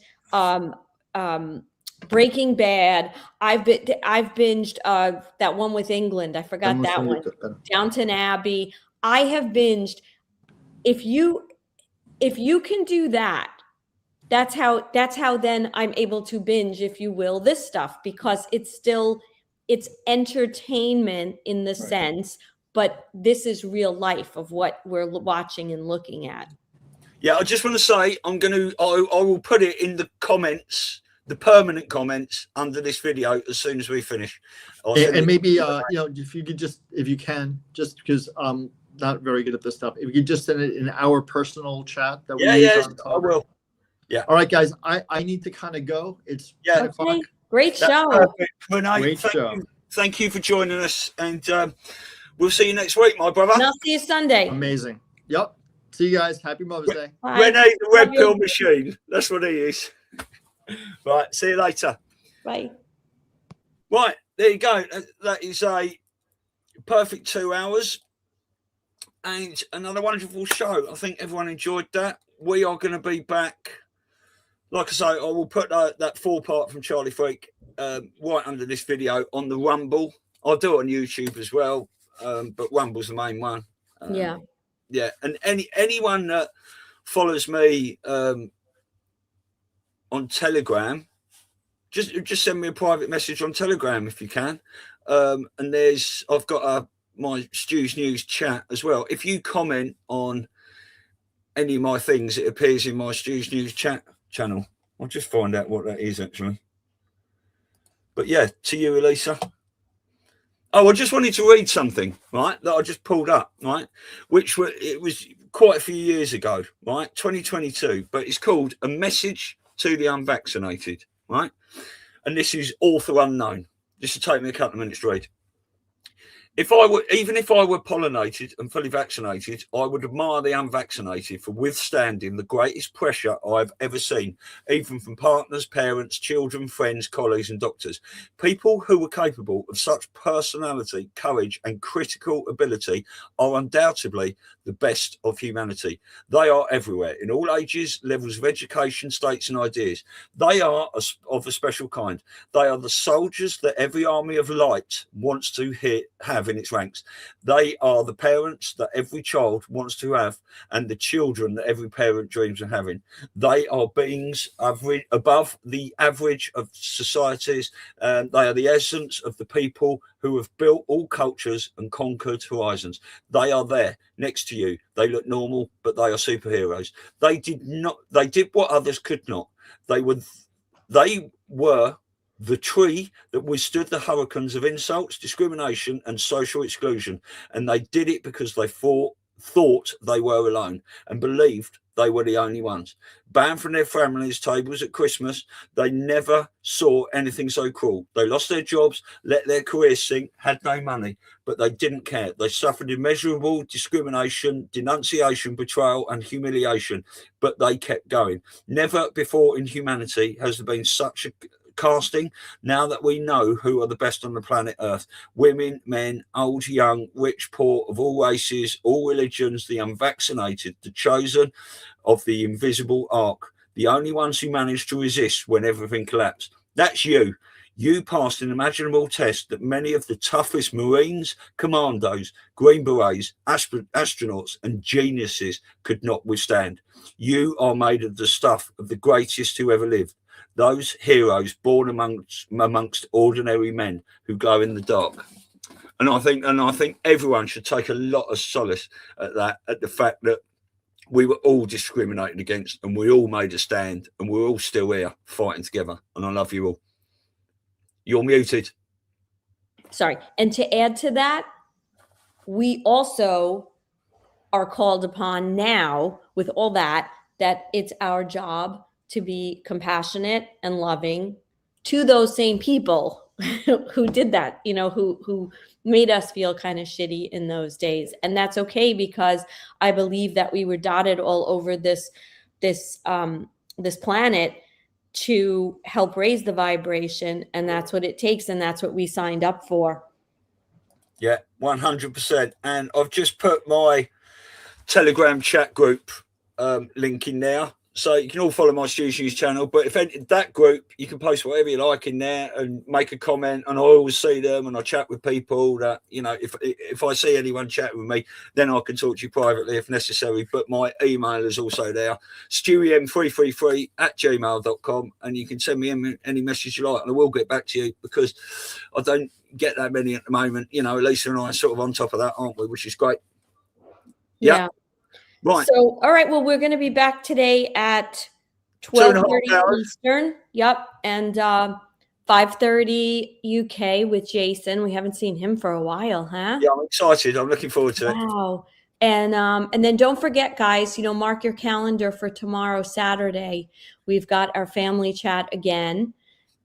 S2: Breaking Bad. I've binged that one with England. I forgot that one. Downton Abbey. I have binged. If you can do that, that's how then I'm able to binge, if you will, this stuff, because it's entertainment in the sense, but this is real life of what we're watching and looking at.
S3: Yeah, I just want to say I will put it in the comments, the permanent comments under this video as soon as we finish.
S4: And maybe if you can, just because I'm not very good at this stuff, if you could just send it in our personal chat that we use on
S3: I will. Yeah.
S4: All right, guys, I need to kind of go. It's 10 o'clock.
S2: Great show.
S3: Rene, thank you for joining us, and we'll see you next week, my brother.
S2: And I'll see you Sunday.
S4: Amazing. Yep. See you guys. Happy Mother's Day.
S3: Rene, the red pill machine. That's what he is. Right. See you later.
S2: Bye.
S3: Right. There you go. That is a perfect 2 hours and another wonderful show. I think everyone enjoyed that. We are going to be back. Like I say, I will put that 4-part from Charlie Freak right under this video on the Rumble. I'll do it on YouTube as well, but Rumble's the main one. Yeah, and anyone that follows me on Telegram, just send me a private message on Telegram if you can. And I've got my Stu's News chat as well. If you comment on any of my things, it appears in my Stu's News chat channel. I'll just find out what that is actually. But yeah, to you, Elisa. Oh, I just wanted to read something, right, that I just pulled up, right, it was quite a few years ago, right, 2022, but it's called A Message to the Unvaccinated, right, and this is author unknown. This will take me a couple of minutes to read. Even if I were pollinated and fully vaccinated, I would admire the unvaccinated for withstanding the greatest pressure I've ever seen, even from partners, parents, children, friends, colleagues, and doctors. People who are capable of such personality, courage, and critical ability are undoubtedly the best of humanity. They are everywhere, in all ages, levels of education, states, and ideas. They are of a special kind. They are the soldiers that every army of light wants to have in its ranks. They are the parents that every child wants to have, and the children that every parent dreams of having. They are beings above the average of societies, and they are the essence of the people who have built all cultures and conquered horizons. They are there next to you. They look normal, but they are superheroes. They did what others could not. They were the tree that withstood the hurricanes of insults, discrimination, and social exclusion. And they did it because they thought they were alone and believed they were the only ones. Banned from their families' tables at Christmas, they never saw anything so cruel. They lost their jobs, let their careers sink, had no money, but they didn't care. They suffered immeasurable discrimination, denunciation, betrayal, and humiliation, but they kept going. Never before in humanity has there been such a casting, now that we know who are the best on the planet Earth. Women, men, old, young, rich, poor, of all races, all religions, the unvaccinated, the chosen of the invisible ark, the only ones who managed to resist when everything collapsed. That's you. You passed an imaginable test that many of the toughest Marines, commandos, Green Berets, astronauts, and geniuses could not withstand. You are made of the stuff of the greatest who ever lived. Those heroes born amongst ordinary men who glow in the dark. And I think everyone should take a lot of solace at that, at the fact that we were all discriminated against and we all made a stand and we're all still here fighting together. And I love you all. You're muted.
S2: Sorry. And to add to that, we also are called upon now with all that it's our job to be compassionate and loving to those same people who did that, who made us feel kind of shitty in those days. And that's okay, because I believe that we were dotted all over this planet to help raise the vibration. And that's what it takes. And that's what we signed up for.
S3: Yeah, 100%. And I've just put my Telegram chat group link in there. So you can all follow my Stu's News channel. But if that group, you can post whatever you like in there and make a comment. And I always see them and I chat with people that, if I see anyone chatting with me, then I can talk to you privately if necessary. But my email is also there, stewiem333@gmail.com. And you can send me any message you like and I will get back to you, because I don't get that many at the moment. Elisa and I are sort of on top of that, aren't we? Which is great.
S2: Yeah.
S3: Right.
S2: So, all right. Well, we're going to be back today at 12:30 Eastern. Yep. And 5:30 UK with Jason. We haven't seen him for a while, huh?
S3: Yeah, I'm excited. I'm looking forward to it.
S2: Wow. And then don't forget, guys, mark your calendar for tomorrow, Saturday. We've got our family chat again.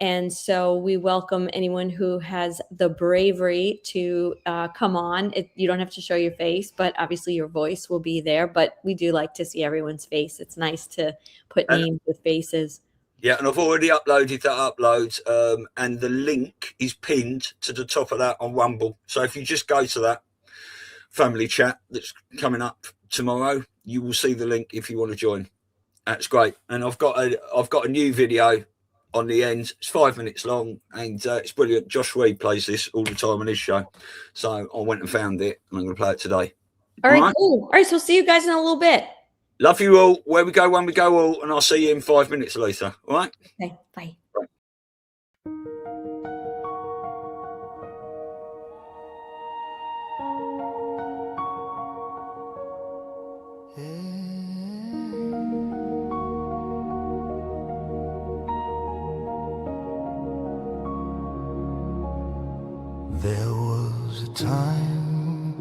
S2: And so we welcome anyone who has the bravery to come on. You don't have to show your face, but obviously your voice will be there. But we do like to see everyone's face. It's nice to put names with faces.
S3: Yeah, and I've already uploaded that upload, and the link is pinned to the top of that on Rumble. So if you just go to that family chat that's coming up tomorrow, you will see the link if you want to join. That's great. And I've got a new video on the end. It's 5 minutes long and it's brilliant. Josh Reed plays this all the time on his show. So I went and found it and I'm going to play it today.
S2: All right, cool. All right, so see you guys in a little bit.
S3: Love you all. Where we go, when we go all. And I'll see you in 5 minutes, Lisa. All right?
S2: Okay, bye.
S12: There was a time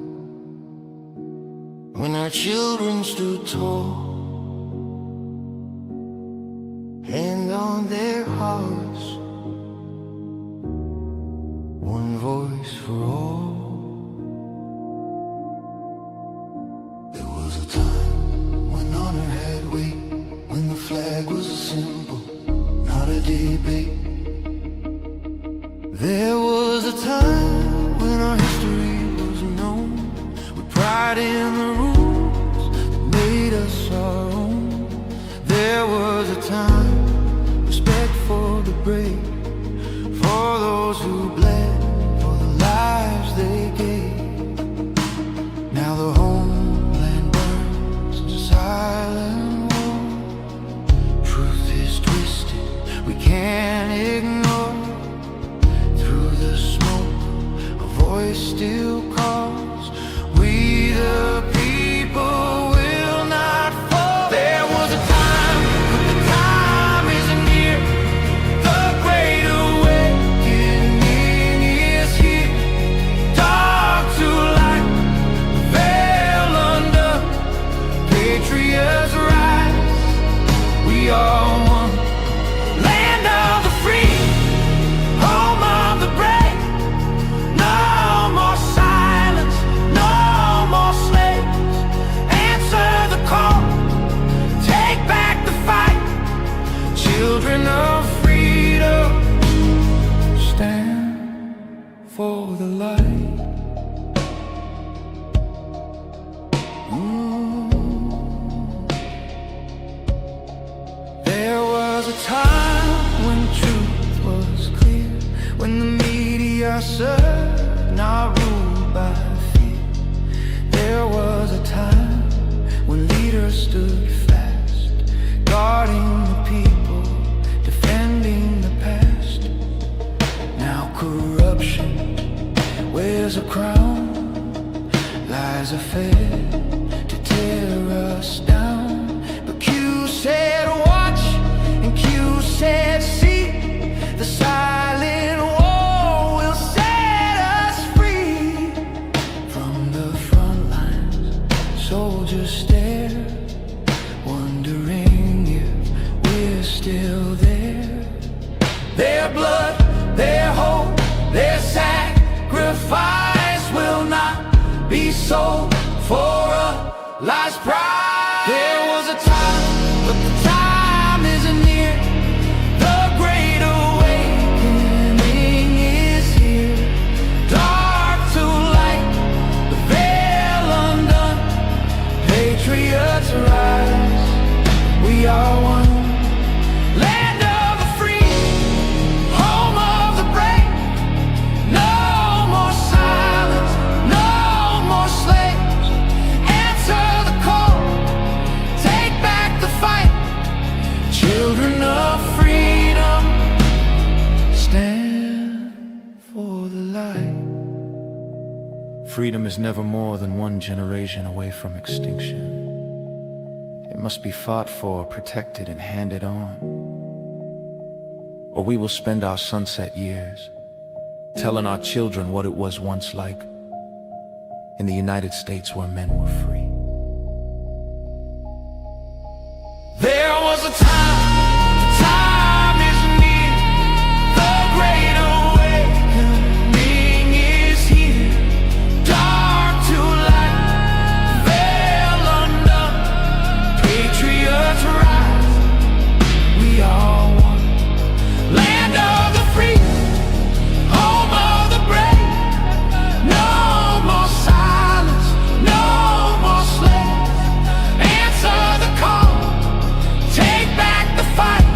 S12: when our children stood tall, hand on their hearts, one voice for all. There was a time when honor had weight, when the flag was a symbol, not a debate. There was a time when our history was known, with pride in the rules that made us our own. There was a time, respect for the brave, for those who bled, for the lives they gave. Now the homeland burns in silent war. Truth is twisted, we can't ignore. Voice still calls, we the people will not fall. There was a time, but the time isn't near. The great awakening is here. Dark to light, veil under, patriots rise. We are one, land of the free, home of the brave. Children of freedom, stand for the light. There was a time when truth was clear, when the media served, not ruled by fear. There was a time when leaders stood fast, guarding the people, defending the past. Now corruption wears a crown, lies are fed to tear us down. But Q said watch and Q said see, the silent war will set us free. From the front lines, so still there. Their blood, their hope, their sacrifice will not be sold for a last prize. There was a time, but the time isn't near. The great awakening is here. Dark to light, the veil undone. Patriots rise, we are one. Land of the free, home of the brave. No more silence, no more slaves. Answer the call, take back the fight. Children of freedom, stand for the light.
S13: Freedom is never more than one generation away from extinction. It must be fought for, protected, and handed on. Or we will spend our sunset years telling our children what it was once like in the United States where men were free.
S12: There was a time, the time is near. The great awakening is here. Dark to light, veil undone. Patriots rise, we are one. Land of the free, home of the brave. No more silence, no more slaves. Answer the call, take back the fight.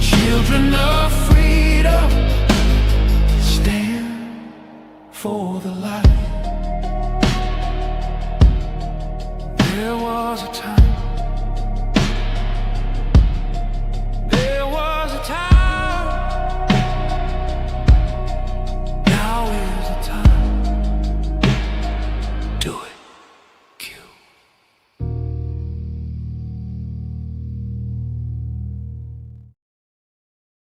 S12: Children of freedom, stand for the light. There was a time,